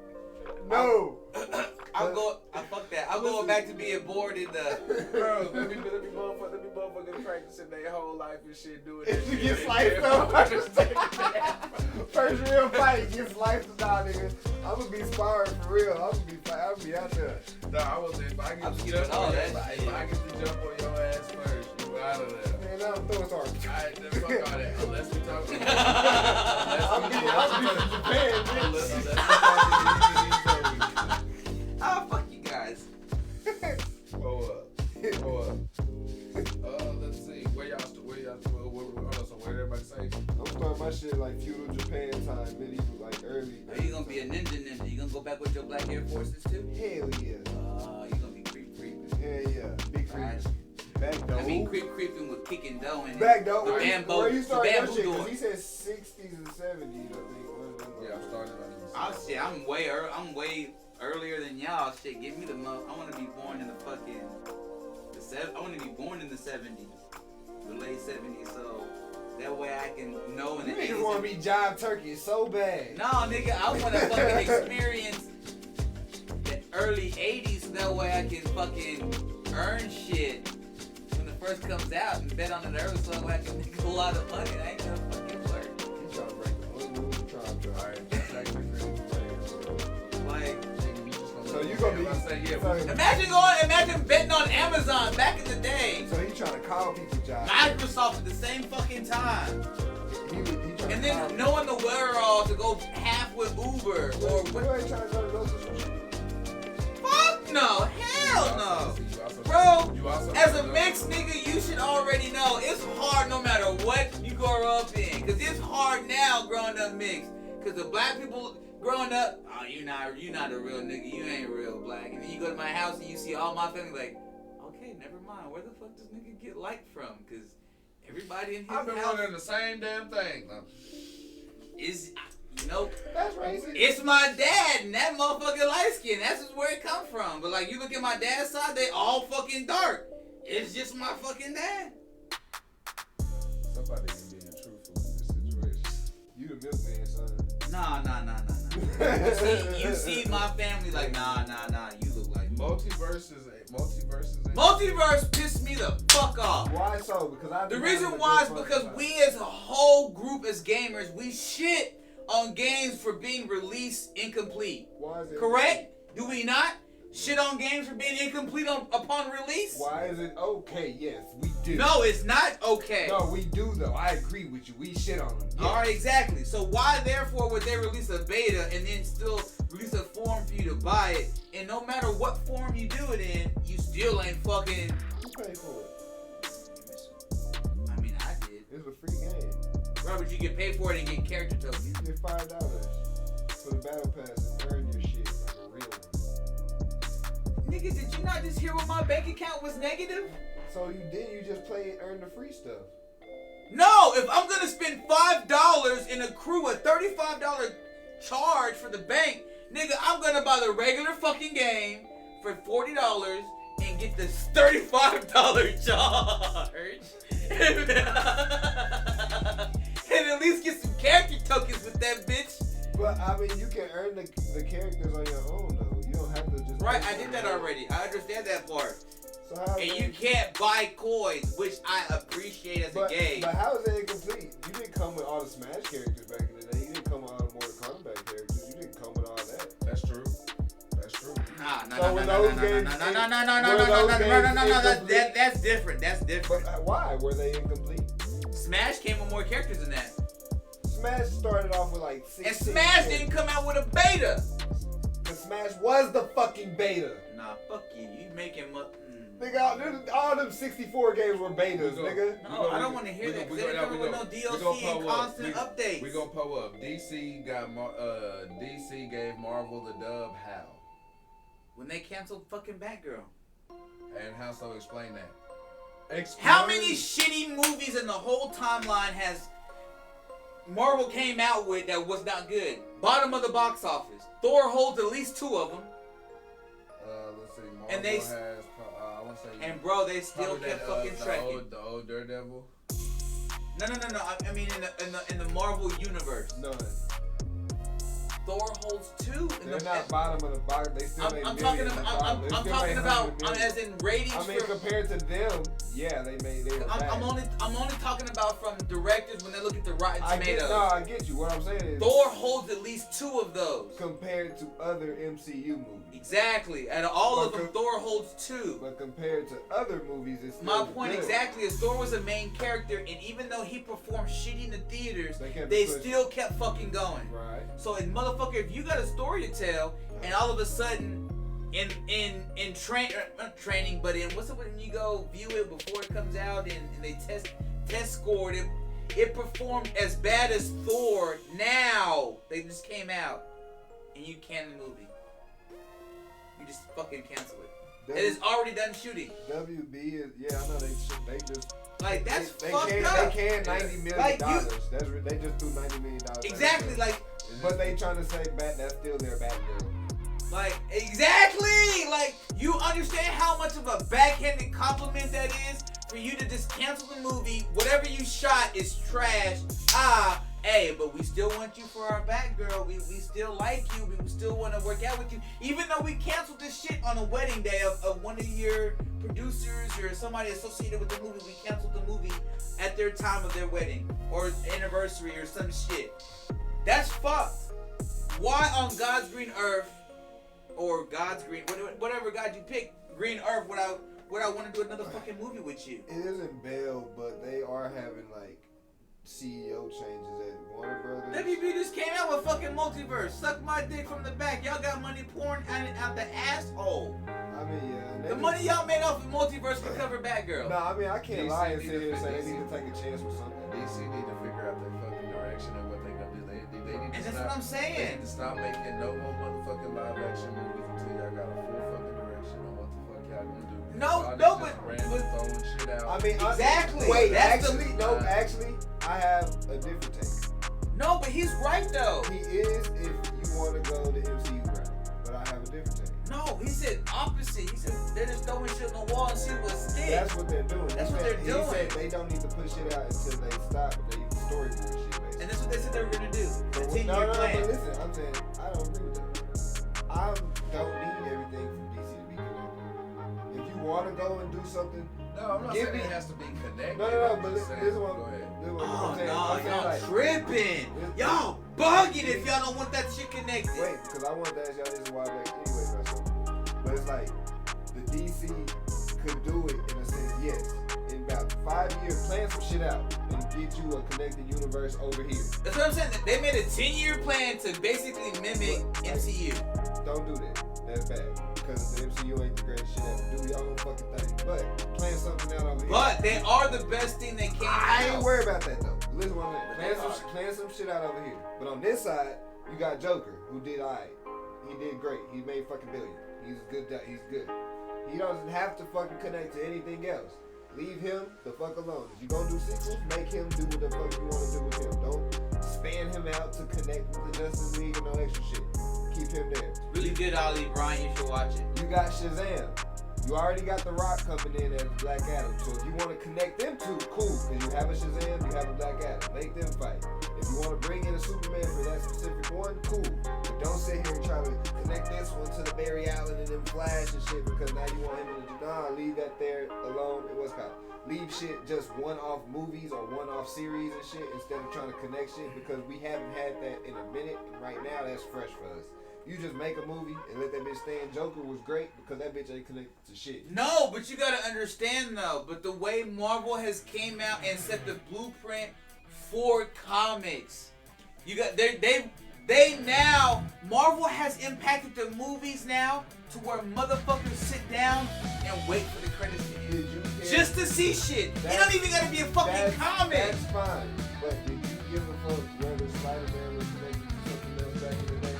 No. Fuck that. I'm going back to being bored in the. Bro, let me motherfucking practicing their whole life and shit, doing that If you shit. get sliced up, first real fight, get sliced up, nah, nigga. I'm gonna be sparring for real. I'm gonna be out there. Nah, I was if I get I'm to keeping jump all on that your shit. if I get to jump on your ass first, you out of there. Man, I'm throwing hard. Alright, then fuck all that. Unless we talk about I'm from Japan, unless we bitch. talk Oh, fuck you guys. Oh, let's see. Where y'all so where everybody say? I'm starting my shit like feudal Japan time, medieval, like early. Are you gonna be a ninja? You gonna go back with your black Air Forces too? Hell yeah. You gonna be creeping. Hell yeah. Big creep. Back door. I mean, creeping with kicking dough in it. Back door. The Where bamboo, you the starting your bamboo shit? door. Because he said 60s and 70s, I think. Yeah, I'm starting on I'm way earlier than y'all. Shit, give me the I want to be born in the fucking I want to be born in the 70s, the late 70s, so that way I can know in the You 80s. niggas want to be Jive Turkey so bad. No, nigga, I want to fucking experience the early 80s, so that way I can fucking earn shit when it first comes out and bet on it early, so that way I can make a lot of money. I ain't gonna fucking flirt. You trying to break the rules, trying to Alright, that's actually pretty Like. So you gonna be... Imagine betting on Amazon back in the day. So he trying to call people Jive. Microsoft at the same fucking time. He trying And to call then knowing the wherewithal to go half with Uber or You what? ain't trying to go to those shit. Fuck no, hell no. Bro, as a mixed nigga, you should already know it's hard no matter what you grow up in. Cause it's hard now growing up mixed. Cause the black people growing up, oh, you not a real nigga, you ain't real black. And then you go to my house and you see all my family like, okay, never mind. Where the fuck does nigga get light from? Cause everybody in his I've been house wondering the same damn thing. is, you know, That's racist. it's my dad and that motherfucking light skin. That's just where it come from. But like you look at my dad's side, they all fucking dark. It's just my fucking dad. Somebody ain't being truthful in this situation. You the milkman, son. Nah. You see my family like, nah. You look like Most Multiverse pissed me the fuck off. Why so? Because the reason why is because we as a whole group as gamers, we shit on games for being released incomplete. Why is it correct? Do we not? Shit on games for being incomplete upon release? Why is it okay? Yes, we do. No, it's not okay. No, we do though. I agree with you. We shit on them. Yes. Alright, exactly. So why therefore would they release a beta and then still release a form for you to buy it? And no matter what form you do it in, you still ain't fucking... Who paid for it? I mean, I did. It was a free game. Right, but you get paid for it and get character tokens. You get $5 for the battle pass and earn your shit like a real one. Nigga, did you not just hear what my bank account was negative? So you just play and earn the free stuff. No, if I'm gonna spend $5 and accrue a $35 charge for the bank, nigga, I'm gonna buy the regular fucking game for $40 and get this $35 charge. And at least get some character tokens with that bitch. But I mean, you can earn the characters on your own though. You don't have to just. Right, I did that already. I understand that part. So how and you can't buy coins, which I appreciate as a game. But how is it incomplete? You didn't come with all the Smash characters back in the day. You didn't come with all the Mortal Kombat characters. You didn't come with all that. That's true. That's true. No. That's different. That's different. But why were they incomplete? Smash came with more characters than that. Smash started off with like 16. And Smash didn't come out with a beta. But Smash was the fucking beta. Nah, fuck you. You making Nigga, all them 64 games were betas, nigga. No, I don't want to hear that. They didn't come with no DLC and constant updates. We gonna pull up. DC gave Marvel the dub. How? When they canceled fucking Batgirl. And how so? Explain that. How many shitty movies in the whole timeline has Marvel came out with that was not good? Bottom of the box office. Thor holds at least 2 of them. Let's see. Marvel And they has. I want to say. And bro, they still kept fucking tracking. The old Daredevil. No. I mean in the Marvel universe. None. Thor holds 2. They're not bottom of the box. They still made I'm millions. I'm talking about as in ratings. I mean, compared to them, yeah, they were bad. I'm only talking about from directors when they look at the Rotten Tomatoes. I get you. What I'm saying is Thor holds at least 2 of those compared to other MCU movies. Exactly. Out of all of them, Thor holds 2. But compared to other movies, it's still my point good. exactly is Thor was a main character, and even though he performed shitty in the theaters, they still kept fucking going. Right. So, motherfucker, if you got a story to tell, and all of a sudden, in training, but in what's up when you go view it before it comes out, and they test scored it, it performed as bad as Thor. Now they just came out, and you can the movie. You just fucking cancel it. It is already done shooting. WB is I know they just like that's they fucked up. They can $90 million. Like they just threw $90 million. Exactly, like. But they trying to say that's still their Batgirl. Like exactly, like you understand how much of a backhanded compliment that is for you to just cancel the movie. Whatever you shot is trash. Hey, but we still want you for our Batgirl. We still like you. We still want to work out with you. Even though we canceled this shit on a wedding day of one of your producers or somebody associated with the movie, we canceled the movie at their time of their wedding or anniversary or some shit. That's fucked. Why on God's green earth or God's green, whatever God you pick, green earth, would I want to do another fucking movie with you? It isn't bail, but they are having like CEO changes at Warner Brothers. WB just came out with fucking Multiverse. Suck my dick from the back. Y'all got money pouring out the asshole. I mean, yeah. The money y'all made off of Multiverse can cover Batgirl. No, I mean, I can't lie and sit here and say they need to take a chance with something. DC need to figure out their fucking direction and what they gonna do. They need to and that's stop, what I'm saying. They need to stop making no more motherfucking live action movies until y'all got a full fucking direction on what the fuck y'all gonna do. But throwing shit out. I mean, exactly. Wait, actually, I have a different take. No, but he's right though. He is if you want to go the MCU route, but I have a different take. No, he said opposite. He said they're just throwing shit on the wall and see what sticks. That's what they're doing. That's what they're doing. He said they don't need to push it out until they stop the storyboard shit, basically. And that's what they said they were gonna do. No, but listen, I'm saying I don't agree with that. I don't need everything from DC to be good. something. No, I'm not saying it has to be connected. No, but this is one. Go ahead. Oh I'm saying, y'all like, tripping. Y'all bugging if y'all don't want that shit connected. Wait, because I wanted to ask y'all this a while back anyway, but it's like the DC could do it in a sense, yes. In about 5 years, plan some shit out and get you a connected universe over here. That's what I'm saying. They made a 10-year plan to basically mimic MCU. Don't do that. That's bad. Because the MCU ain't the greatest shit ever. Do your own fucking thing. But plan something out over here. But they are the best thing they came out. I ain't worried about that though. Listen what I'm saying. Plan some shit out over here. But on this side, you got Joker, who did alright. He did great. He made fucking billion. He's good. He's good. He doesn't have to fucking connect to anything else. Leave him the fuck alone. If you gonna do sequels, make him do what the fuck you wanna do with him. Don't span him out to connect with the Justice League and no extra shit. Keep him there. Really good, Ali. Brian, you should watch it. You got Shazam. You already got The Rock coming in as Black Adam. So if you want to connect them two, cool. Because you have a Shazam, you have a Black Adam. Make them fight. If you want to bring in a Superman for that specific one, cool. But don't sit here and try to connect this one to the Barry Allen and then Flash and shit because now you want him to do, nah, leave that there alone. What's called? Leave shit just one-off movies or one-off series and shit instead of trying to connect shit because we haven't had that in a minute. And right now, that's fresh for us. You just make a movie and let that bitch stand. Joker was great because that bitch ain't connected to shit. No, but you gotta understand though. But the way Marvel has came out and set the blueprint for comics, you got they now Marvel has impacted the movies now to where motherfuckers sit down and wait for the credits to end just to see shit. It don't even gotta be a fucking comic. That's fine, but did you give a fuck whether Spider-Man was connected to something else back in the day?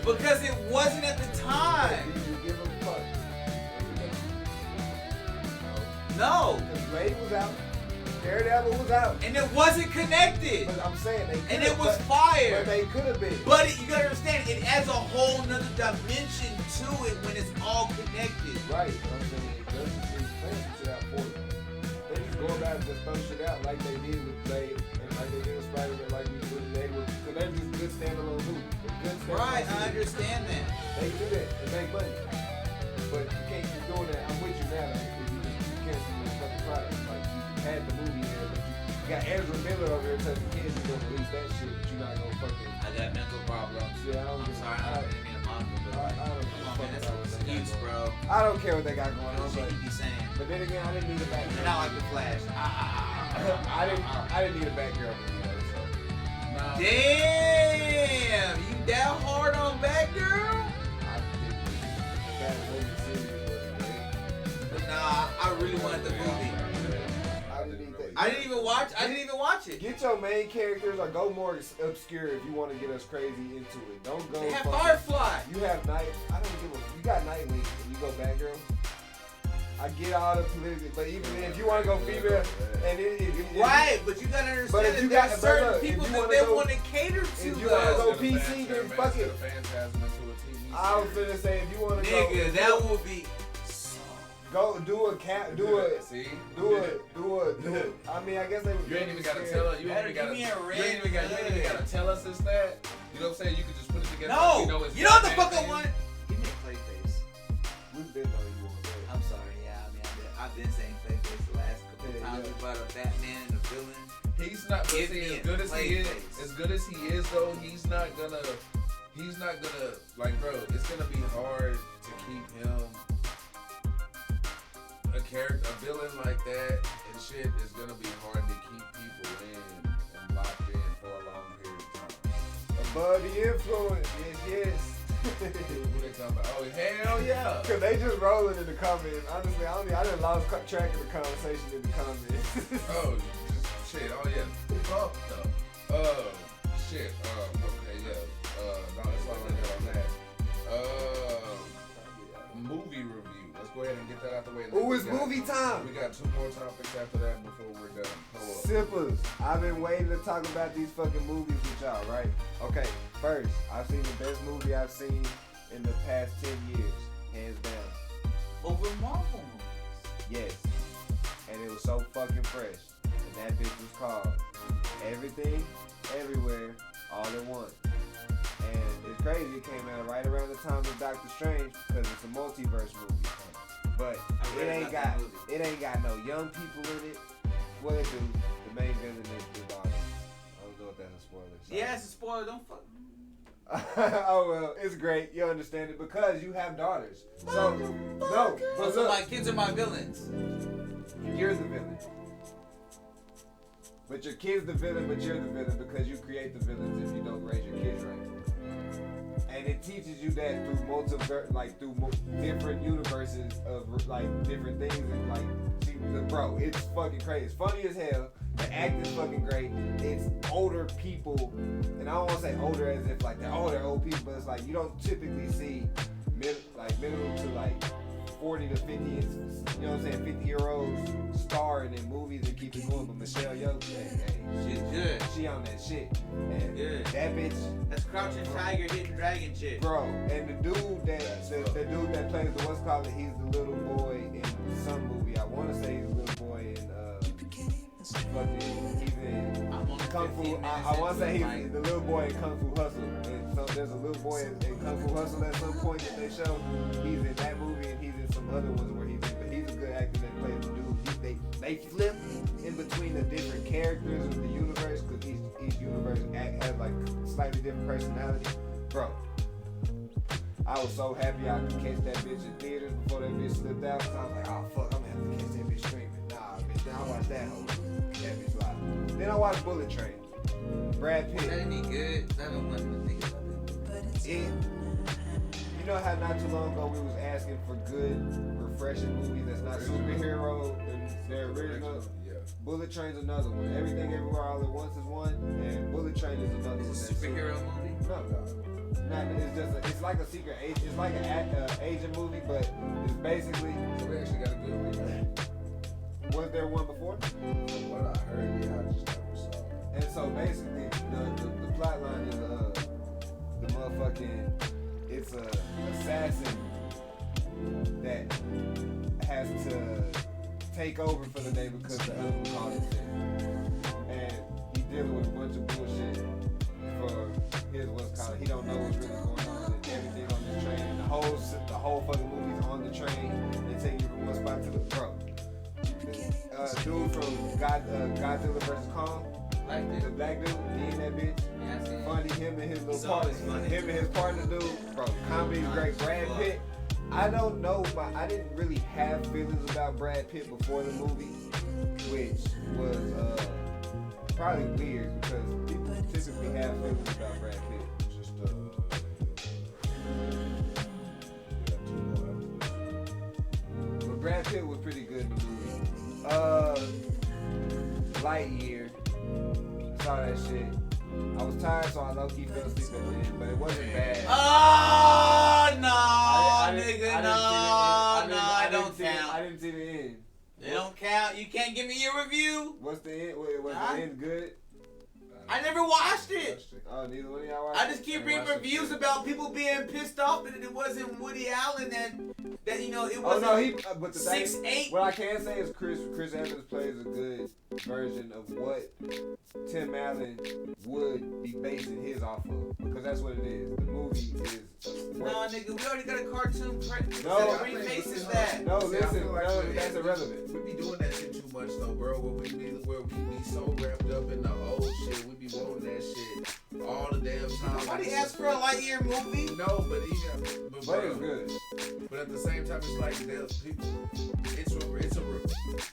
Because it wasn't at the time. Did you give a fuck? No. Because Blade was out. Daredevil was out. And it wasn't connected. But I'm saying they could. And it was fire. But they could have been. But you gotta understand, it adds a whole nother dimension to it when it's all connected. Right. But I'm saying it doesn't just plan some shit out for you. They just go about and just throw shit out like they did with Blade and like they did with Spider-Man, like we did. Because they're just good standalone movies. Right, I understand that. They do that and make money. But you can't keep doing that. I'm with you now. If you just cancel the fucking product. Like, you had the movie there, but you got Ezra Miller over here telling the kids you're going to release that shit, but you're not going to fucking... I got mental problems. Yeah, I'm sorry, I didn't mean to mock you, but I don't know. man, that's an excuse, bro. I don't care what they got going on, Shit you be saying. but then again, I didn't need a back girl. Not like the Flash. I didn't need a back girl for me, though, so... Damn, you that hard on Batgirl? But nah, I really wanted the movie. I didn't even watch it. Get your main characters or go more obscure if you want to get us crazy into it. Don't go. They have Firefly. You have Night. I don't give a. You got Nightwing and you go Batgirl. I get all the political, but even if you want to go female, and right, but you gotta understand but if that you there's got, certain people that they want to cater to. If you want to go PC, then fuck it. I was finna say if you want to go, nigga, that would be. Go do a cat, do a. I mean, I guess they. You ain't even gotta tell us. You ain't even gotta tell us it's that. You know what I'm saying? You can just put it together. No, you know what the fuck I want? Give me a Clayface. We've been on you on that. I'm sorry, yeah. I mean, I've been saying Clayface the last couple times. We brought up Batman and the villain. He's not. But see, as good as he is, though, he's not gonna. Like, bro, it's gonna be hard to keep him. A villain like that and shit is gonna be hard to keep people in and locked in for a long period of time. Above the influence, yes. What they talking about? Oh hell yeah! Cause they just rolling in the comments. Honestly, I done lost track of the conversation in the comments. Oh shit! Oh yeah. Fuck up. Shit. Okay, yeah. No, that's all I got on that. Movie review. Let's go ahead and get that out the way. Ooh, it's movie time. We got 2 more topics after that before we're done. Simples. I've been waiting to talk about these fucking movies with y'all, right? Okay, first, I've seen the best movie I've seen in the past 10 years, hands down. Over Marvel movies. Yes. And it was so fucking fresh. And that bitch was called Everything, Everywhere, All at Once. And it's crazy, it came out right around the time of Doctor Strange because it's a multiverse movie. But it ain't got no young people in it. Well, it do. The main villain is the daughter. I don't know if that's a spoiler. Sorry. Yeah, it's a spoiler. Don't fuck. Oh well, it's great. You understand it because you have daughters. So no, but So look, my kids are my villains. you're the villain. But your kid's the villain, but you're the villain because you create the villains if you don't raise your kids right. And it teaches you that through different universes of like different things and like, bro, it's fucking crazy. It's funny as hell. The acting's fucking great. It's older people, and I don't want to say older as if like they're old people, but it's like you don't typically see middle to like 40 to 50, you know what I'm saying, 50-year-olds starring in movies and keep it going. But Michelle Yeoh, She's good. she on that shit. And Good. that bitch, That's Crouching Tiger, Hidden Dragon shit. bro. And the dude that plays the what's called it, he's the little boy in some movie. I want to say he's the little boy in he's in Kung Fu. I want to say he's the little boy in Kung Fu Hustle. And so there's a little boy in Kung Fu Hustle at some point that they show. He's in that movie and he's in some other ones where he's in. But he's a good actor that plays the dude. They flip in between the different characters of the universe because each universe has like slightly different personality. Bro, I was so happy I could catch that bitch in theaters before that bitch slipped out. So I was like, oh fuck, I'm gonna have to catch that bitch streaming. Nah, bitch, then I watched that whole that bitch live. Then I watched Bullet Train. Brad Pitt. Is that any good? I don't want to think about it. You know how not too long ago we was asking for good, refreshing movies that's not superhero and they're original? Yeah. Bullet Train's another one. Everything Everywhere All at Once is one, and Bullet Train is another one. It's a superhero movie? No, it's like a secret agent. It's like an agent movie, but it's basically. So we actually got a good one. Was there one before? From what I heard, yeah, I just never saw it. And so basically, the plot line is the motherfucking it's a assassin that has to take over for the day because the other one called it sick. And he's dealing with a bunch of bullshit for his what's called. He don't know what's really going on and everything on this train. And the whole fucking movie's on the train. They take you from one spot to the dude from Godzilla vs. Kong. The black dude, he in that bitch. Yeah, funny, him and his little partner. Him and his partner, dude. Bro, comedy's great. Brad Pitt. I don't know, but I didn't really have feelings about Brad Pitt before the movie, which was probably weird because people typically have feelings about Brad Pitt. Just But Brad Pitt was pretty good in the movie. Lightyear. Saw that shit. I was tired, so I low-key fell asleep at the end, but it wasn't bad. Oh, no, I don't count. I didn't see the end. They don't count. You can't give me your review. What's the end? Was the end good? I never watched it. Oh, neither one of y'all watched it? I just keep reading reviews about people being pissed off that it wasn't Woody Allen that you know, it wasn't. Oh no, but the 6'8". What I can say is Chris Evans plays a good version of what Tim Allen would be basing his off of, because that's what it is. The movie is. No, nigga, we already got a cartoon. No, refaces that. No, listen, that's irrelevant. We be doing that shit too much though, bro. Where we be so wrapped up in the old shit. We be wanting that shit all the damn time. Nobody asked for a Lightyear movie. No, but even but it's good. But at the same time, it's like people.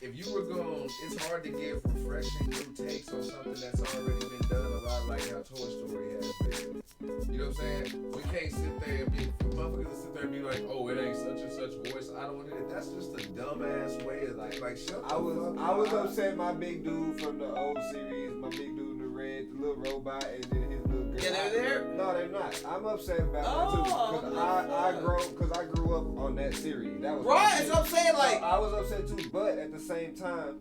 If you were going, it's hard to give refreshing new takes on something that's already been done a lot, like how Toy Story has been. You know what I'm saying? We can't sit there and be motherfuckers to sit there and be like, oh, it ain't such and such voice. I don't want it. That's just a dumbass way of like shut the fuck up. I was upset. My big dude from the old series, my big dude in the red, the little robot, and then his little girl. Yeah, they're there. No, they're not. I'm upset about that too because I grew up on that series. That was right. That's what I'm saying. Like I was upset too, but at the same time,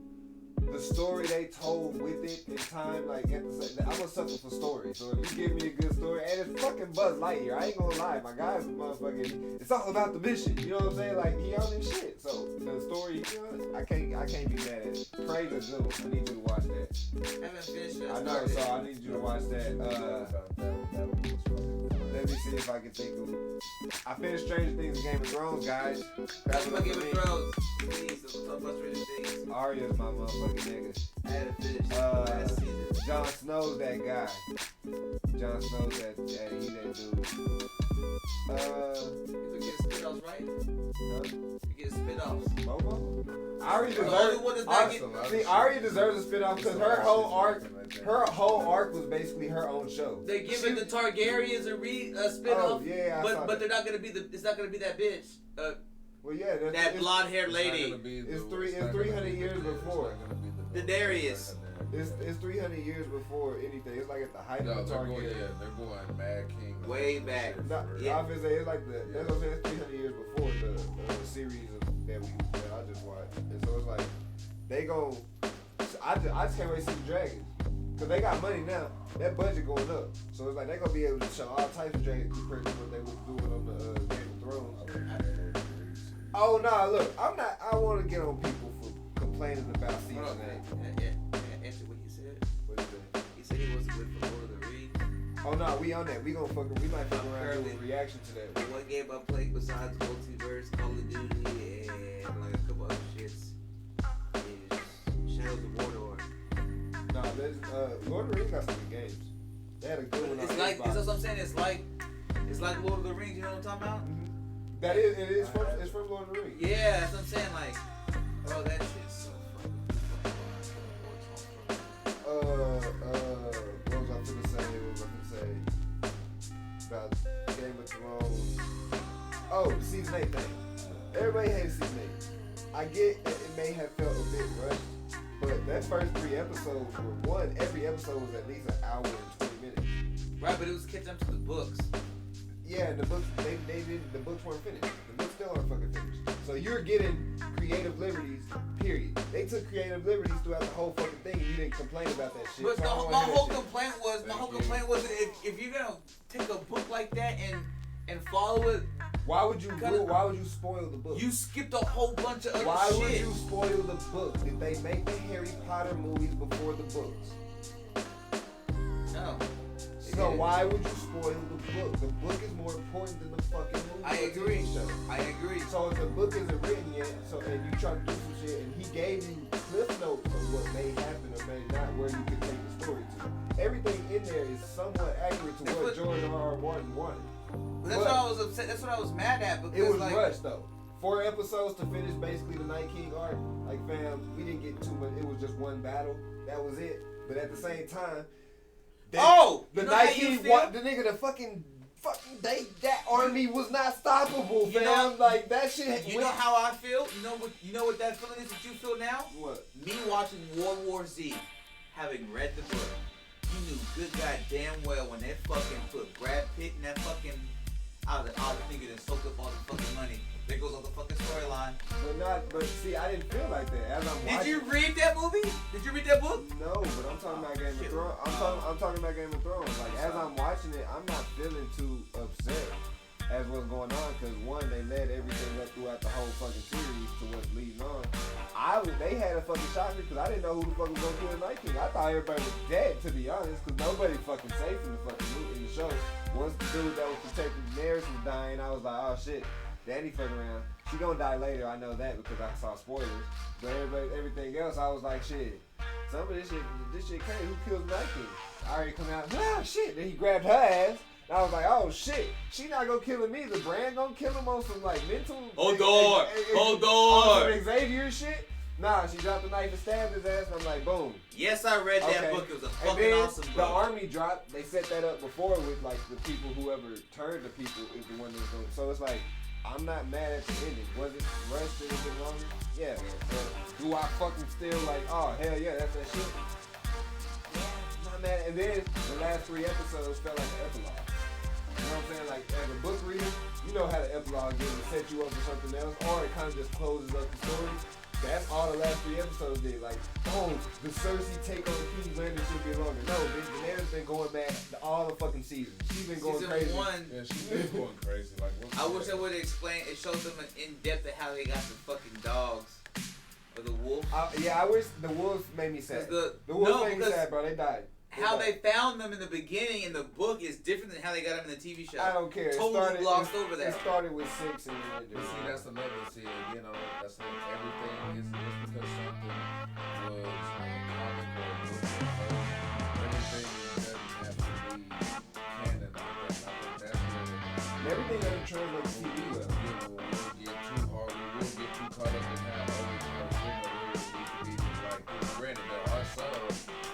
the story they told with it in time, like at the same, I'm a sucker for stories. So if you give me a good story, and it's fucking Buzz Lightyear, I ain't gonna lie, my guy's a motherfucking. It's all about the mission. You know what I'm saying? Like he on his shit. So the story, you know, I can't be mad at it. Praise is good. I need you to watch that. I haven't finished that. I know, so I need you to watch that. Let me see if I can think of. I finished Stranger Things and Game of Thrones, guys. That's what Game of Thrones. Please, don't talk about Stranger Things. Arya's my motherfucking nigga. I had to finish last season. Jon Snow's that guy. Jon Snow's that he that dude. You get spin-offs, right? Huh? You get spin-offs. Momo? Arya The only one deserves. that's not getting. See, Arya deserves a spin-off because her whole arc was basically her own show. They're giving the Targaryens a spin-off. Oh, yeah, but they're not gonna be the. It's not gonna be that bitch. Well, yeah, That blonde-haired lady. It's 300 years before. Daenerys. It's 300 years before anything. It's like at the height of the Targaryen. They're going Mad King. Way back. Yeah. I was say it's like that's what I'm saying. It's 300 years before the series that I just watched, and so it's like they go. I just can't wait to see the dragons because they got money now. That budget going up, so it's like they're gonna be able to show all types of dragons compared to what they was doing on the Game of Thrones. Oh no! Look, I'm not. I want to get on people for complaining about season 8. Answer what he said. What is that? He said he wasn't good for Lord of the Rings. Oh no, we on that. We might fuck around doing a reaction to that. One game I played besides Multiverse, Call of Duty, and like a couple other shits is Shadows of Mordor. Nah, Lord of the Rings got some good games. They had a good one. It's like, that's what I'm saying. It's like Lord of the Rings. You know what I'm talking about? Mm-hmm. That is, it's from Lord of the Rings. Yeah, that's what I'm saying. Like, oh, that shit's so What was I finna say? About Game of Thrones. Oh, the season 8 thing. Everybody hates season 8. I get that it may have felt a bit rushed, but that first 3 episodes were one. Every episode was at least an hour and 20 minutes. right, but it was catching up to the books. Yeah, and the books the books weren't finished. The books still aren't fucking finished. So you're getting creative liberties, period. They took creative liberties throughout the whole fucking thing and you didn't complain about that shit. But So my whole complaint was that if you're gonna take a book like that and follow it, why would you spoil the book? you skipped a whole bunch of other Why shit. would you spoil the book? Did they make the Harry Potter movies before the books? No. So why would you spoil the book? The book is more important than the fucking movie. I agree. I agree. So if the book isn't written yet, and you try to do some shit, and he gave you cliff notes of what may happen or may not, where you can take the story to. Everything in there is somewhat accurate to what George R.R. Martin wanted. That's what I was upset. That's what I was mad at because It was like, rushed though. 4 episodes to finish basically the Night King arc. Like fam, we didn't get too much. It was just one battle. That was it. But at the same time, the Night King, the nigga, that army was not stoppable, fam. You know, like that shit. You know how I feel? You know what that feeling is that you feel now? What? Me watching World War Z, having read the book. You knew good goddamn well when they fucking put Brad Pitt in that fucking. I was like, oh, the nigga that soaked up all the fucking money. There goes all the fucking storyline. But see, I didn't feel like that. As I'm watching. Did you read that movie? Did you read that book? No, but I'm talking about Game of Thrones. I'm talking about Game of Thrones. Like as I'm watching it, I'm not feeling too upset as what's going on because one, they led everything up throughout the whole fucking series to what's leading on. They had a fucking shock because I didn't know who the fuck was gonna kill the Night King. I thought everybody was dead, to be honest, because nobody fucking safe in the fucking movie, in the show. Once the dude that was protecting Daenerys was dying, I was like, oh shit. Danny fucking around. She gonna die later, I know that because I saw spoilers. But everything else, I was like, shit. Some of this shit crazy. Who kills Night King? I already come out, ah, shit. Then he grabbed her ass. And I was like, oh shit. She not gonna kill him either. Bran gonna kill him on some like mental. Hold on. On some Xavier shit. Nah, she dropped the knife and stabbed his ass. And I'm like, boom. Yes, I read that book. It was a fucking awesome book. The army dropped. They set that up before with like the people, whoever turned the people is the one that's going. So it's like. I'm not mad at the ending. Was it rushed or anything longer? Yeah. But do I fucking still like, oh, hell yeah, that's that shit? Yeah, not mad. And then the last 3 episodes felt like an epilogue. You know what I'm saying? Like, as a book reader, you know how the epilogue is to set you up for something else, or it kind of just closes up the story. That's all the last 3 episodes did. Like, oh, the Cersei take on the King's Landing should be longer. No, Daenerys been going back all the fucking seasons. She's been going crazy. Yeah, she's been going crazy. Like, I wish I would have explained. It shows them an in-depth of how they got the fucking dogs. Or the wolf. Yeah, I wish the wolves made me sad. The wolves made me sad, bro. They died. how they found them in the beginning in the book is different than how they got them in the TV show. I don't care. Totally glossed over that. It started with 6 and then it But just. see, that's another. See, you know, that's everything is just because something was comic or a book or everything doesn't have to be canon like that. I think that's where Everything doesn't translate to TV well. we'll get too hard. We will get too caught up in how we need to be like. Granted, there are some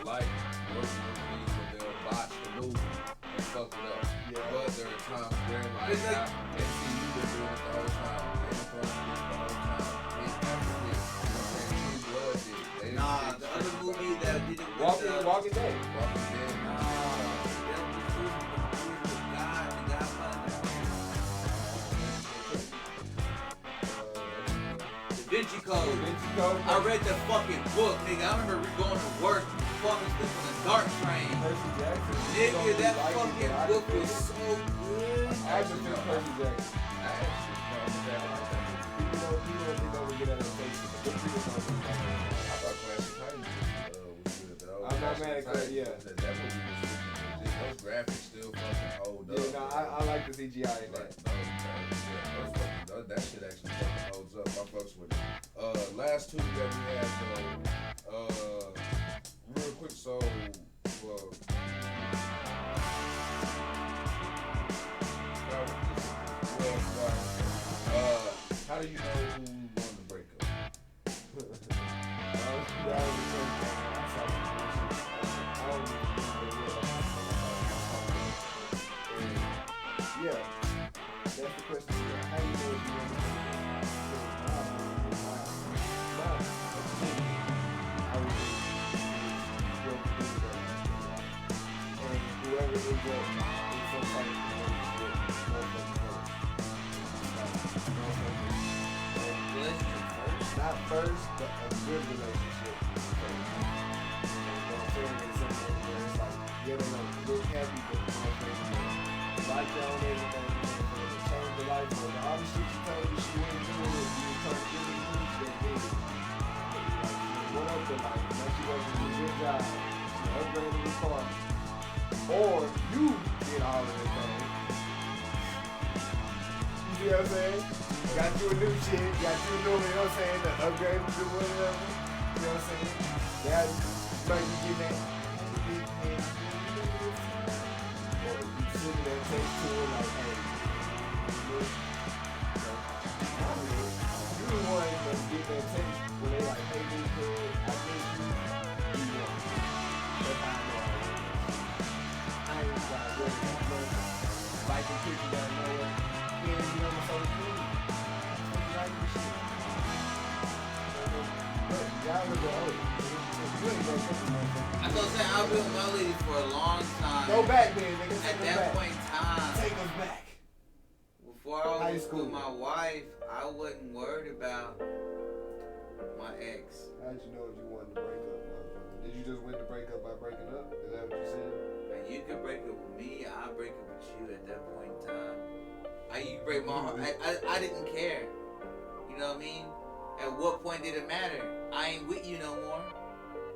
like those movies where they'll botch the movie and fuck it up. Yeah. But there are times where like It's like- MCU been doing it the whole time. Game of Thrones did it the whole time. It happened with, you know what I'm saying, True Blood did it. They Nah, didn't the do other shit movie like that did it with Walking Dead. Walking Dead. Da Vinci Code. I read the fucking book, nigga. I remember going to work, fucking sleep on the dark train. Percy Jackson. Nigga, that Like it, fucking but I book just- was so good. I just think Percy Jackson. People don't think that would get adaptation. But people don't think that. I thought Classic Titans was good though. I'm not mad at that, yeah. That movie was legit. Those graphics still fucking hold up. Yeah, no, I like the CGI in that. That shit actually fucking holds up. I fucks with it. Last two that we had though, real quick, so well, how do you know who won the breakup? Yeah, that's the question. How do you know if you want to and whoever ends up in some type of relationship, not first, but a good relationship. You know what I'm saying? It's something where it's like, yeah, they don't look happy, but like you on everything, change the life, but all the shit you told you she wouldn't do it, you told her to do it, she did. What up to life? Now she working a good job. She upgraded the car. Or you did all of that thing. You see what I'm saying? Got you a new shit, got you a new, you know what I'm saying? The upgrade to whatever. You know what I'm saying? That might be getting that. Or you send that text to her like, hey, you the one that get that text when they like, hey, dude, I miss you. You know. That's how I know I was. I ain't got to work that much. Like a picture down nowhere. Yeah, you know, so cool. Like this shit. But y'all look old. You ain't gonna take the motherfucker. I was gonna say I've been with my lady for a long time. Go back then, nigga. At Take us that back. point in time, Take us back. before I High was school. with my wife, I wasn't worried about my ex. How did you know if you wanted to break up, motherfucker? Did you just win the breakup by breaking up? Is that what you said? And you could break up with me, I break up with you at that point in time. You break my heart. I didn't care. You know what I mean? At what point did it matter? I ain't with you no more.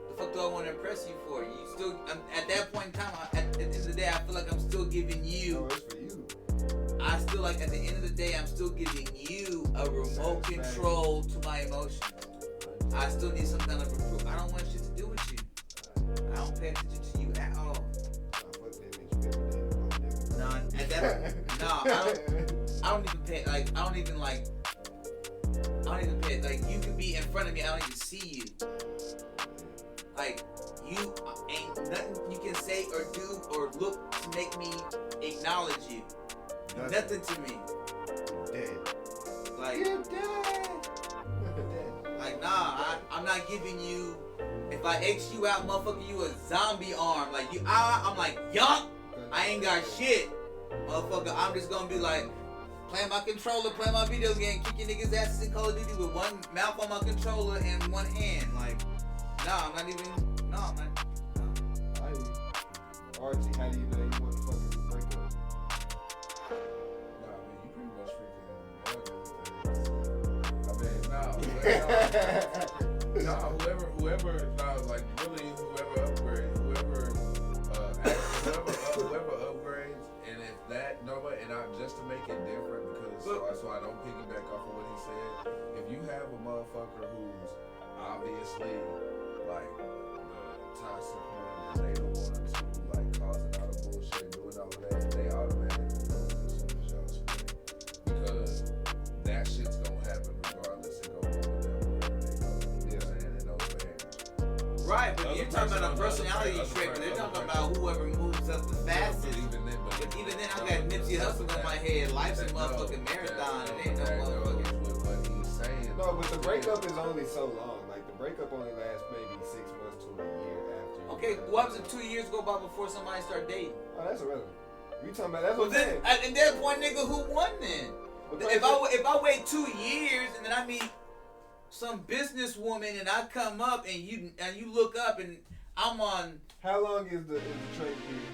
The fuck do I want to impress you for? You still, at that point in time, at the end of the day, I feel like I'm still giving you. No, it's for you. I still like at the end of the day, I'm still giving you a remote control to my emotions. I still need some kind of approval. I don't want shit to do with you. I don't pay attention to you at all. I don't even pay. I don't even pay. Like you could be in front of me, I don't even see you. Like you ain't nothing you can say or do or look to make me acknowledge you. Nothing to me. Dead. Like You're dead. Like nah, I'm not giving you. If I X you out, motherfucker, you a zombie arm. Like you, I'm like yup. I ain't got shit, motherfucker. I'm just gonna be like playing my controller, playing my video game, kicking niggas' asses in Call of Duty with one mouth on my controller and one hand. Like, nah, I'm not even. No, I'm not. No. Archie, how do you know you want to fucking break up? Nah, I mean, you pretty much freaking. I mean, whoever, like really, whoever upgrade, whoever and just to make it different, because so I don't piggyback off of what he said. If you have a motherfucker who's obviously like the toxic one, and they the ones who like causing all the bullshit and doing all of that, they automatically lose this shit for sure. Because that shit's gonna happen regardless. It gonna go with them wherever they go. You know what I'm saying? And those behaviors. Right, but you're talking about a personality trait, but they're talking about whoever moves up the fastest. But even then, I got Nipsey Hussle in my head. Life's a motherfucking marathon. It ain't no motherfucking. What he's saying. No, but the breakup is only so long. Like, the breakup only lasts maybe 6 months to a year after. Okay, what happens if 2 years go by before somebody start dating? Oh, that's irrelevant. We talking about that's Well, what I'm saying. and there's one nigga who won then. If I wait 2 years and then I meet some businesswoman and I come up and you look up and I'm on. How long is the trade period?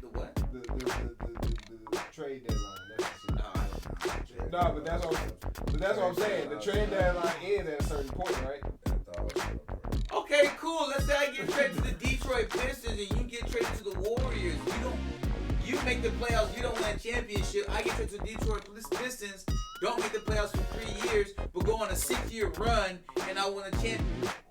The what? The trade deadline. That's the shit. No, No, but that's what I'm saying. The trade deadline ends at a certain point, right? Okay, cool. Let's say I get traded to the Detroit Pistons and you get traded to the Warriors. You make the playoffs. You don't win a championship. I get traded to the Detroit Pistons. Don't make the playoffs for 3 years, but go on a 6-year run and I win a champion.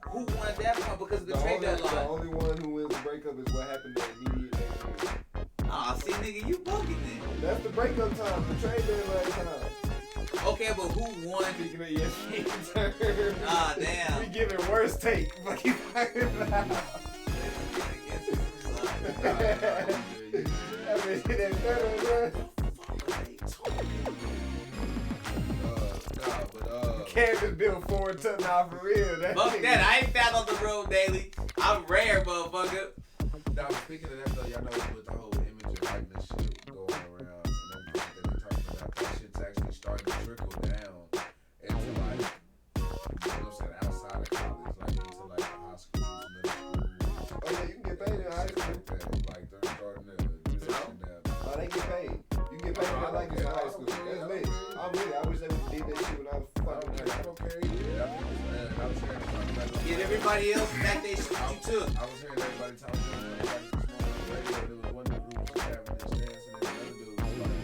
Who won at that point because of the trade deadline? The only one who wins the breakup is what happened the immediate next year. Ah, see, nigga, you bugging then. That's the breakup time, the trade deadline time. Okay, but who won? Speaking of ESPN terms. Ah, damn. We giving worst take. What you talking about? Canvas built forward to nah, for real. Fuck that. I ain't fat on the road daily. I'm rare, motherfucker. Now, speaking of that, though, y'all know with the whole image and likeness shit going around and everything that they're talking about, that shit's actually starting to trickle down into, like, you know what I'm saying, outside of college, like, into, like, high schools, middle schools. Oh, yeah, you can get paid in high school. Like, they're starting to do that shit now. Oh, they get paid. You can get paid in likeness in high school. That's lit. I'm with it. I wish they would have did that shit when I was fucking high school. Get everybody else back they shit you took. I was hearing everybody talking about everybody this morning on the radio. There was one dude who was having this dance, and then another dude was like,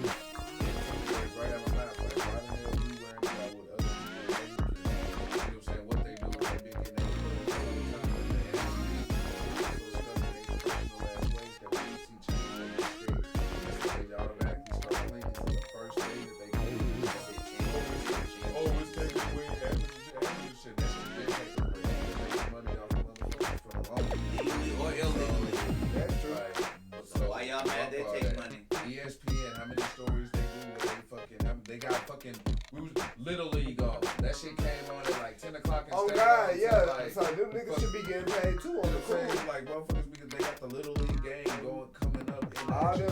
right out my mouth, like, why the hell are you worrying about what other people are doing? You know what I'm saying? What they do, they been getting their foot all the time, and they actually so stuck in their traditional ass ways that we can see change in their state. So they automatically start playing to the first thing that they do. Oh, it's taking away average shit. That shit's been taken away. Money off of motherfuckers for the long. Legally or illegally. That's true. Right. So why y'all mad they take money? ESPN, how many stories they do where they fucking, they got fucking, we was Little League on. That shit came on at like 10 o'clock and Oh, stayed God, on yeah. till, like, So them niggas should be getting paid too on the court. like motherfuckers, because they got the Little League game coming up. In All them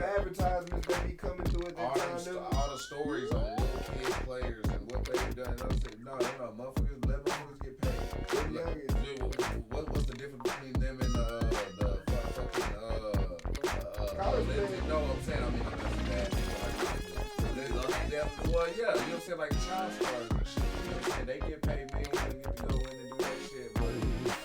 advertisements they be coming through at that time. all the stories on little kid players and what they've done. And I was saying, no, motherfuckers, let motherfuckers get paid. What's the difference between them and the fucking college players? No, I'm saying, I mean, I'm just bad. Well, yeah, you know what I'm saying, like child stars and shit. You know what I'm saying? They get paid millions, they get to go in and do that shit. But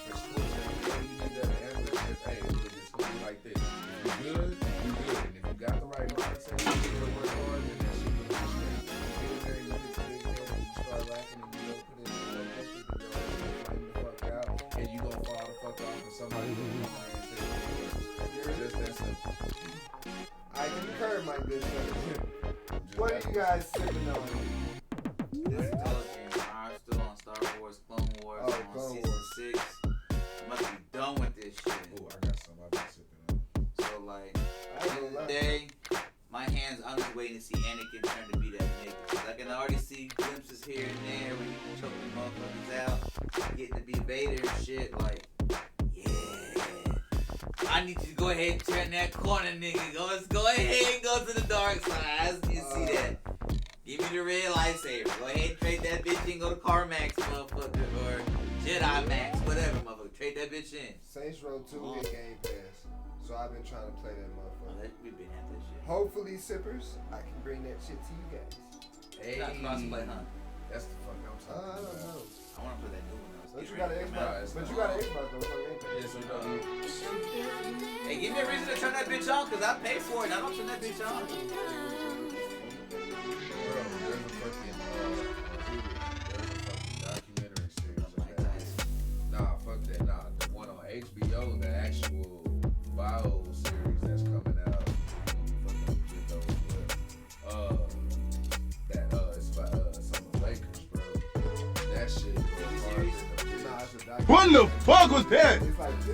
for sports and everything, you need that analyst shit. Hey, it's gonna be like this. If you good, you good. And if you got the right mindset, you need to work hard, then that shit will be straight. You get in there, you get the big head, and you start lacking, and you go put in the work ethic, and your ass gonna flame the fuck out, and you gonna fall the fuck off, and somebody gonna come there and tell you it's just that simple. I concur, my good friend. What are you guys sipping on? This intelligence. I'm still on Star Wars, Clone Wars. I'm on Clone season Wars. 6. I must be done with this shit. Oh, I got some I've been sipping on. So like, at the end of the day, my hands, I'm just waiting to see Anakin turn to be that nigga. 'Cause I can already see glimpses here and there when he choking motherfuckers out, getting to be Vader and shit. Like, yeah. I need you to go ahead and turn that corner, nigga. Let's go ahead and go to the dark side. You see that? Give me the red lightsaber. Go ahead and trade that bitch in. Go to CarMax, motherfucker, or Jedi Max, whatever, motherfucker. Trade that bitch in. Saints Row 2 get Game Pass, so I've been trying to play that motherfucker. We've been at that shit. Hopefully, sippers, I can bring that shit to you guys. Hey, Not crossplay, huh? that's the fuck I'm talking I don't about. know. I want to play that new one. But you got an Xbox. But you got an Xbox though. It's on Game Pass. Yeah, so no. Hey, give me a reason to turn that bitch on, cause I pay for it. I don't turn that bitch on. There's a fucking documentary series of that. Nah, fuck that. Nah, the one on HBO, the actual bio series that's coming out. It's about some of the Lakers, bro. That shit goes hard. What the fuck was that? It's called The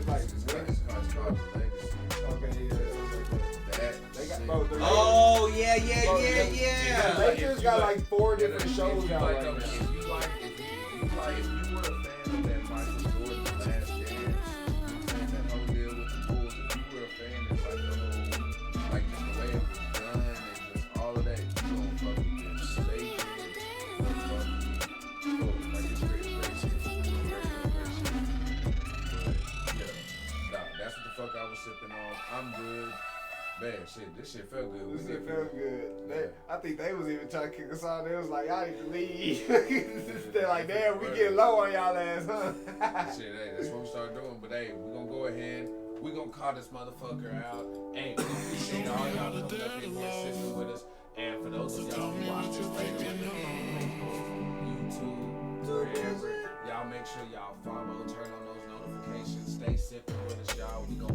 Legacy. Okay, yeah. They got both. Oh yeah. The Lakers got like 4 different shows out right now. If you were a fan of that Michael Jordan Last Dance, and that whole deal with the Bulls, if you were a fan of like the whole, like just the way it was done and just all of that, you don't fucking get stay like it's great shit. But that's what the fuck I was sipping on. I'm good. Man, shit, this shit felt good. This shit felt good. I think they was even trying to kick us out. They was like, y'all need to leave. They're like, damn, we getting low on y'all ass, huh? Shit, hey, that's what we started doing. But hey, we gonna go ahead. We gonna call this motherfucker out. Hey, we appreciate all y'all coming up in here sitting with us. And for those of y'all who watch this later on YouTube, wherever, y'all make sure y'all follow, turn on those notifications, stay sipping with us, y'all. We do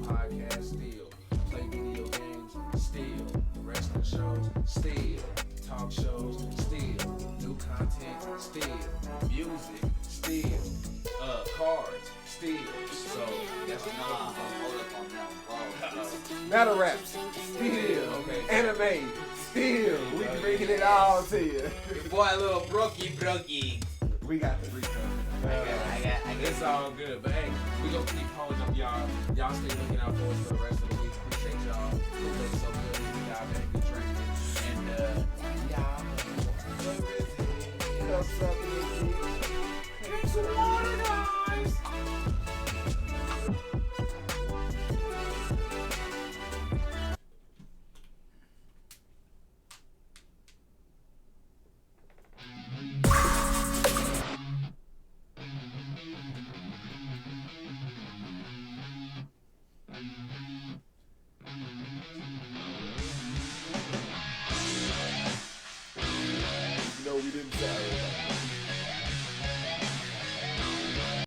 podcasts still. Play video games, still. Wrestling shows, still. Talk shows, still. New content, still. Music, still. Cards, still. So that's hold up on that. Battle raps, still. Okay. Anime, still. We bringing it all to you. Boy, a little brookie. We got the free I got It's all good, but hey, we gonna keep holding up y'all. Y'all stay looking out for us for the rest of the